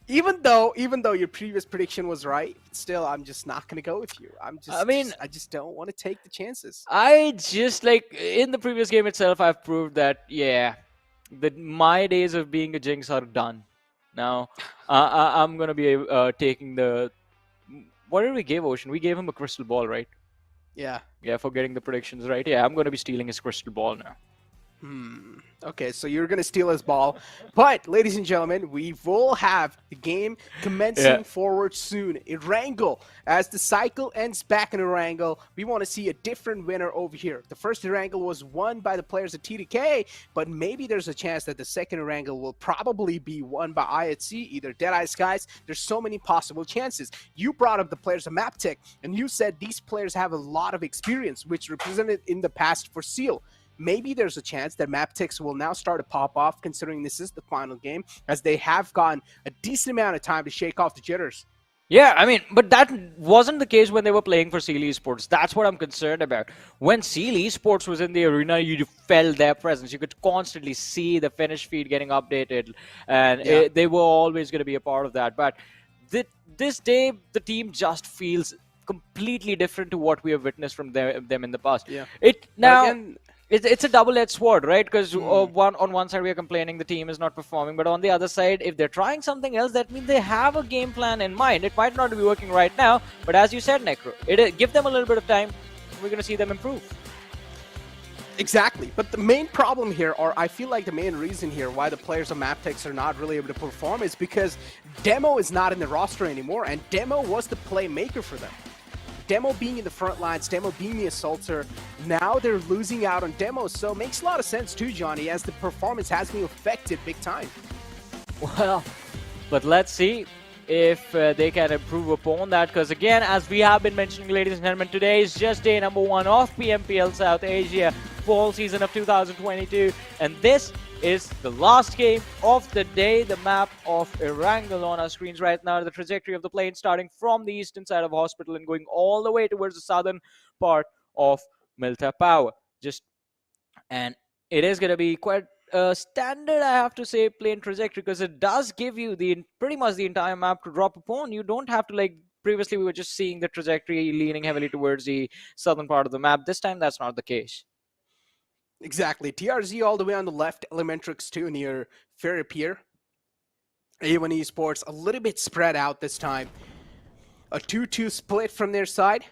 Even though your previous prediction was right, still I'm just not going to go with you. I just don't want to take the chances. I just, like, in the previous game itself, I've proved that, yeah, my days of being a Jinx are done. Now, I'm going to be taking the... What did we give Ocean? We gave him a crystal ball, right? Yeah. Yeah, for getting the predictions right. Yeah, I'm going to be stealing his crystal ball now. Okay, so you're going to steal his ball. But, ladies and gentlemen, we will have the game commencing forward soon. Erangel, as the cycle ends back in Erangel, we want to see a different winner over here. The first Erangel was won by the players of TDK, but maybe there's a chance that the second Erangel will probably be won by IHC, either Deadeye's guys. There's so many possible chances. You brought up the players of MABETEX, and you said these players have a lot of experience, which represented in the past for Seal. Maybe there's a chance that MABETEX will now start to pop off, considering this is the final game, as they have gotten a decent amount of time to shake off the jitters. Yeah, I mean, but that wasn't the case when they were playing for Seal eSports. That's what I'm concerned about. When Seal eSports was in the arena, you felt their presence. You could constantly see the finish feed getting updated, and they were always going to be a part of that. But this day, the team just feels completely different to what we have witnessed from them in the past. Yeah. It's a double-edged sword, right? Because on one side we are complaining the team is not performing, but on the other side, if they're trying something else, that means they have a game plan in mind. It might not be working right now, but as you said, Necro, give them a little bit of time, we're going to see them improve. Exactly, but the main problem here, or I feel like the main reason here why the players of MABETEX are not really able to perform, is because Demo is not in the roster anymore, and Demo was the playmaker for them. Demo being in the front lines, Demo being the assaulter, now they're losing out on Demo, so it makes a lot of sense too, Johnny, as the performance has been affected big time. Well, but let's see if they can improve upon that, because again, as we have been mentioning, ladies and gentlemen, today is just day number 1 of PMPL South Asia fall season of 2022, and this is the last game of the day. The map of Erangel on our screens right now. The trajectory of the plane starting from the eastern side of Hospital and going all the way towards the southern part of Milta Power. And it is going to be quite a standard, I have to say, plane trajectory, because it does give you pretty much the entire map to drop upon. You don't have to, like previously we were just seeing the trajectory leaning heavily towards the southern part of the map. This time that's not the case. Exactly. TRZ all the way on the left, Elementrix 2 near Ferry Pier. A1 eSports a little bit spread out this time. A 2-2 split from their side.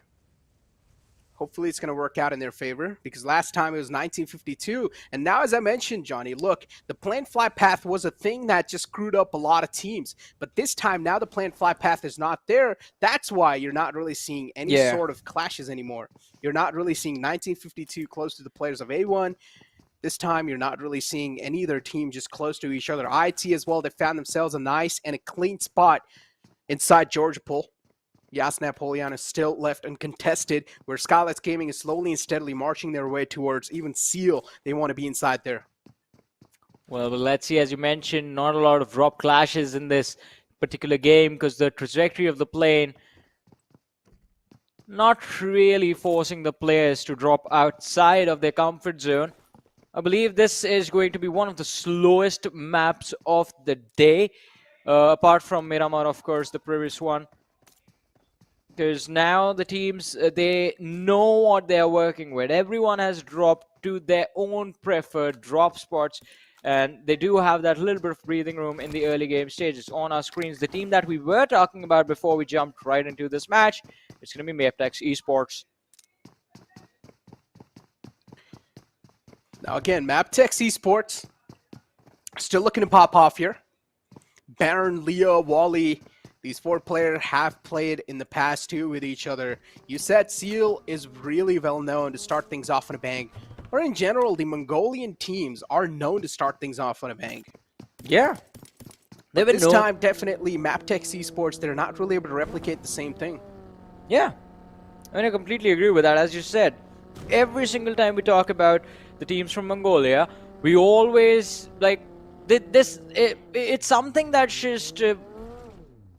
Hopefully it's going to work out in their favor, because last time it was 1952. And now, as I mentioned, Johnny, look, the planned flight path was a thing that just screwed up a lot of teams. But this time, now the planned flight path is not there. That's why you're not really seeing any sort of clashes anymore. You're not really seeing 1952 close to the players of A1. This time, you're not really seeing any other team just close to each other. IT as well, they found themselves a nice and a clean spot inside Georgia Pool. Yas Napoleon is still left uncontested, where Skylightz Gaming is slowly and steadily marching their way towards even Seal. They want to be inside there. Well, let's see. As you mentioned, not a lot of drop clashes in this particular game, because the trajectory of the plane not really forcing the players to drop outside of their comfort zone. I believe this is going to be one of the slowest maps of the day, apart from Miramar, of course, the previous one. Because now the teams, they know what they are working with. Everyone has dropped to their own preferred drop spots, and they do have that little bit of breathing room in the early game stages. On our screens, the team that we were talking about before we jumped right into this match, it's going to be MABETEX eSports. Now again, MABETEX eSports still looking to pop off here. Baron, Leo, Wally, these 4 players have played in the past too with each other. You said Seal is really well known to start things off on a bang. Or in general, the Mongolian teams are known to start things off on a bang. Yeah. But this time, definitely, MABETEX eSports, they're not really able to replicate the same thing. Yeah. I mean, I completely agree with that. As you said, every single time we talk about the teams from Mongolia, we always, like, it's something that's just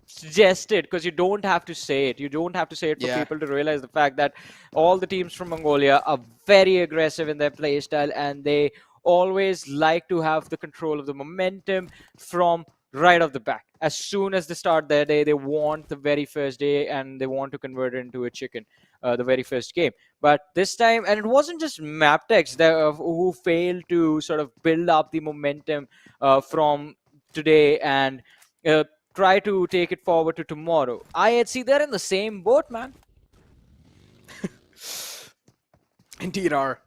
suggested, because you don't have to say it. You don't have to say it for people to realize the fact that all the teams from Mongolia are very aggressive in their playstyle, and they always like to have the control of the momentum from right off the bat. As soon as they start their day, they want the very first day, and they want to convert it into a chicken, the very first game. But this time, and it wasn't just MABETEX who failed to sort of build up the momentum from today and try to take it forward to tomorrow. IHC, they're in the same boat, man. Indeed are.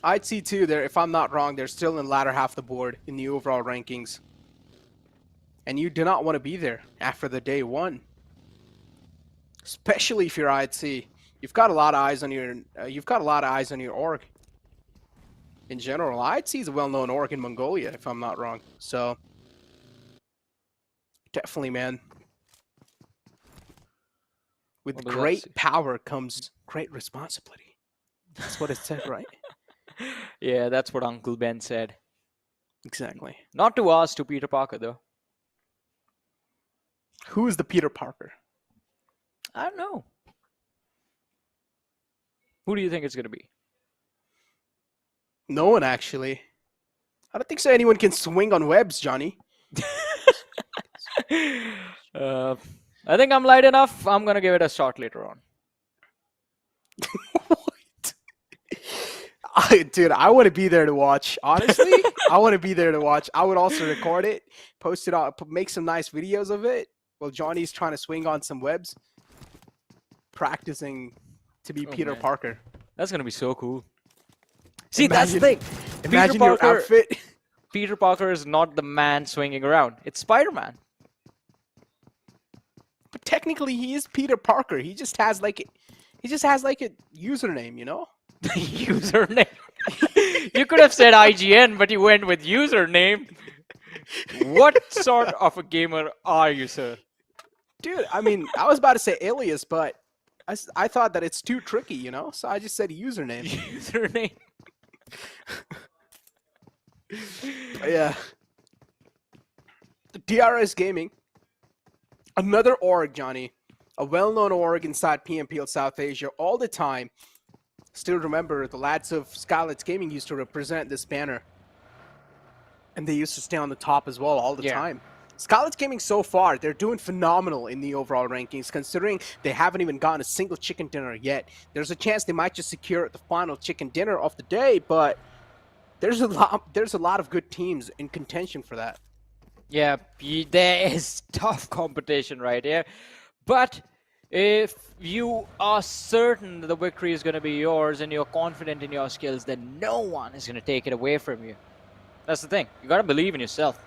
IHC too, if I'm not wrong, they're still in the latter half of the board in the overall rankings. And you do not want to be there after the day one. Especially if you're IHC. You've got a lot of eyes on your org. In general, IHC is a well-known org in Mongolia, if I'm not wrong. So definitely, man. With great power comes great responsibility. That's what it said, right? Yeah, that's what Uncle Ben said. Exactly. Not to us, to Peter Parker, though. Who is the Peter Parker? I don't know. Who do you think it's going to be? No one, actually. I don't think so anyone can swing on webs, Johnny. I think I'm light enough. I'm going to give it a shot later on. What? Dude, I want to be there to watch. Honestly, I want to be there to watch. I would also record it, post it out, make some nice videos of it while Johnny's trying to swing on some webs, practicing to be Peter Parker. That's going to be so cool. See, Imagine, that's the thing. Imagine your outfit. Peter Parker is not the man swinging around. It's Spider-Man. But technically, he is Peter Parker. He just has like a username, you know? Username. You could have said IGN, but you went with username. What sort of a gamer are you, sir? Dude, I mean, I was about to say alias, but I thought that it's too tricky, you know? So I just said username. Username. Yeah. DRS Gaming. Another org, Johnny. A well-known org inside PMPL South Asia all the time. Still remember, the lads of Skylightz Gaming used to represent this banner. And they used to stay on the top as well all the time. Skylightz Gaming so far, they're doing phenomenal in the overall rankings, considering they haven't even gotten a single chicken dinner yet. There's a chance they might just secure the final chicken dinner of the day, but there's a lot of good teams in contention for that. Yeah, there is tough competition right here. But if you are certain that the victory is going to be yours and you're confident in your skills, then no one is going to take it away from you. That's the thing. You got to believe in yourself.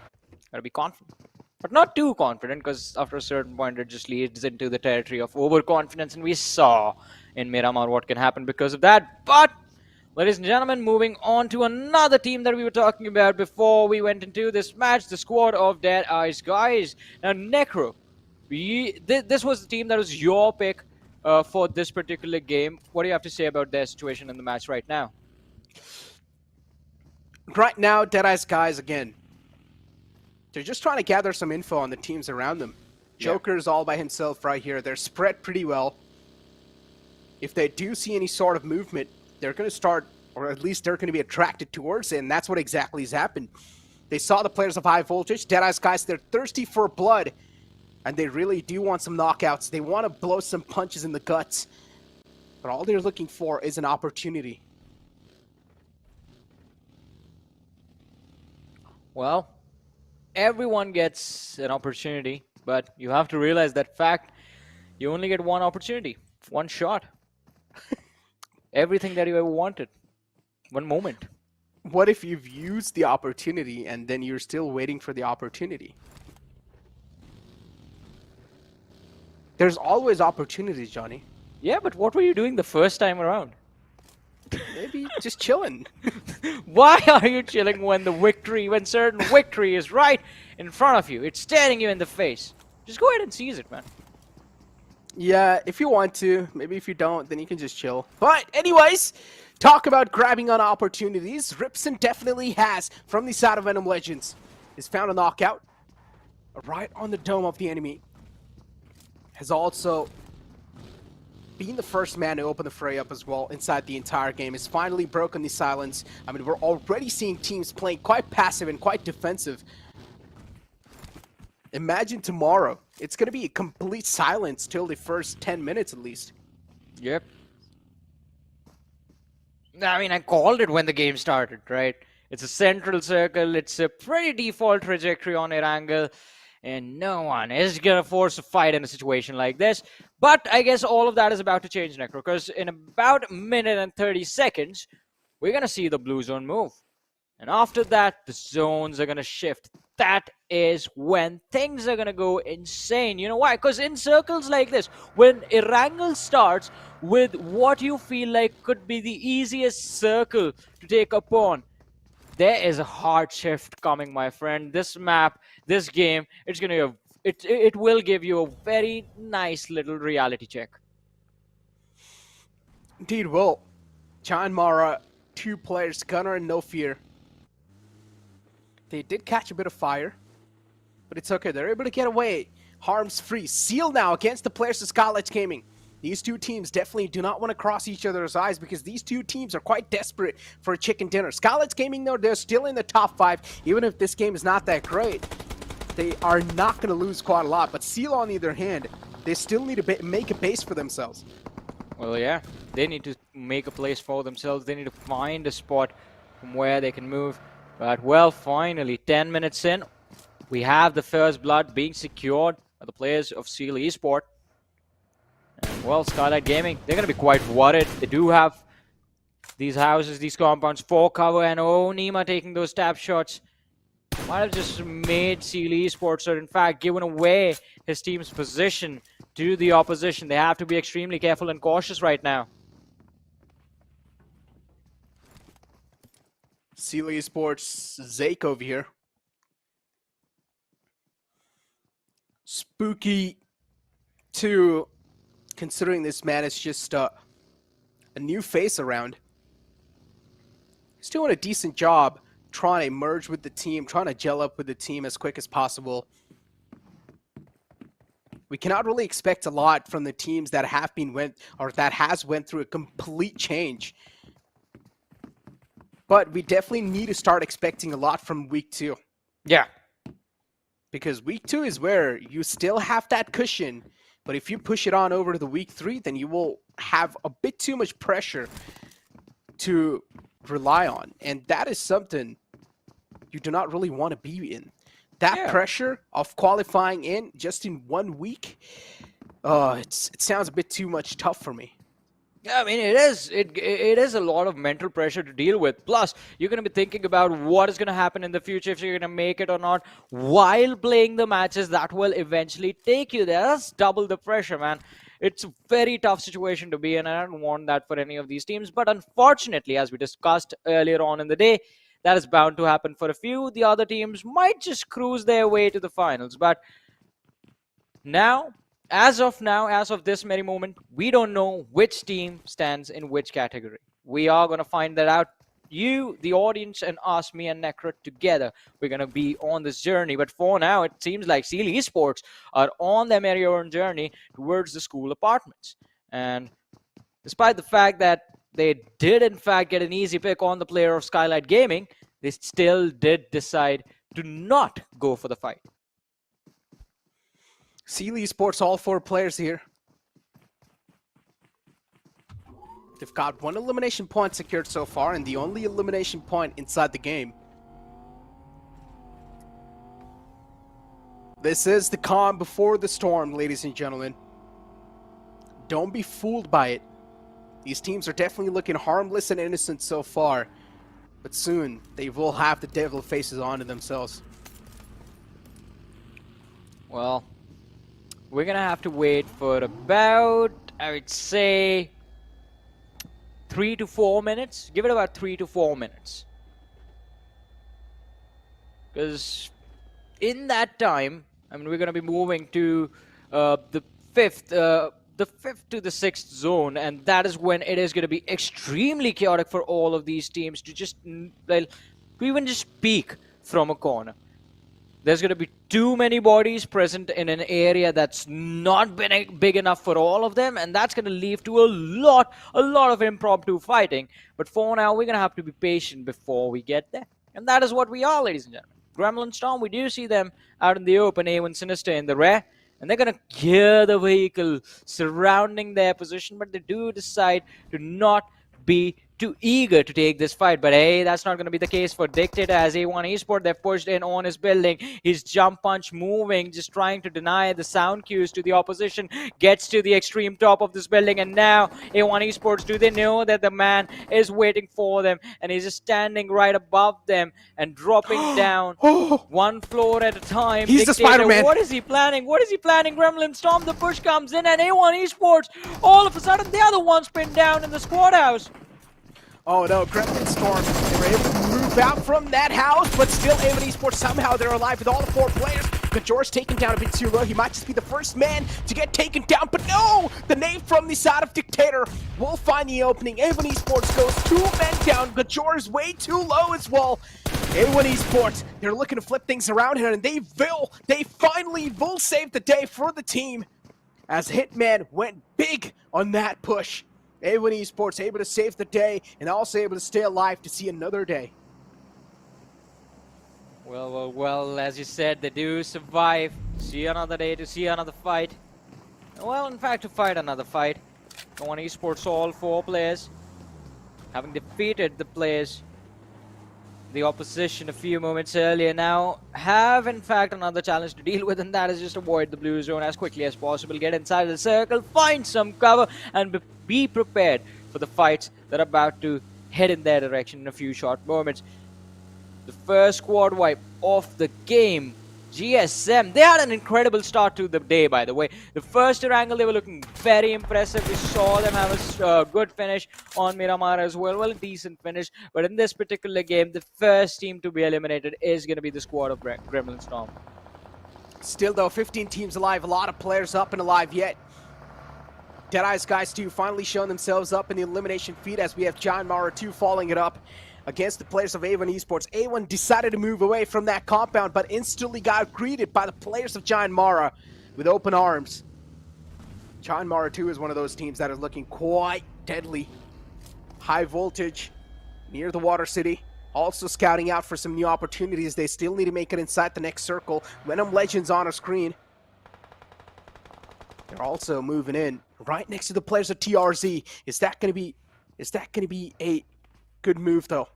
Got to be confident. But not too confident, because after a certain point it just leads into the territory of overconfidence, and we saw in Miramar what can happen because of that. But ladies and gentlemen, moving on to another team that we were talking about before we went into this match, the squad of DEADEYES guys. Now, Necro, this was the team that was your pick for this particular game. What do you have to say about their situation in the match right now? Right now, DEADEYES guys, again, they're just trying to gather some info on the teams around them. Joker's all by himself right here. They're spread pretty well. If they do see any sort of movement, they're going to start or at least they're going to be attracted towards it, and that's what exactly has happened. They saw the players of high voltage, Deadeye's guys, they're thirsty for blood, and they really do want some knockouts. They want to blow some punches in the guts, but all they're looking for is an opportunity. Well, everyone gets an opportunity, but you have to realize that fact, you only get one opportunity, one shot. Everything that you ever wanted, one moment. What if you've used the opportunity and then you're still waiting for the opportunity? There's always opportunities, Johnny. Yeah, but what were you doing the first time around? Maybe just chilling. Why are you chilling when certain victory is right in front of you? It's staring you in the face. Just go ahead and seize it, man. Yeah, if you want to. Maybe if you don't, then you can just chill. But anyways, talk about grabbing on opportunities. Ripson definitely has, from the side of VENOM Legends, has found a knockout right on the dome of the enemy. Has also been the first man to open the fray up as well inside the entire game. Has finally broken the silence. I mean, we're already seeing teams playing quite passive and quite defensive. Imagine tomorrow. It's going to be a complete silence till the first 10 minutes at least. Yep. I mean, I called it when the game started, right? It's a central circle. It's a pretty default trajectory on Erangel. And no one is going to force a fight in a situation like this. But I guess all of that is about to change, Necro. Because in about a minute and 30 seconds, we're going to see the blue zone move. And after that, the zones are going to shift. That is when things are going to go insane. You know why? Because in circles like this, when Erangel starts with what you feel like could be the easiest circle to take upon, there is a hard shift coming, my friend. This map, this game, it's going to it will give you a very nice little reality check. Indeed will. John Mara, 2 players, Gunner and No Fear. They did catch a bit of fire, but it's okay. They're able to get away. Harms free. Seal now against the players of Skylightz Gaming. These two teams definitely do not want to cross each other's eyes because these two teams are quite desperate for a chicken dinner. Skylightz Gaming, though, they're still in the top 5. Even if this game is not that great, they are not going to lose quite a lot. But Seal, on the other hand, they still need to make a base for themselves. Well, yeah. They need to make a place for themselves. They need to find a spot from where they can move. But, well, finally, 10 minutes in, we have the first blood being secured by the players of Seal eSport. And, well, Skylightz Gaming, they're going to be quite worried. They do have these houses, these compounds for cover, and oh, Nima taking those tap shots. Might have just made Seal eSports, or in fact, given away his team's position to the opposition. They have to be extremely careful and cautious right now. Seal eSports, Zake over here. Spooky 2, considering this man is just a new face around. He's doing a decent job trying to merge with the team, trying to gel up with the team as quick as possible. We cannot really expect a lot from the teams that have went through a complete change. But we definitely need to start expecting a lot from week 2. Yeah. Because week 2 is where you still have that cushion, but if you push it on over to the week 3, then you will have a bit too much pressure to rely on. And that is something you do not really want to be in. That pressure of qualifying in just in 1 week, it sounds a bit too much tough for me. Yeah, I mean, it is a lot of mental pressure to deal with. Plus, you're going to be thinking about what is going to happen in the future, if you're going to make it or not, while playing the matches that will eventually take you there. That's double the pressure, man. It's a very tough situation to be in, and I don't want that for any of these teams. But unfortunately, as we discussed earlier on in the day, that is bound to happen for a few. The other teams might just cruise their way to the finals. But now, as of this very moment, we don't know which team stands in which category. We are going to find that out. You, the audience, and us, me and Necro together, we're going to be on this journey. But for now, it seems like Seal eSports are on their merry own journey towards the school apartments. And despite the fact that they did in fact get an easy pick on the player of Skylightz Gaming, they still did decide to not go for the fight. Seal eSports, all 4 players here. They've got 1 elimination point secured so far, and the only elimination point inside the game. This is the calm before the storm, ladies and gentlemen. Don't be fooled by it. These teams are definitely looking harmless and innocent so far, but soon they will have the devil faces onto themselves. Well, we're gonna have to wait for about, I would say, 3 to 4 minutes. Give it about 3 to 4 minutes. Because in that time, I mean, we're going to be moving to the fifth to the 6th zone, and that is when it is going to be extremely chaotic for all of these teams to just, well, to even just peek from a corner. There's going to be too many bodies present in an area that's not big enough for all of them, and that's going to lead to a lot of impromptu fighting. But for now, we're going to have to be patient before we get there. And that is what we are, ladies and gentlemen. Gremlin Storm, we do see them out in the open, A1 Sinister in the rear, and they're going to gear the vehicle surrounding their position, but they do decide to not be too eager to take this fight. But hey, that's not going to be the case for Dictator as A1 Esports. They've pushed in on his building. His jump punch moving, just trying to deny the sound cues to the opposition. Gets to the extreme top of this building, and now A1 Esports, do they know that the man is waiting for them, and he's just standing right above them and dropping down one floor at a time. He's Dictator, the Spider-Man. what is he planning? What is he planning? Gremlin Storm, the push comes in, and A1 Esports, all of a sudden, they are the ones pinned down in the squad house. Oh no, Gremlin Storm, they were able to move out from that house, but still A1 Esports, somehow they're alive with all the 4 players. Kajor's taken down a bit too low. He might just be the first man to get taken down, but no! The nade from the side of Dictator will find the opening. A1 Esports goes 2 men down. Kajor's way too low as well. A1 Esports, they're looking to flip things around here, and they finally will save the day for the team, as Hitman went big on that push. A1 Esports able to save the day and also able to stay alive to see another day. Well, as you said, they do survive. See another day to see another fight. Well, in fact, to fight another fight. A1 Esports, all 4 players, having defeated the players, the opposition a few moments earlier, now have in fact another challenge to deal with, and that is just avoid the blue zone as quickly as possible. Get inside the circle, find some cover, and be prepared for the fights that are about to head in their direction in a few short moments. The first squad wipe of the game, GSM, they had an incredible start to the day, by the way. The first Erangel, they were looking very impressive. We saw them have a good finish on Miramar as well. Well, a decent finish. But in this particular game, the first team to be eliminated is going to be the squad of Gremlin Storm. Still though, 15 teams alive, a lot of players up and alive yet. DEADEYES guys too finally showing themselves up in the elimination feed, as we have John Mara 2 following it up against the players of A1 Esports. A1 decided to move away from that compound, but instantly got greeted by the players of John Mara with open arms. John Mara 2 is one of those teams that is looking quite deadly. High voltage, near the Water City. Also scouting out for some new opportunities. They still need to make it inside the next circle. VENOM Legends on a screen. They're also moving in right next to the players of TRZ. Is that going to be a good move though?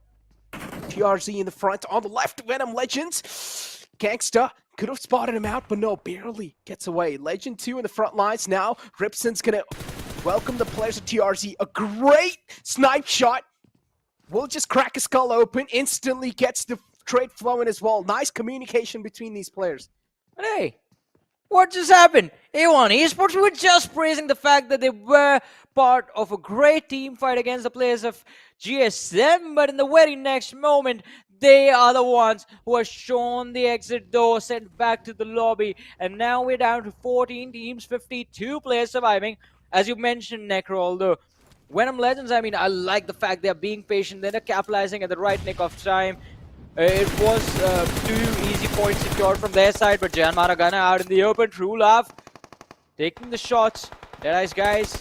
TRZ in the front, on the left, VENOM Legends. Gangsta could have spotted him out, but no, barely gets away. Legend 2 in the front lines now. Ripson's gonna welcome the players of TRZ. A great snipe shot. Will just crack his skull open, instantly gets the trade flowing as well. Nice communication between these players. But hey, what just happened? A1 Esports, we were just praising the fact that they were part of a great team fight against the players of GSM, but in the very next moment, they are the ones who are shown the exit door, sent back to the lobby, and now we're down to 14 teams, 52 players surviving. As you mentioned, Necro, although VENOM Legends, I mean, I like the fact they're being patient, they're capitalizing at the right nick of time. It was 2 easy points secured from their side, but Jan Maragana out in the open. True Love taking the shots. DEADEYES guys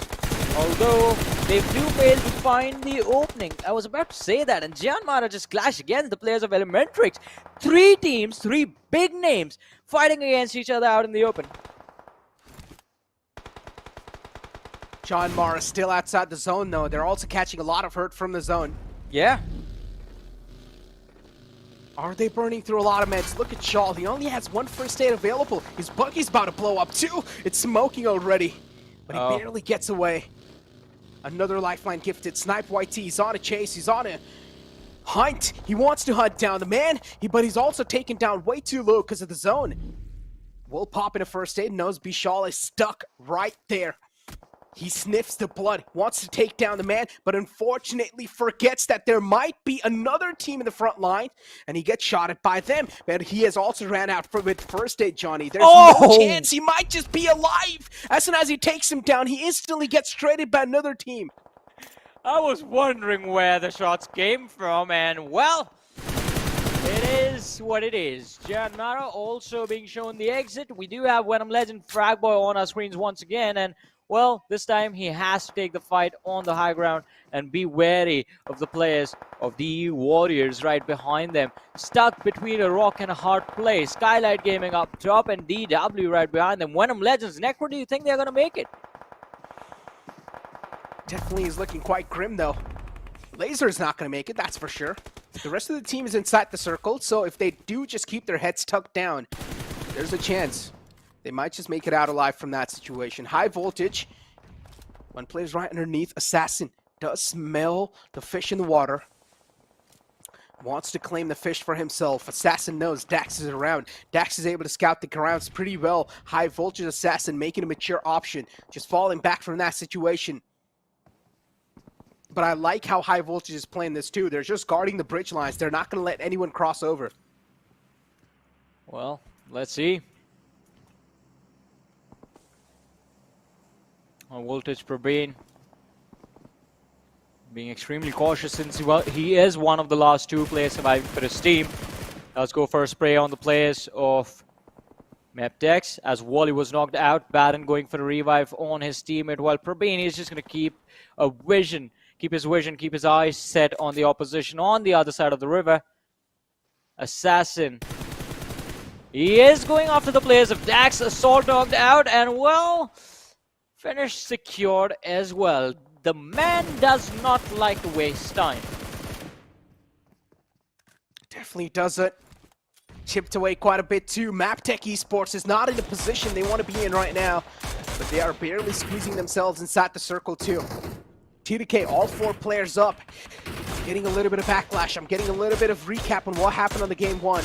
Although they do fail to find the opening. I was about to say that, and Mara just clashed against the players of Elementrix. 3 teams, 3 big names fighting against each other out in the open. John Mara still outside the zone though. They're also catching a lot of hurt from the zone. Yeah. Are they burning through a lot of meds? Look at Shaw. He only has 1 first aid available. His buggy's about to blow up too. It's smoking already. But he barely gets away. Another lifeline gifted. Snipe YT. He's on a chase. He's on a hunt. He wants to hunt down the man, but he's also taken down way too low because of the zone. Will pop in a first aid. Knows Bishal is stuck right there. He sniffs the blood, wants to take down the man, but unfortunately forgets that there might be another team in the front line, and he gets shot at by them. But he has also ran out with first aid, Johnny. There's no chance. He might just be alive. As soon as he takes him down, he instantly gets traded by another team. I was wondering where the shots came from, and well, it is what it is. Mara also being shown the exit. We do have Venom Legend Fragboy on our screens once again, and well, this time he has to take the fight on the high ground and be wary of the players of the Warriors right behind them. Stuck between a rock and a hard place. Skylightz Gaming up top and DW right behind them. Venom Legends, Necro, do you think they're going to make it? Definitely is looking quite grim though. Laser's not going to make it, that's for sure. The rest of the team is inside the circle, so if they do just keep their heads tucked down, there's a chance. They might just make it out alive from that situation. High voltage. One plays right underneath. Assassin does smell the fish in the water. Wants to claim the fish for himself. Assassin knows Dax is around. Dax is able to scout the grounds pretty well. High voltage Assassin making a mature option. Just falling back from that situation. But I like how High Voltage is playing this too. They're just guarding the bridge lines. They're not going to let anyone cross over. Well, let's see. Voltage Probane being extremely cautious since he is one of the last 2 players surviving for his team. Let's go for a spray on the players of MABETEX as Wally was knocked out. Baron going for a revive on his teammate, while Probane is just going to keep his eyes set on the opposition on the other side of the river. Assassin. He is going after the players of Dax. Assault dogged out and well, finish secured as well. The man does not like to waste time. Definitely doesn't. Chipped away quite a bit too. MABETEX eSports is not in the position they want to be in right now, but they are barely squeezing themselves inside the circle too. TDK, all 4 players up. Getting a little bit of backlash. I'm getting a little bit of recap on what happened on the game 1.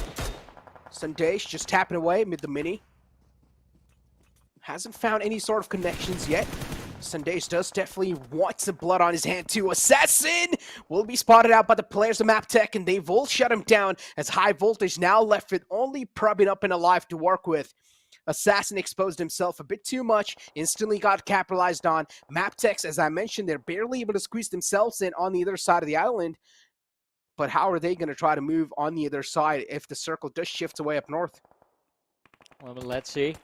Sundesh just tapping away mid the mini. Hasn't found any sort of connections yet. Sundesh does definitely want some blood on his hand too. Assassin will be spotted out by the players of MABETEX, and they will shut him down as High Voltage now left with only Probane up and alive to work with. Assassin exposed himself a bit too much, instantly got capitalized on. MABETEX, as I mentioned, they're barely able to squeeze themselves in on the other side of the island. But how are they going to try to move on the other side if the circle does shift away up north? Well, let's see.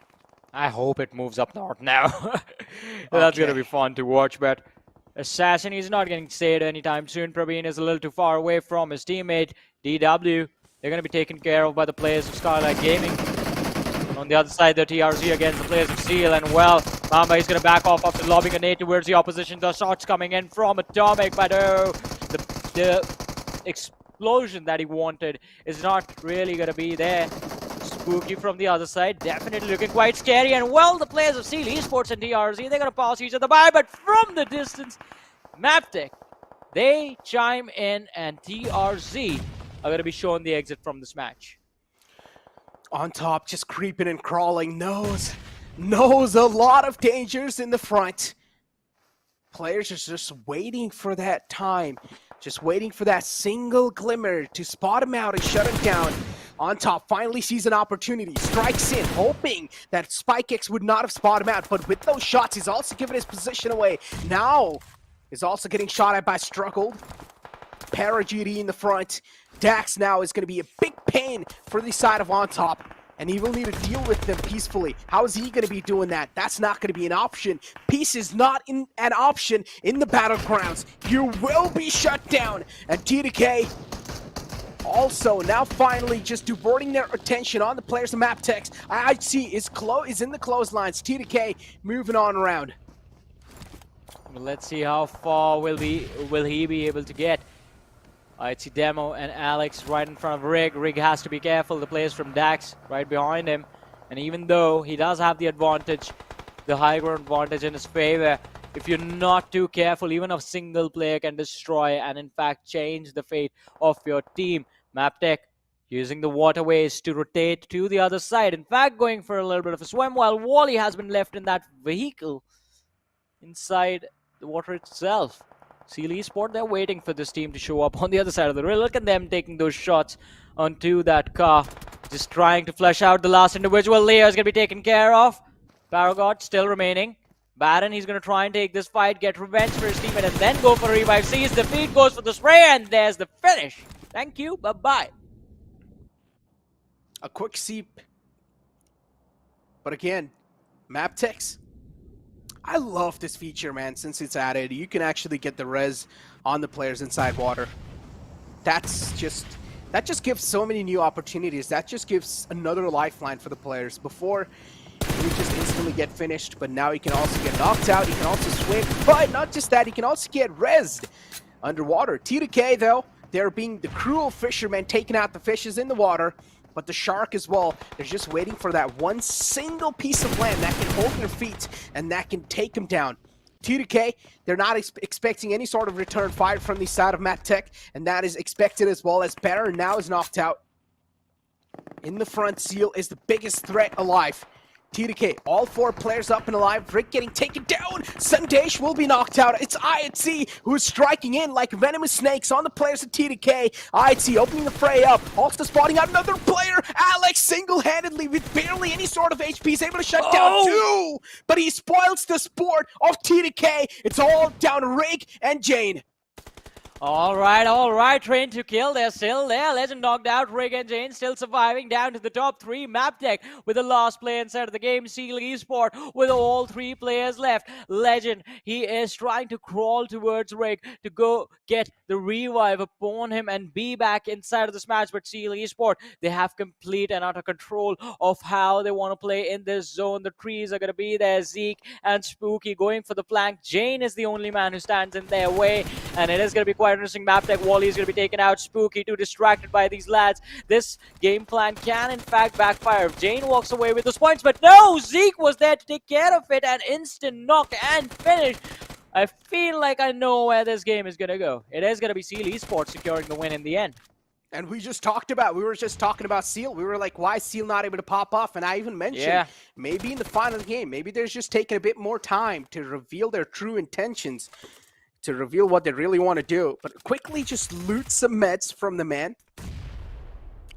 I hope it moves up north now. That's going to be fun to watch, but Assassin is not getting saved anytime soon. Probane is a little too far away from his teammate, DW. They're going to be taken care of by the players of Skylightz Gaming. On the other side, the TRZ against the players of Seal, and well, Mamba is going to back off after lobbing a nade towards the opposition. The shots coming in from Atomic, but oh, the explosion that he wanted is not really going to be there. Spooky from the other side, definitely looking quite scary, and well, the players of Seal eSports and TRZ, they're going to pass each other by, but from the distance, MABETEX, they chime in, and TRZ are going to be shown the exit from this match. On top, just creeping and crawling, knows a lot of dangers in the front. Players are just waiting for that time, just waiting for that single glimmer to spot him out and shut him down. On top, finally sees an opportunity, strikes in, hoping that SpikeX would not have spotted him out, but with those shots, he's also given his position away. Now, is also getting shot at by Struggled. Para GD in the front. Dax now is going to be a big pain for the side of On Top. and he will need to deal with them peacefully. How is he going to be doing that? That's not going to be an option. Peace is not an option in the battlegrounds. You will be shut down. And TDK also now finally just diverting their attention on the players of MABETEX. IIT is in the clotheslines. TDK moving on around. Well, let's see how far will he be able to get. I see Demo and Alex right in front of Rig. Rig has to be careful. The players from Dax right behind him. And even though he does have the advantage, the high ground advantage in his favor, if you're not too careful, even a single player can destroy and in fact change the fate of your team. MABETEX using the waterways to rotate to the other side. In fact, going for a little bit of a swim while Wally has been left in that vehicle inside the water itself. Seal eSport, they're waiting for this team to show up on the other side of the river. Look at them taking those shots onto that car. Just trying to flush out the last individual. Leo is going to be taken care of. Paragot still remaining. Baron, he's going to try and take this fight, get revenge for his teammate, and then go for a revive. Sees the feed, goes for the spray, and there's the finish. Thank you, bye-bye. A quick seep. But again, MABETEX, I love this feature, man, since it's added. You can actually get the res on the players inside water. That just gives so many new opportunities. That just gives another lifeline for the players. Before, you would just instantly get finished, but now you can also get knocked out, you can also swim, but not just that, you can also get rezzed underwater. TDK, though, they're being the cruel fishermen taking out the fishes in the water, but the shark as well, they're just waiting for that one single piece of land that can hold their feet and that can take them down. TDK, they're not expecting any sort of return fire from the side of MABETEX, and that is expected as well, as Baron now is knocked out. In the front, Seal is the biggest threat alive. TDK, all 4 players up and alive. Rick getting taken down. Sandesh will be knocked out. It's IIT who is striking in like venomous snakes on the players of TDK. IIT opening the fray up. Also spotting out another player. Alex single-handedly with barely any sort of HP is able to shut down 2. But he spoils the sport of TDK. It's all down to Rick and Jane. All right, train to kill. They're still there. Legend knocked out. Rig and Jane still surviving down to the top 3. MABETEX with the last player inside of the game. Seal eSport with all 3 players left. Legend, he is trying to crawl towards Rig to go get the revive upon him and be back inside of this match. But Seal eSport, they have complete and utter control of how they want to play in this zone. The trees are going to be there. Zeke and Spooky going for the flank. Jane is the only man who stands in their way, and it is going to be quite interesting. MABETEX, Wally is going to be taken out. Spooky too distracted by these lads. This game plan can in fact backfire if Jane walks away with those points, but no, Zeke was there to take care of it, and instant knock and finish. I feel like I know where this game is going to go. It is going to be Seal eSports securing the win in the end. And we were just talking about Seal. We were like, why is Seal not able to pop off? And I even mentioned maybe in the final game, maybe they're just taking a bit more time to reveal their true intentions, to reveal what they really want to do. But quickly just loot some meds from the man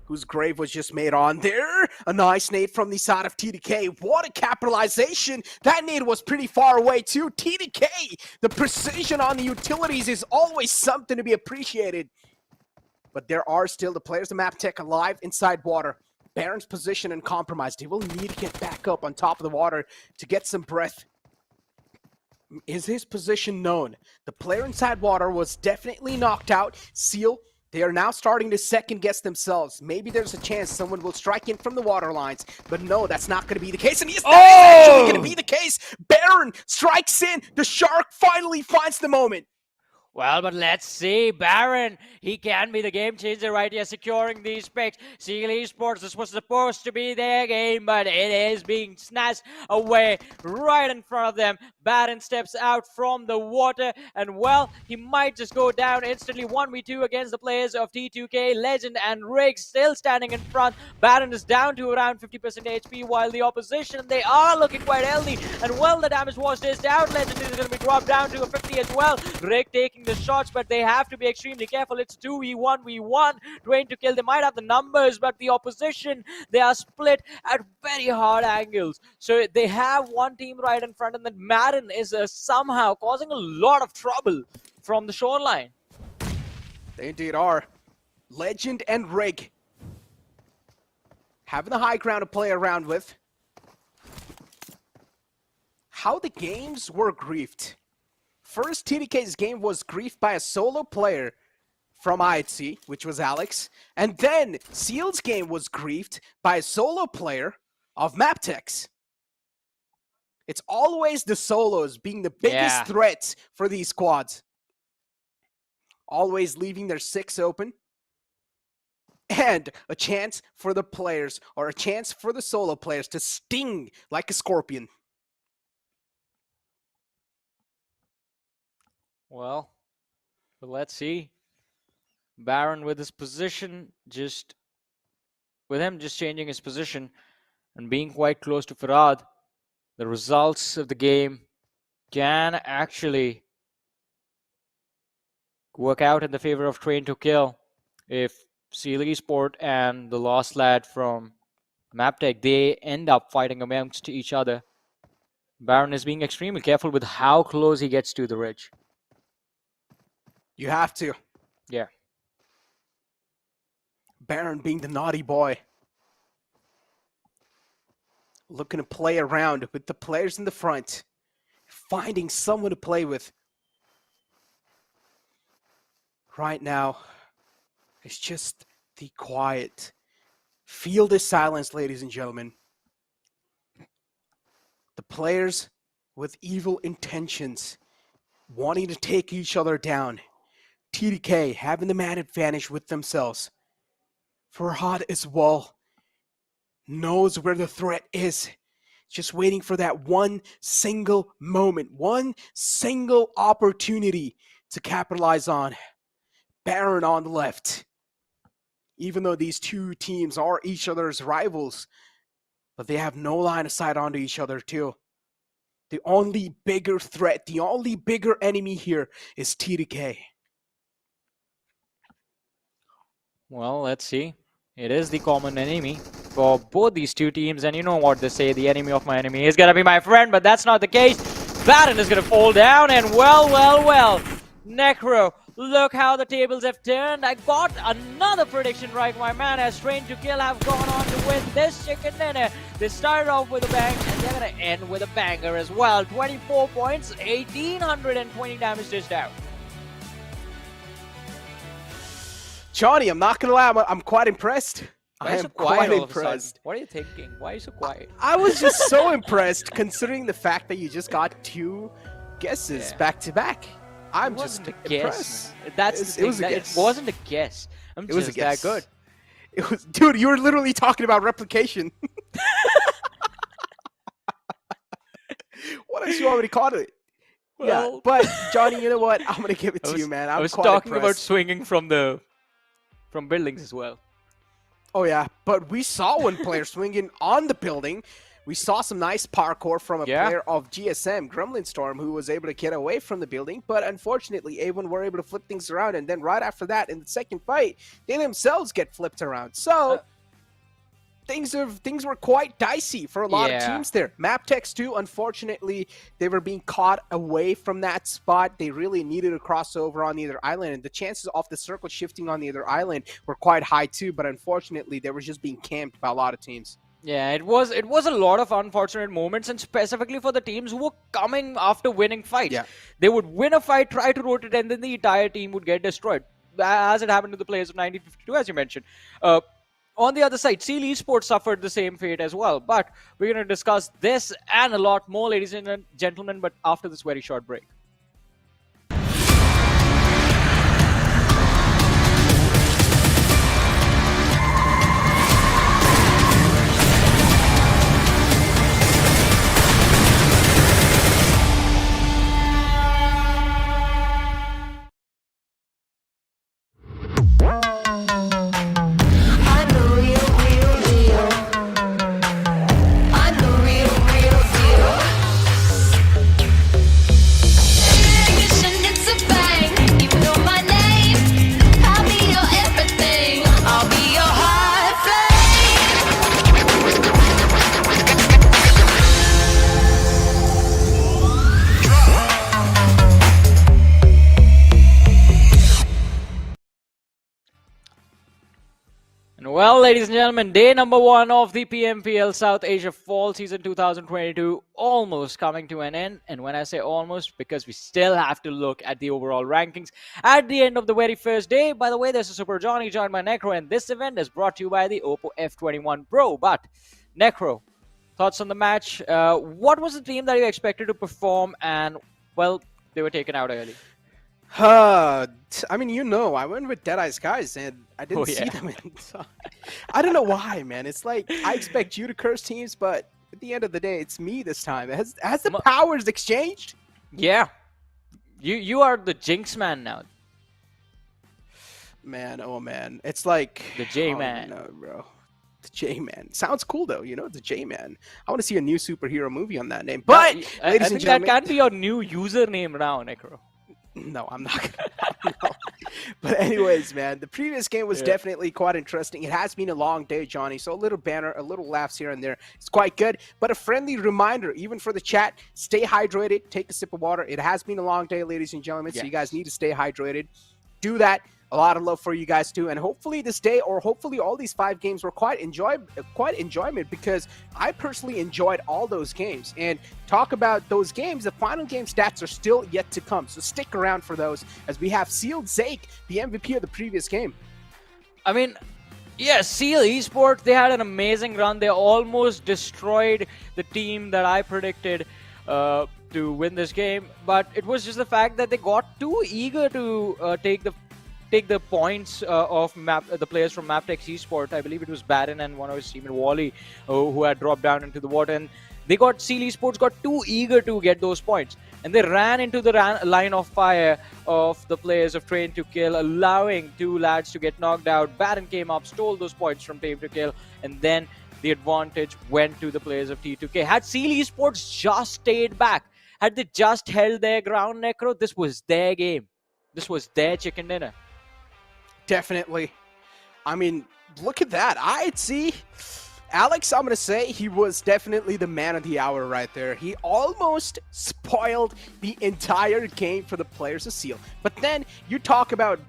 whose grave was just made on there. A nice nade from the side of TDK. What a capitalization. That nade was pretty far away too. TDK, the precision on the utilities is always something to be appreciated. But there are still the players of MABETEX alive inside water. Baron's position and compromised. He will need to get back up on top of the water to get some breath. Is his position known? The player inside water was definitely knocked out. Seal, they are now starting to second guess themselves. Maybe there's a chance someone will strike in from the water lines, but no, that's not going to be the case. And yes, that is actually going to be the case. Baron strikes in. The shark finally finds the moment. Well, but let's see. Baron, he can be the game changer right here, securing these picks. Seal eSports, this was supposed to be their game, but it is being snatched away right in front of them. Baron steps out from the water, and well, he might just go down instantly. 1v2 against the players of T2K, Legend and Rig still standing in front. Baron is down to around 50% HP, while the opposition, they are looking quite healthy. And well, the damage was dished out. Legend is going to be dropped down to a 50 as well. Rig taking the shots, but they have to be extremely careful. It's 2v1v1, trying to kill. They might have the numbers, but the opposition, they are split at very hard angles. So they have one team right in front, and then Madden is somehow causing a lot of trouble from the shoreline. They indeed are. Legend and Rig having the high ground to play around with. How the games were griefed. First, TDK's game was griefed by a solo player from IHC, which was Alex. And then Seal's game was griefed by a solo player of MABETEX. It's always the solos being the biggest threats for these squads. Always leaving their 6 open. And a chance for the players, or a chance for the solo players to sting like a scorpion. Well, let's see. Baron with his position, with him just changing his position and being quite close to Farad, the results of the game can actually work out in the favor of Train to Kill. If Seal eSport and the Lost Lad from MABETEX, they end up fighting amongst each other. Baron is being extremely careful with how close he gets to the ridge. You have to. Yeah. Baron being the naughty boy. Looking to play around with the players in the front. Finding someone to play with. Right now, it's just the quiet. Feel the silence, ladies and gentlemen. The players with evil intentions, wanting to take each other down. TDK having the man advantage with themselves. Farhad as well knows where the threat is. Just waiting for that one single moment, one single opportunity to capitalize on. Baron on the left. Even though these two teams are each other's rivals, but they have no line of sight onto each other too. The only bigger threat, the only bigger enemy here is TDK. Well, let's see. It is the common enemy for both these two teams, and you know what they say, the enemy of my enemy is gonna be my friend, but that's not the case. Baron is gonna fall down, and well. Necro, look how the tables have turned. I got another prediction right, my man, as Train to Kill have gone on to win this chicken dinner. They started off with a bang, and they're gonna end with a banger as well. 24 points, 1820 damage dished out. Johnny, I'm not gonna lie, I'm quite impressed. Why are I you am so quiet quite all of a sudden? impressed. What are you thinking? Why are you so quiet? I was just so impressed considering the fact that you just got 2 guesses back to back. I'm just impressed. That's the thing, it was a guess. It wasn't a guess. I'm It was a just guess. that good. It was, dude, you were literally talking about replication. What else you want me to call it? Yeah, Well- but Johnny, you know what? I'm gonna give it to you, man. I I'm was quite talking about impressed. swinging from buildings as well. Oh yeah, but we saw one player swinging on the building. We saw some nice parkour from a player of GSM, Gremlin Storm, who was able to get away from the building, but unfortunately, A1 were able to flip things around, and then right after that, in the second fight, they themselves get flipped around. So, things were quite dicey for a lot of teams there. MABETEX too, unfortunately, they were being caught away from that spot. They really needed a crossover on the other island, and the chances of the circle shifting on the other island were quite high too, but unfortunately, they were just being camped by a lot of teams. Yeah, it was a lot of unfortunate moments, and specifically for the teams who were coming after winning fights. Yeah. They would win a fight, try to rotate, and then the entire team would get destroyed, as it happened to the players of 1952, as you mentioned. On the other side, Seal eSports suffered the same fate as well. But we're going to discuss this and a lot more, ladies and gentlemen, but after this very short break. I'm the real, real deal. I'm the real, real deal. Well, ladies and gentlemen, day number 1 of the PMPL South Asia Fall Season 2022 almost coming to an end. And when I say almost, because we still have to look at the overall rankings at the end of the very first day. By the way, this is Super Johnny, joined by Necro, and this event is brought to you by the Oppo F21 Pro. But, Necro, thoughts on the match? What was the team that you expected to perform? And, well, they were taken out early. I mean, I went with Deadeye's guys, and I didn't see yeah. them. I don't know why, man. It's like I expect you to curse teams, but at the end of the day, it's me this time. Has the powers exchanged? Yeah. You are the Jinx man now. Man, oh man, it's like The J-Man. Oh, no, bro. The J-Man sounds cool though. The J-Man. I want to see a new superhero movie on that name. But, I ladies and think gentlemen, that can be your new username now, Necro. no, I'm not gonna. No. But anyways, man, the previous game was definitely quite interesting. It has been a long day, Johnny, so a little banner, a little laughs here and there. It's quite good. But a friendly reminder, even for the chat, stay hydrated, take a sip of water. It has been a long day, ladies and gentlemen, so you guys need to stay hydrated. Do that. A lot of love for you guys too, and hopefully this day, or hopefully all these 5 games were quite enjoyment, because I personally enjoyed all those games. And talk about those games, the final game stats are still yet to come, so stick around for those, as we have Sealed Zake, the MVP of the previous game. I mean, yeah, Seal eSports, they had an amazing run. They almost destroyed the team that I predicted to win this game, but it was just the fact that they got too eager to take the points of the players from MABETEX eSports. I believe it was Baron and one of his teammates, Wally, who had dropped down into the water, and Seal eSports got too eager to get those points, and they ran into the line of fire of the players of Train to Kill, allowing 2 lads to get knocked out. Baron came up, stole those points from Train to Kill, and then the advantage went to the players of T2K. Had Seal eSports just stayed back, had they just held their ground, Necro, this was their game. This was their chicken dinner. Definitely. I mean, look at that. I'd see Alex, I'm going to say he was definitely the man of the hour right there. He almost spoiled the entire game for the players of Seal. But then you talk about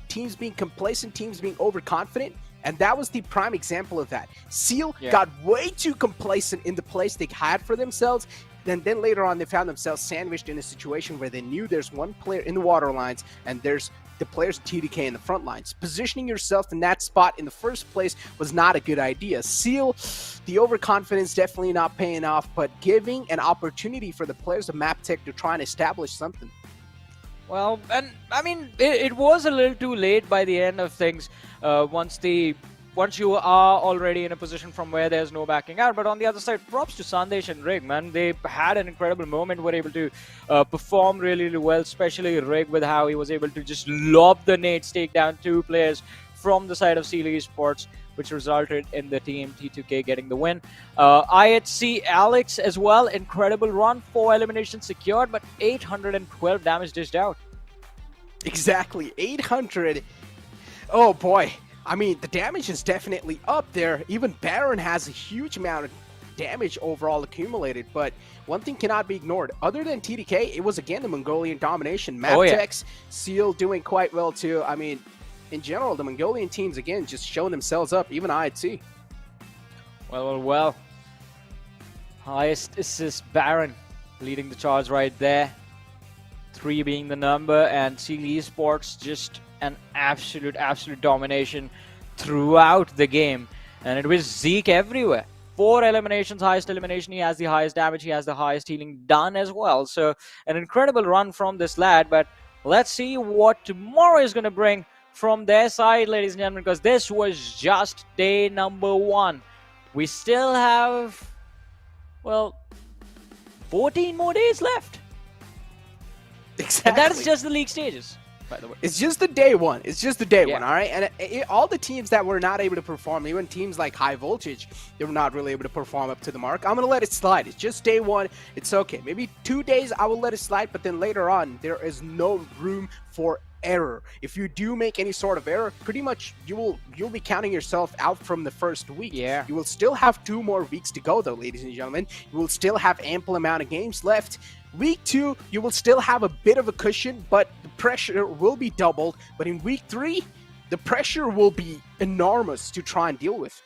teams being complacent, teams being overconfident, and that was the prime example of that. Seal got way too complacent in the place they had for themselves. Then later on, they found themselves sandwiched in a situation where they knew there's one player in the water lines, and there's the players of TDK in the front lines. Positioning yourself in that spot in the first place was not a good idea. Seal, the overconfidence definitely not paying off, but giving an opportunity for the players of MABETEX to try and establish something. Well, and I mean, it was a little too late by the end of things once you are already in a position from where there's no backing out. But on the other side, props to Sandesh and Rig, man. They had an incredible moment, were able to perform really, really well, especially Rig with how he was able to just lob the nades, take down 2 players from the side of Seal eSports, which resulted in the team T2K getting the win. IHC Alex as well, incredible run, 4 eliminations secured, but 812 damage dished out. Exactly, 800. Oh boy. I mean, the damage is definitely up there. Even Baron has a huge amount of damage overall accumulated, but one thing cannot be ignored. Other than TDK, it was again the Mongolian domination. MABETEX, Seal doing quite well too. I mean, in general, the Mongolian teams again just showing themselves up, even IHC. Well. Highest assist Baron leading the charge right there. 3 being the number, and Seal eSports just an absolute domination throughout the game, and it was Zeke everywhere. 4 eliminations, highest elimination. He has the highest damage, he has the highest healing done as well. So an incredible run from this lad, but let's see what tomorrow is going to bring from their side, ladies and gentlemen, because this was just day number 1. We still have, well, 14 more days left. Exactly. And that's just the league stages, by the way. It's just the day 1. It's just the day 1, all right? And all the teams that were not able to perform, even teams like High Voltage, they were not really able to perform up to the mark. I'm going to let it slide. It's just day 1. It's okay. Maybe 2 days I will let it slide, but then later on, there is no room for error. If you do make any sort of error, pretty much you'll be counting yourself out from the first week. Yeah. You will still have 2 more weeks to go, though, ladies and gentlemen. You will still have ample amount of games left. Week 2, you will still have a bit of a cushion, but the pressure will be doubled. But in week 3, the pressure will be enormous to try and deal with.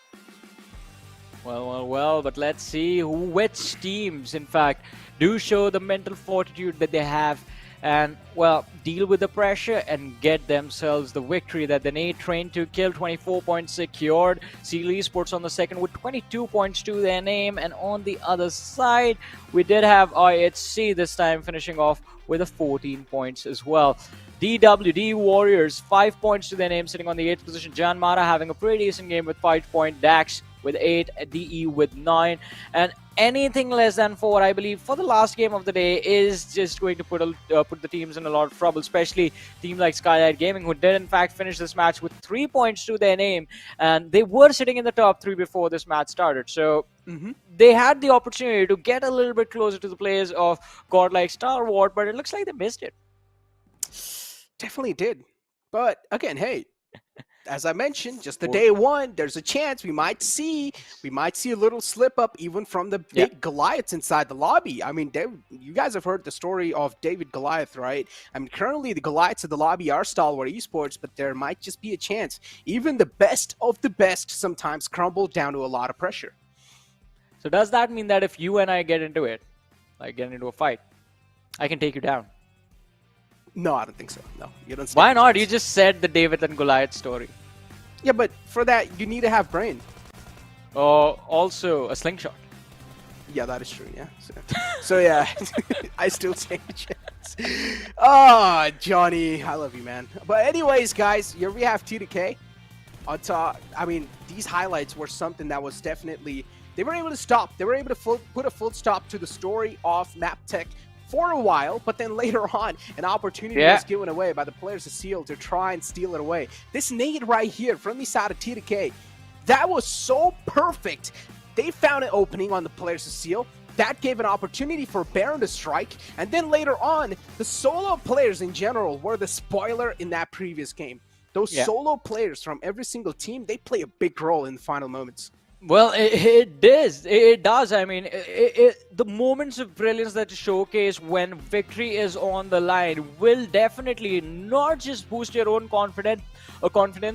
Well, but let's see which teams, in fact, do show the mental fortitude that they have and, well, deal with the pressure and get themselves the victory that they need. Train to Kill, 24 points secured. Seal eSports on the second with 22 points to their name. And on the other side, we did have IHC this time finishing off with a 14 points as well. DWD Warriors, 5 points to their name, sitting on the 8th position. Jan Mara having a pretty decent game with 5 points. Dax with 8, DE with 9, and anything less than 4, I believe, for the last game of the day is just going to put the teams in a lot of trouble, especially team like Skylightz Gaming, who did in fact finish this match with 3 points to their name, and they were sitting in the top 3 before this match started. So they had the opportunity to get a little bit closer to the players of godlike Star Wars, but it looks like they missed it. Definitely did. But again, hey, as I mentioned, just the day one, there's a chance we might see a little slip up even from the big Goliaths inside the lobby. I mean, you guys have heard the story of David Goliath, right? I mean, currently the Goliaths of the lobby are stalwart esports, but there might just be a chance. Even the best of the best sometimes crumble down to a lot of pressure. So does that mean that if you and I get into it, like get into a fight, I can take you down? No, I don't think so. No, you don't. Why not? You just said the David and Goliath story. Yeah, but for that, you need to have brain. Also a slingshot. Yeah, that is true, yeah. So yeah, I still take a chance. Oh, Johnny, I love you, man. But anyways, guys, here we have T2K. On top, I mean, these highlights were something that was definitely... They were able to stop. They were able to put a full stop to the story of MABETEX for a while, but then later on, an opportunity was given away by the players of Seal to try and steal it away. This nade right here from the side of T2K, that was so perfect. They found an opening on the players of Seal. That gave an opportunity for Baron to strike, and then later on, the solo players in general were the spoiler in that previous game. Those solo players from every single team, they play a big role in the final moments. Well, it does. It does. I mean, the moments of brilliance that you showcase when victory is on the line will definitely not just boost your own confidence,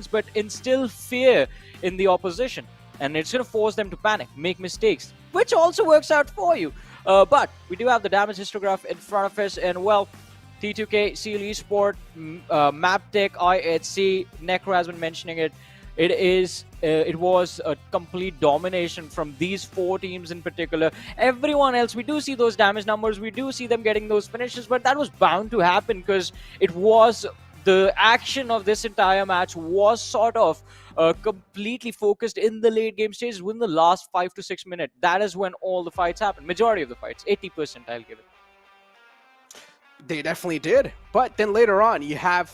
but instill fear in the opposition. And it's going to force them to panic, make mistakes, which also works out for you. But we do have the damage histograph in front of us, and well, T2K, Seal eSport, MABETEX, IHC, Necro has been mentioning it. It was a complete domination from these 4 teams in particular. Everyone else, we do see those damage numbers, we do see them getting those finishes, but that was bound to happen because it was the action of this entire match was sort of completely focused in the late game stages within the last 5 to 6 minutes. That is when all the fights happened. Majority of the fights, 80% I'll give it. They definitely did. But then later on, you have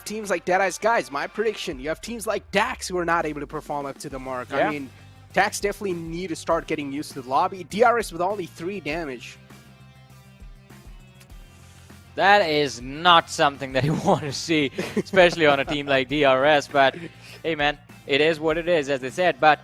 teams like DEADEYES, guys. My prediction, you have teams like Dax who are not able to perform up to the mark. I mean, Dax definitely need to start getting used to the lobby. DRS with only 3 damage. That is not something that you want to see, especially on a team like DRS. But hey, man, it is what it is, as they said. But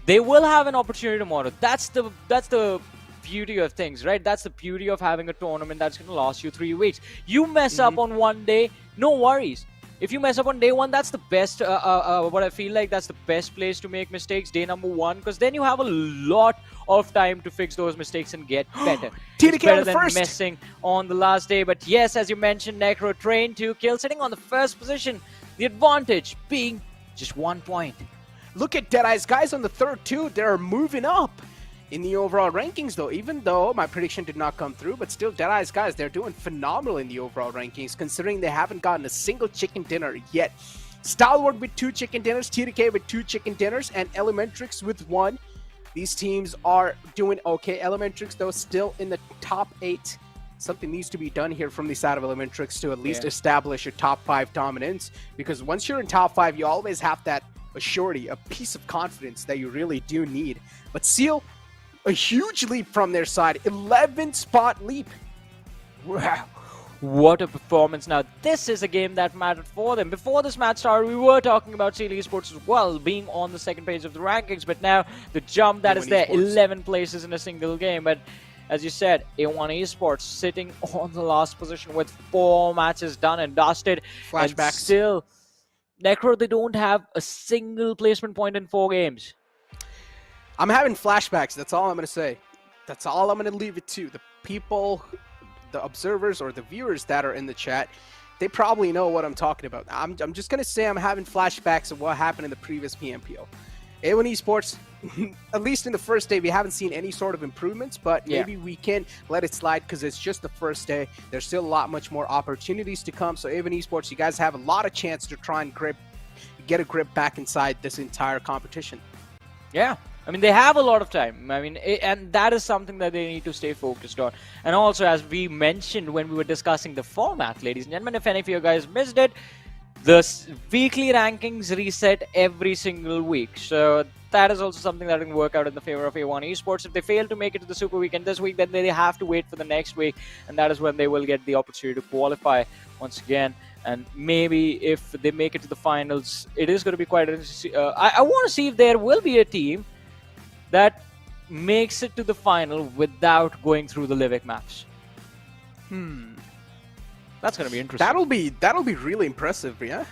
they will have an opportunity tomorrow. That's the beauty of things, right? That's the beauty of having a tournament that's going to last you 3 weeks. You mess up on one day, no worries. If you mess up on day one, that's the best, what I feel like that's the best place to make mistakes, day number 1, because then you have a lot of time to fix those mistakes and get better. It's better than messing on the last day. But yes, as you mentioned, Necro, Train to Kill, sitting on the first position, the advantage being just 1 point. Look at DEADEYES, guys, on the third too. They're moving up in the overall rankings, though, even though my prediction did not come through, but still, DEADEYES, guys, they're doing phenomenal in the overall rankings, considering they haven't gotten a single chicken dinner yet. Stalwart with 2 chicken dinners, T2K with 2 chicken dinners, and Elementrix with 1. These teams are doing okay. Elementrix, though, still in the top 8. Something needs to be done here from the side of Elementrix to at least establish a top 5 dominance, because once you're in top 5, you always have that assurity, a piece of confidence that you really do need. But Seal, a huge leap from their side, 11-spot leap. Wow, what a performance. Now, this is a game that mattered for them. Before this match started, we were talking about Seal eSports as well, being on the second page of the rankings, but now the jump that is there, 11 places in a single game. But as you said, A1 eSports sitting on the last position with 4 matches done and dusted. Flashbacks. And still, Necro, they don't have a single placement point in 4 games. I'm having flashbacks. That's all I'm going to say. That's all I'm going to leave it to. The people, the observers, or the viewers that are in the chat, they probably know what I'm talking about. I'm just going to say I'm having flashbacks of what happened in the previous PMPL. A1 Esports, at least in the first day, we haven't seen any sort of improvements, but maybe we can let it slide because it's just the first day. There's still a lot much more opportunities to come. So A1 Esports, you guys have a lot of chance to try and get a grip back inside this entire competition. Yeah. I mean, they have a lot of time. I mean, and that is something that they need to stay focused on. And also, as we mentioned when we were discussing the format, ladies and gentlemen, if any of you guys missed it, the weekly rankings reset every single week. So that is also something that can work out in the favor of A1 Esports. If they fail to make it to the Super Weekend this week, then they have to wait for the next week. And that is when they will get the opportunity to qualify once again. And maybe if they make it to the finals, it is going to be quite interesting. I want to see if there will be a team that makes it to the final without going through the Livik maps. That's going to be interesting. That'll be really impressive, yeah.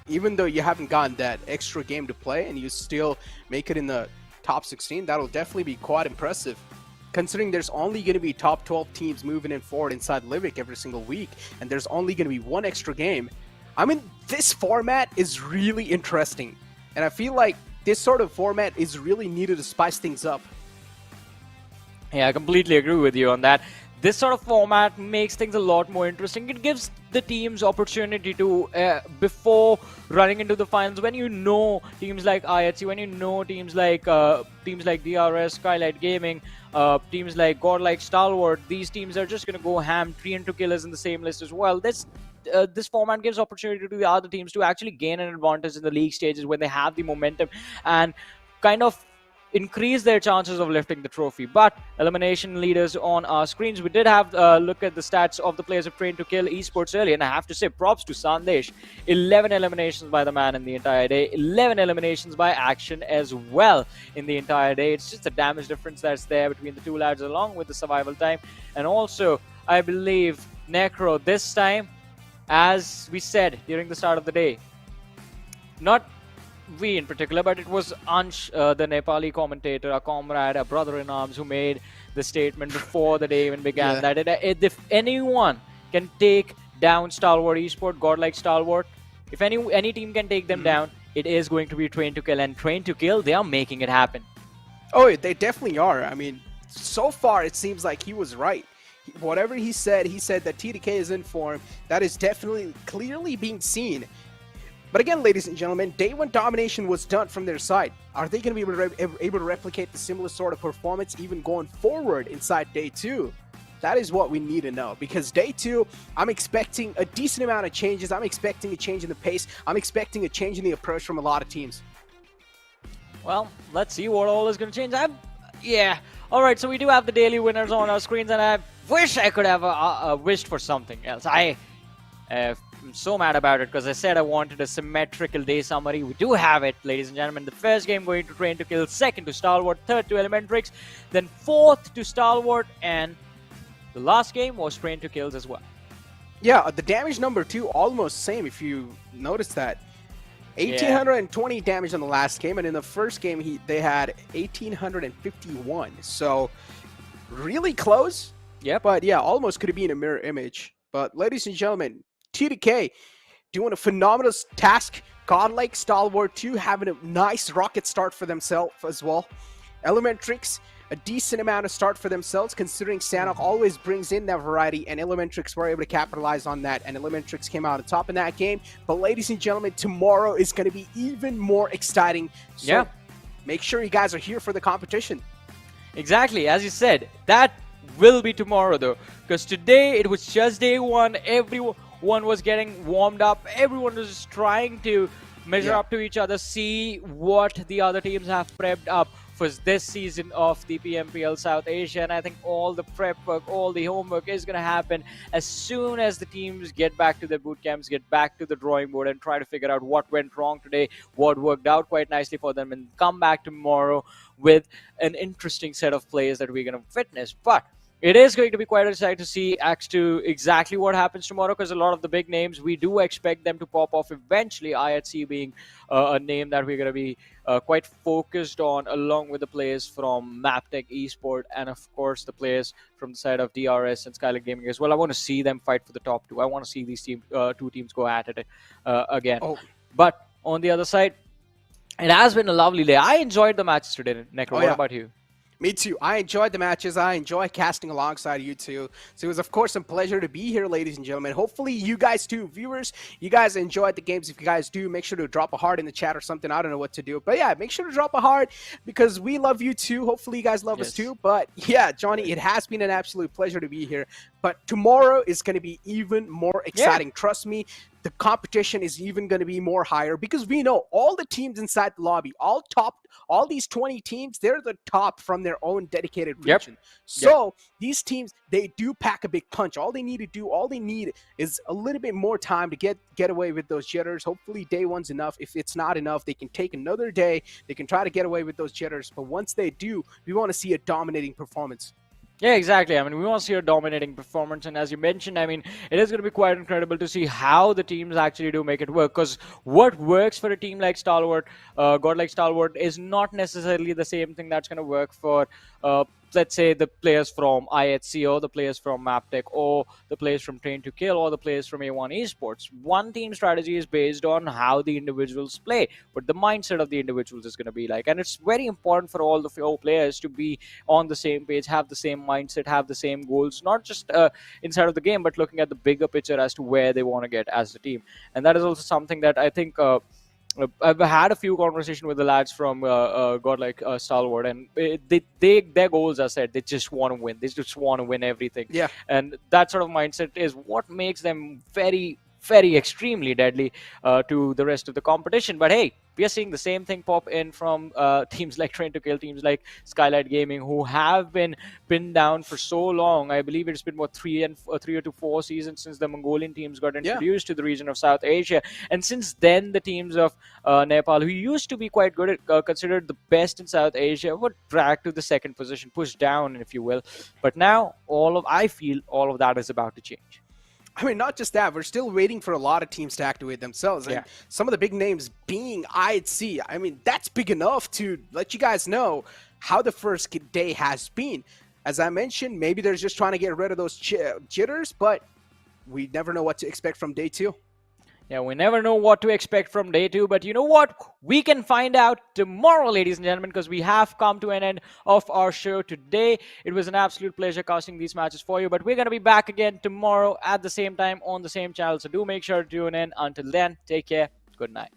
Even though you haven't gotten that extra game to play and you still make it in the top 16, that'll definitely be quite impressive. Considering there's only going to be top 12 teams moving in forward inside Livik every single week, and there's only going to be one extra game. I mean, this format is really interesting, and I feel like this sort of format is really needed to spice things up. Yeah, I completely agree with you on that. This sort of format makes things a lot more interesting. It gives the teams opportunity to, before running into the finals, when you know teams like IHC, when you know teams like DRS, Skylightz Gaming, teams like Godlike Stalwart, these teams are just going to go ham. Train to Kill is in the same list as well. This format gives opportunity to the other teams to actually gain an advantage in the league stages when they have the momentum and kind of increase their chances of lifting the trophy. But elimination leaders on our screens, we did have a look at the stats of the players who trained to kill esports early, and I have to say props to Sandesh. 11 eliminations by the man in the entire day, 11 eliminations by Action as well in the entire day. It's just the damage difference that's there between the two lads along with the survival time. And also, I believe Necro this time, as we said during the start of the day, not we in particular, but it was Ansh, the Nepali commentator, a comrade, a brother in arms, who made the statement before the day even began that if anyone can take down Stalwart Esport, Godlike Stalwart, if any team can take them down, it is going to be Train to Kill. And Train to Kill, they are making it happen. Oh, they definitely are. I mean, so far it seems like he was right. Whatever he said that TDK is in form. That is definitely clearly being seen. But again, ladies and gentlemen, day one domination was done from their side. Are they going to be able to replicate the similar sort of performance even going forward inside day two? That is what we need to know, because day two, I'm expecting a decent amount of changes. I'm expecting a change in the pace. I'm expecting a change in the approach from a lot of teams. Well, let's see what all is going to change. Yeah. All right, so we do have the daily winners on our screens, and I wish I could have wished for something else. I'm so mad about it because I said I wanted a symmetrical day summary. We do have it, ladies and gentlemen. The first game going to Train to Kill, second to Stalwart, third to Elementrix, then fourth to Stalwart, and the last game was Train to Kills as well. Yeah, the damage number two almost same if you notice that. 1,820 damage in the last game, and in the first game they had 1,851. So really close. Yeah, but yeah, almost could have been a mirror image. But ladies and gentlemen, TDK doing a phenomenal task. Godlike Stalwart 2 having a nice rocket start for themselves as well. Elementrix, a decent amount of start for themselves, considering Sanhok always brings in that variety, and Elementrix were able to capitalize on that, and Elementrix came out on top in that game. But ladies and gentlemen, tomorrow is going to be even more exciting. So make sure you guys are here for the competition. Exactly, as you said, that will be tomorrow though, because today it was just day one. Everyone was getting warmed up. Everyone was just trying to measure up to each other, see what the other teams have prepped up for this season of the PMPL South Asia. And I think all the prep work, all the homework is going to happen as soon as the teams get back to their boot camps, get back to the drawing board, and try to figure out what went wrong today, what worked out quite nicely for them, and come back tomorrow with an interesting set of plays that we're going to witness. But it is going to be quite exciting to see X2 exactly what happens tomorrow, because a lot of the big names, we do expect them to pop off eventually. IHC being a name that we're going to be quite focused on, along with the players from MABETEX eSport, and of course the players from the side of DRS and Skylightz Gaming as well. I want to see them fight for the top two. I want to see these two teams go at it again. Oh. But on the other side, it has been a lovely day. I enjoyed the matches today, Necro. What yeah. about you? Me too. I enjoyed the matches. I enjoy casting alongside you two. So it was, of course, a pleasure to be here, ladies and gentlemen. Hopefully, you guys too, viewers, you guys enjoyed the games. If you guys do, make sure to drop a heart in the chat or something. I don't know what to do. But yeah, make sure to drop a heart because we love you too. Hopefully, you guys love us too. But yeah, Johnny, it has been an absolute pleasure to be here. But tomorrow is going to be even more exciting. Trust me. The competition is even going to be more higher because we know all the teams inside the lobby, all these 20 teams, they're the top from their own dedicated region. So these teams, they do pack a big punch. All they need is a little bit more time to get away with those jitters. Hopefully day one's enough. If it's not enough, they can take another day. They can try to get away with those jitters. But once they do, we want to see a dominating performance. Yeah, exactly. I mean, we want to see a dominating performance, and as you mentioned, I mean, it is going to be quite incredible to see how the teams actually do make it work. Because what works for a team like Stalwart, godlike Stalwart, is not necessarily the same thing that's going to work for, let's say, the players from IHC or the players from MABETEX or the players from Train to Kill or the players from A1 Esports. One team strategy is based on how the individuals play, what the mindset of the individuals is going to be like, and it's very important for all the four players to be on the same page, have the same mindset, have the same goals, not just inside of the game, but looking at the bigger picture as to where they want to get as a team. And that is also something that I think I've had a few conversations with the lads from godlike Stalwart, and their goals are set. They just want to win. They just want to win everything. Yeah. And that sort of mindset is what makes them very, very extremely deadly to the rest of the competition. But hey, we are seeing the same thing pop in from teams like Train to Kill, teams like Skylightz Gaming, who have been pinned down for so long. I believe it's been, what, 3 or 4 seasons since the Mongolian teams got introduced to the region of South Asia. And since then, the teams of Nepal, who used to be quite good at, considered the best in South Asia, were dragged to the second position, pushed down, if you will. But now, I feel all of that is about to change. I mean, not just that, we're still waiting for a lot of teams to activate themselves. And some of the big names being IHC, I mean, that's big enough to let you guys know how the first day has been. As I mentioned, maybe they're just trying to get rid of those jitters, but we never know what to expect from day two. Yeah, we never know what to expect from day two, but you know what? We can find out tomorrow, ladies and gentlemen, because we have come to an end of our show today. It was an absolute pleasure casting these matches for you, but we're going to be back again tomorrow at the same time on the same channel, so do make sure to tune in. Until then, take care. Good night.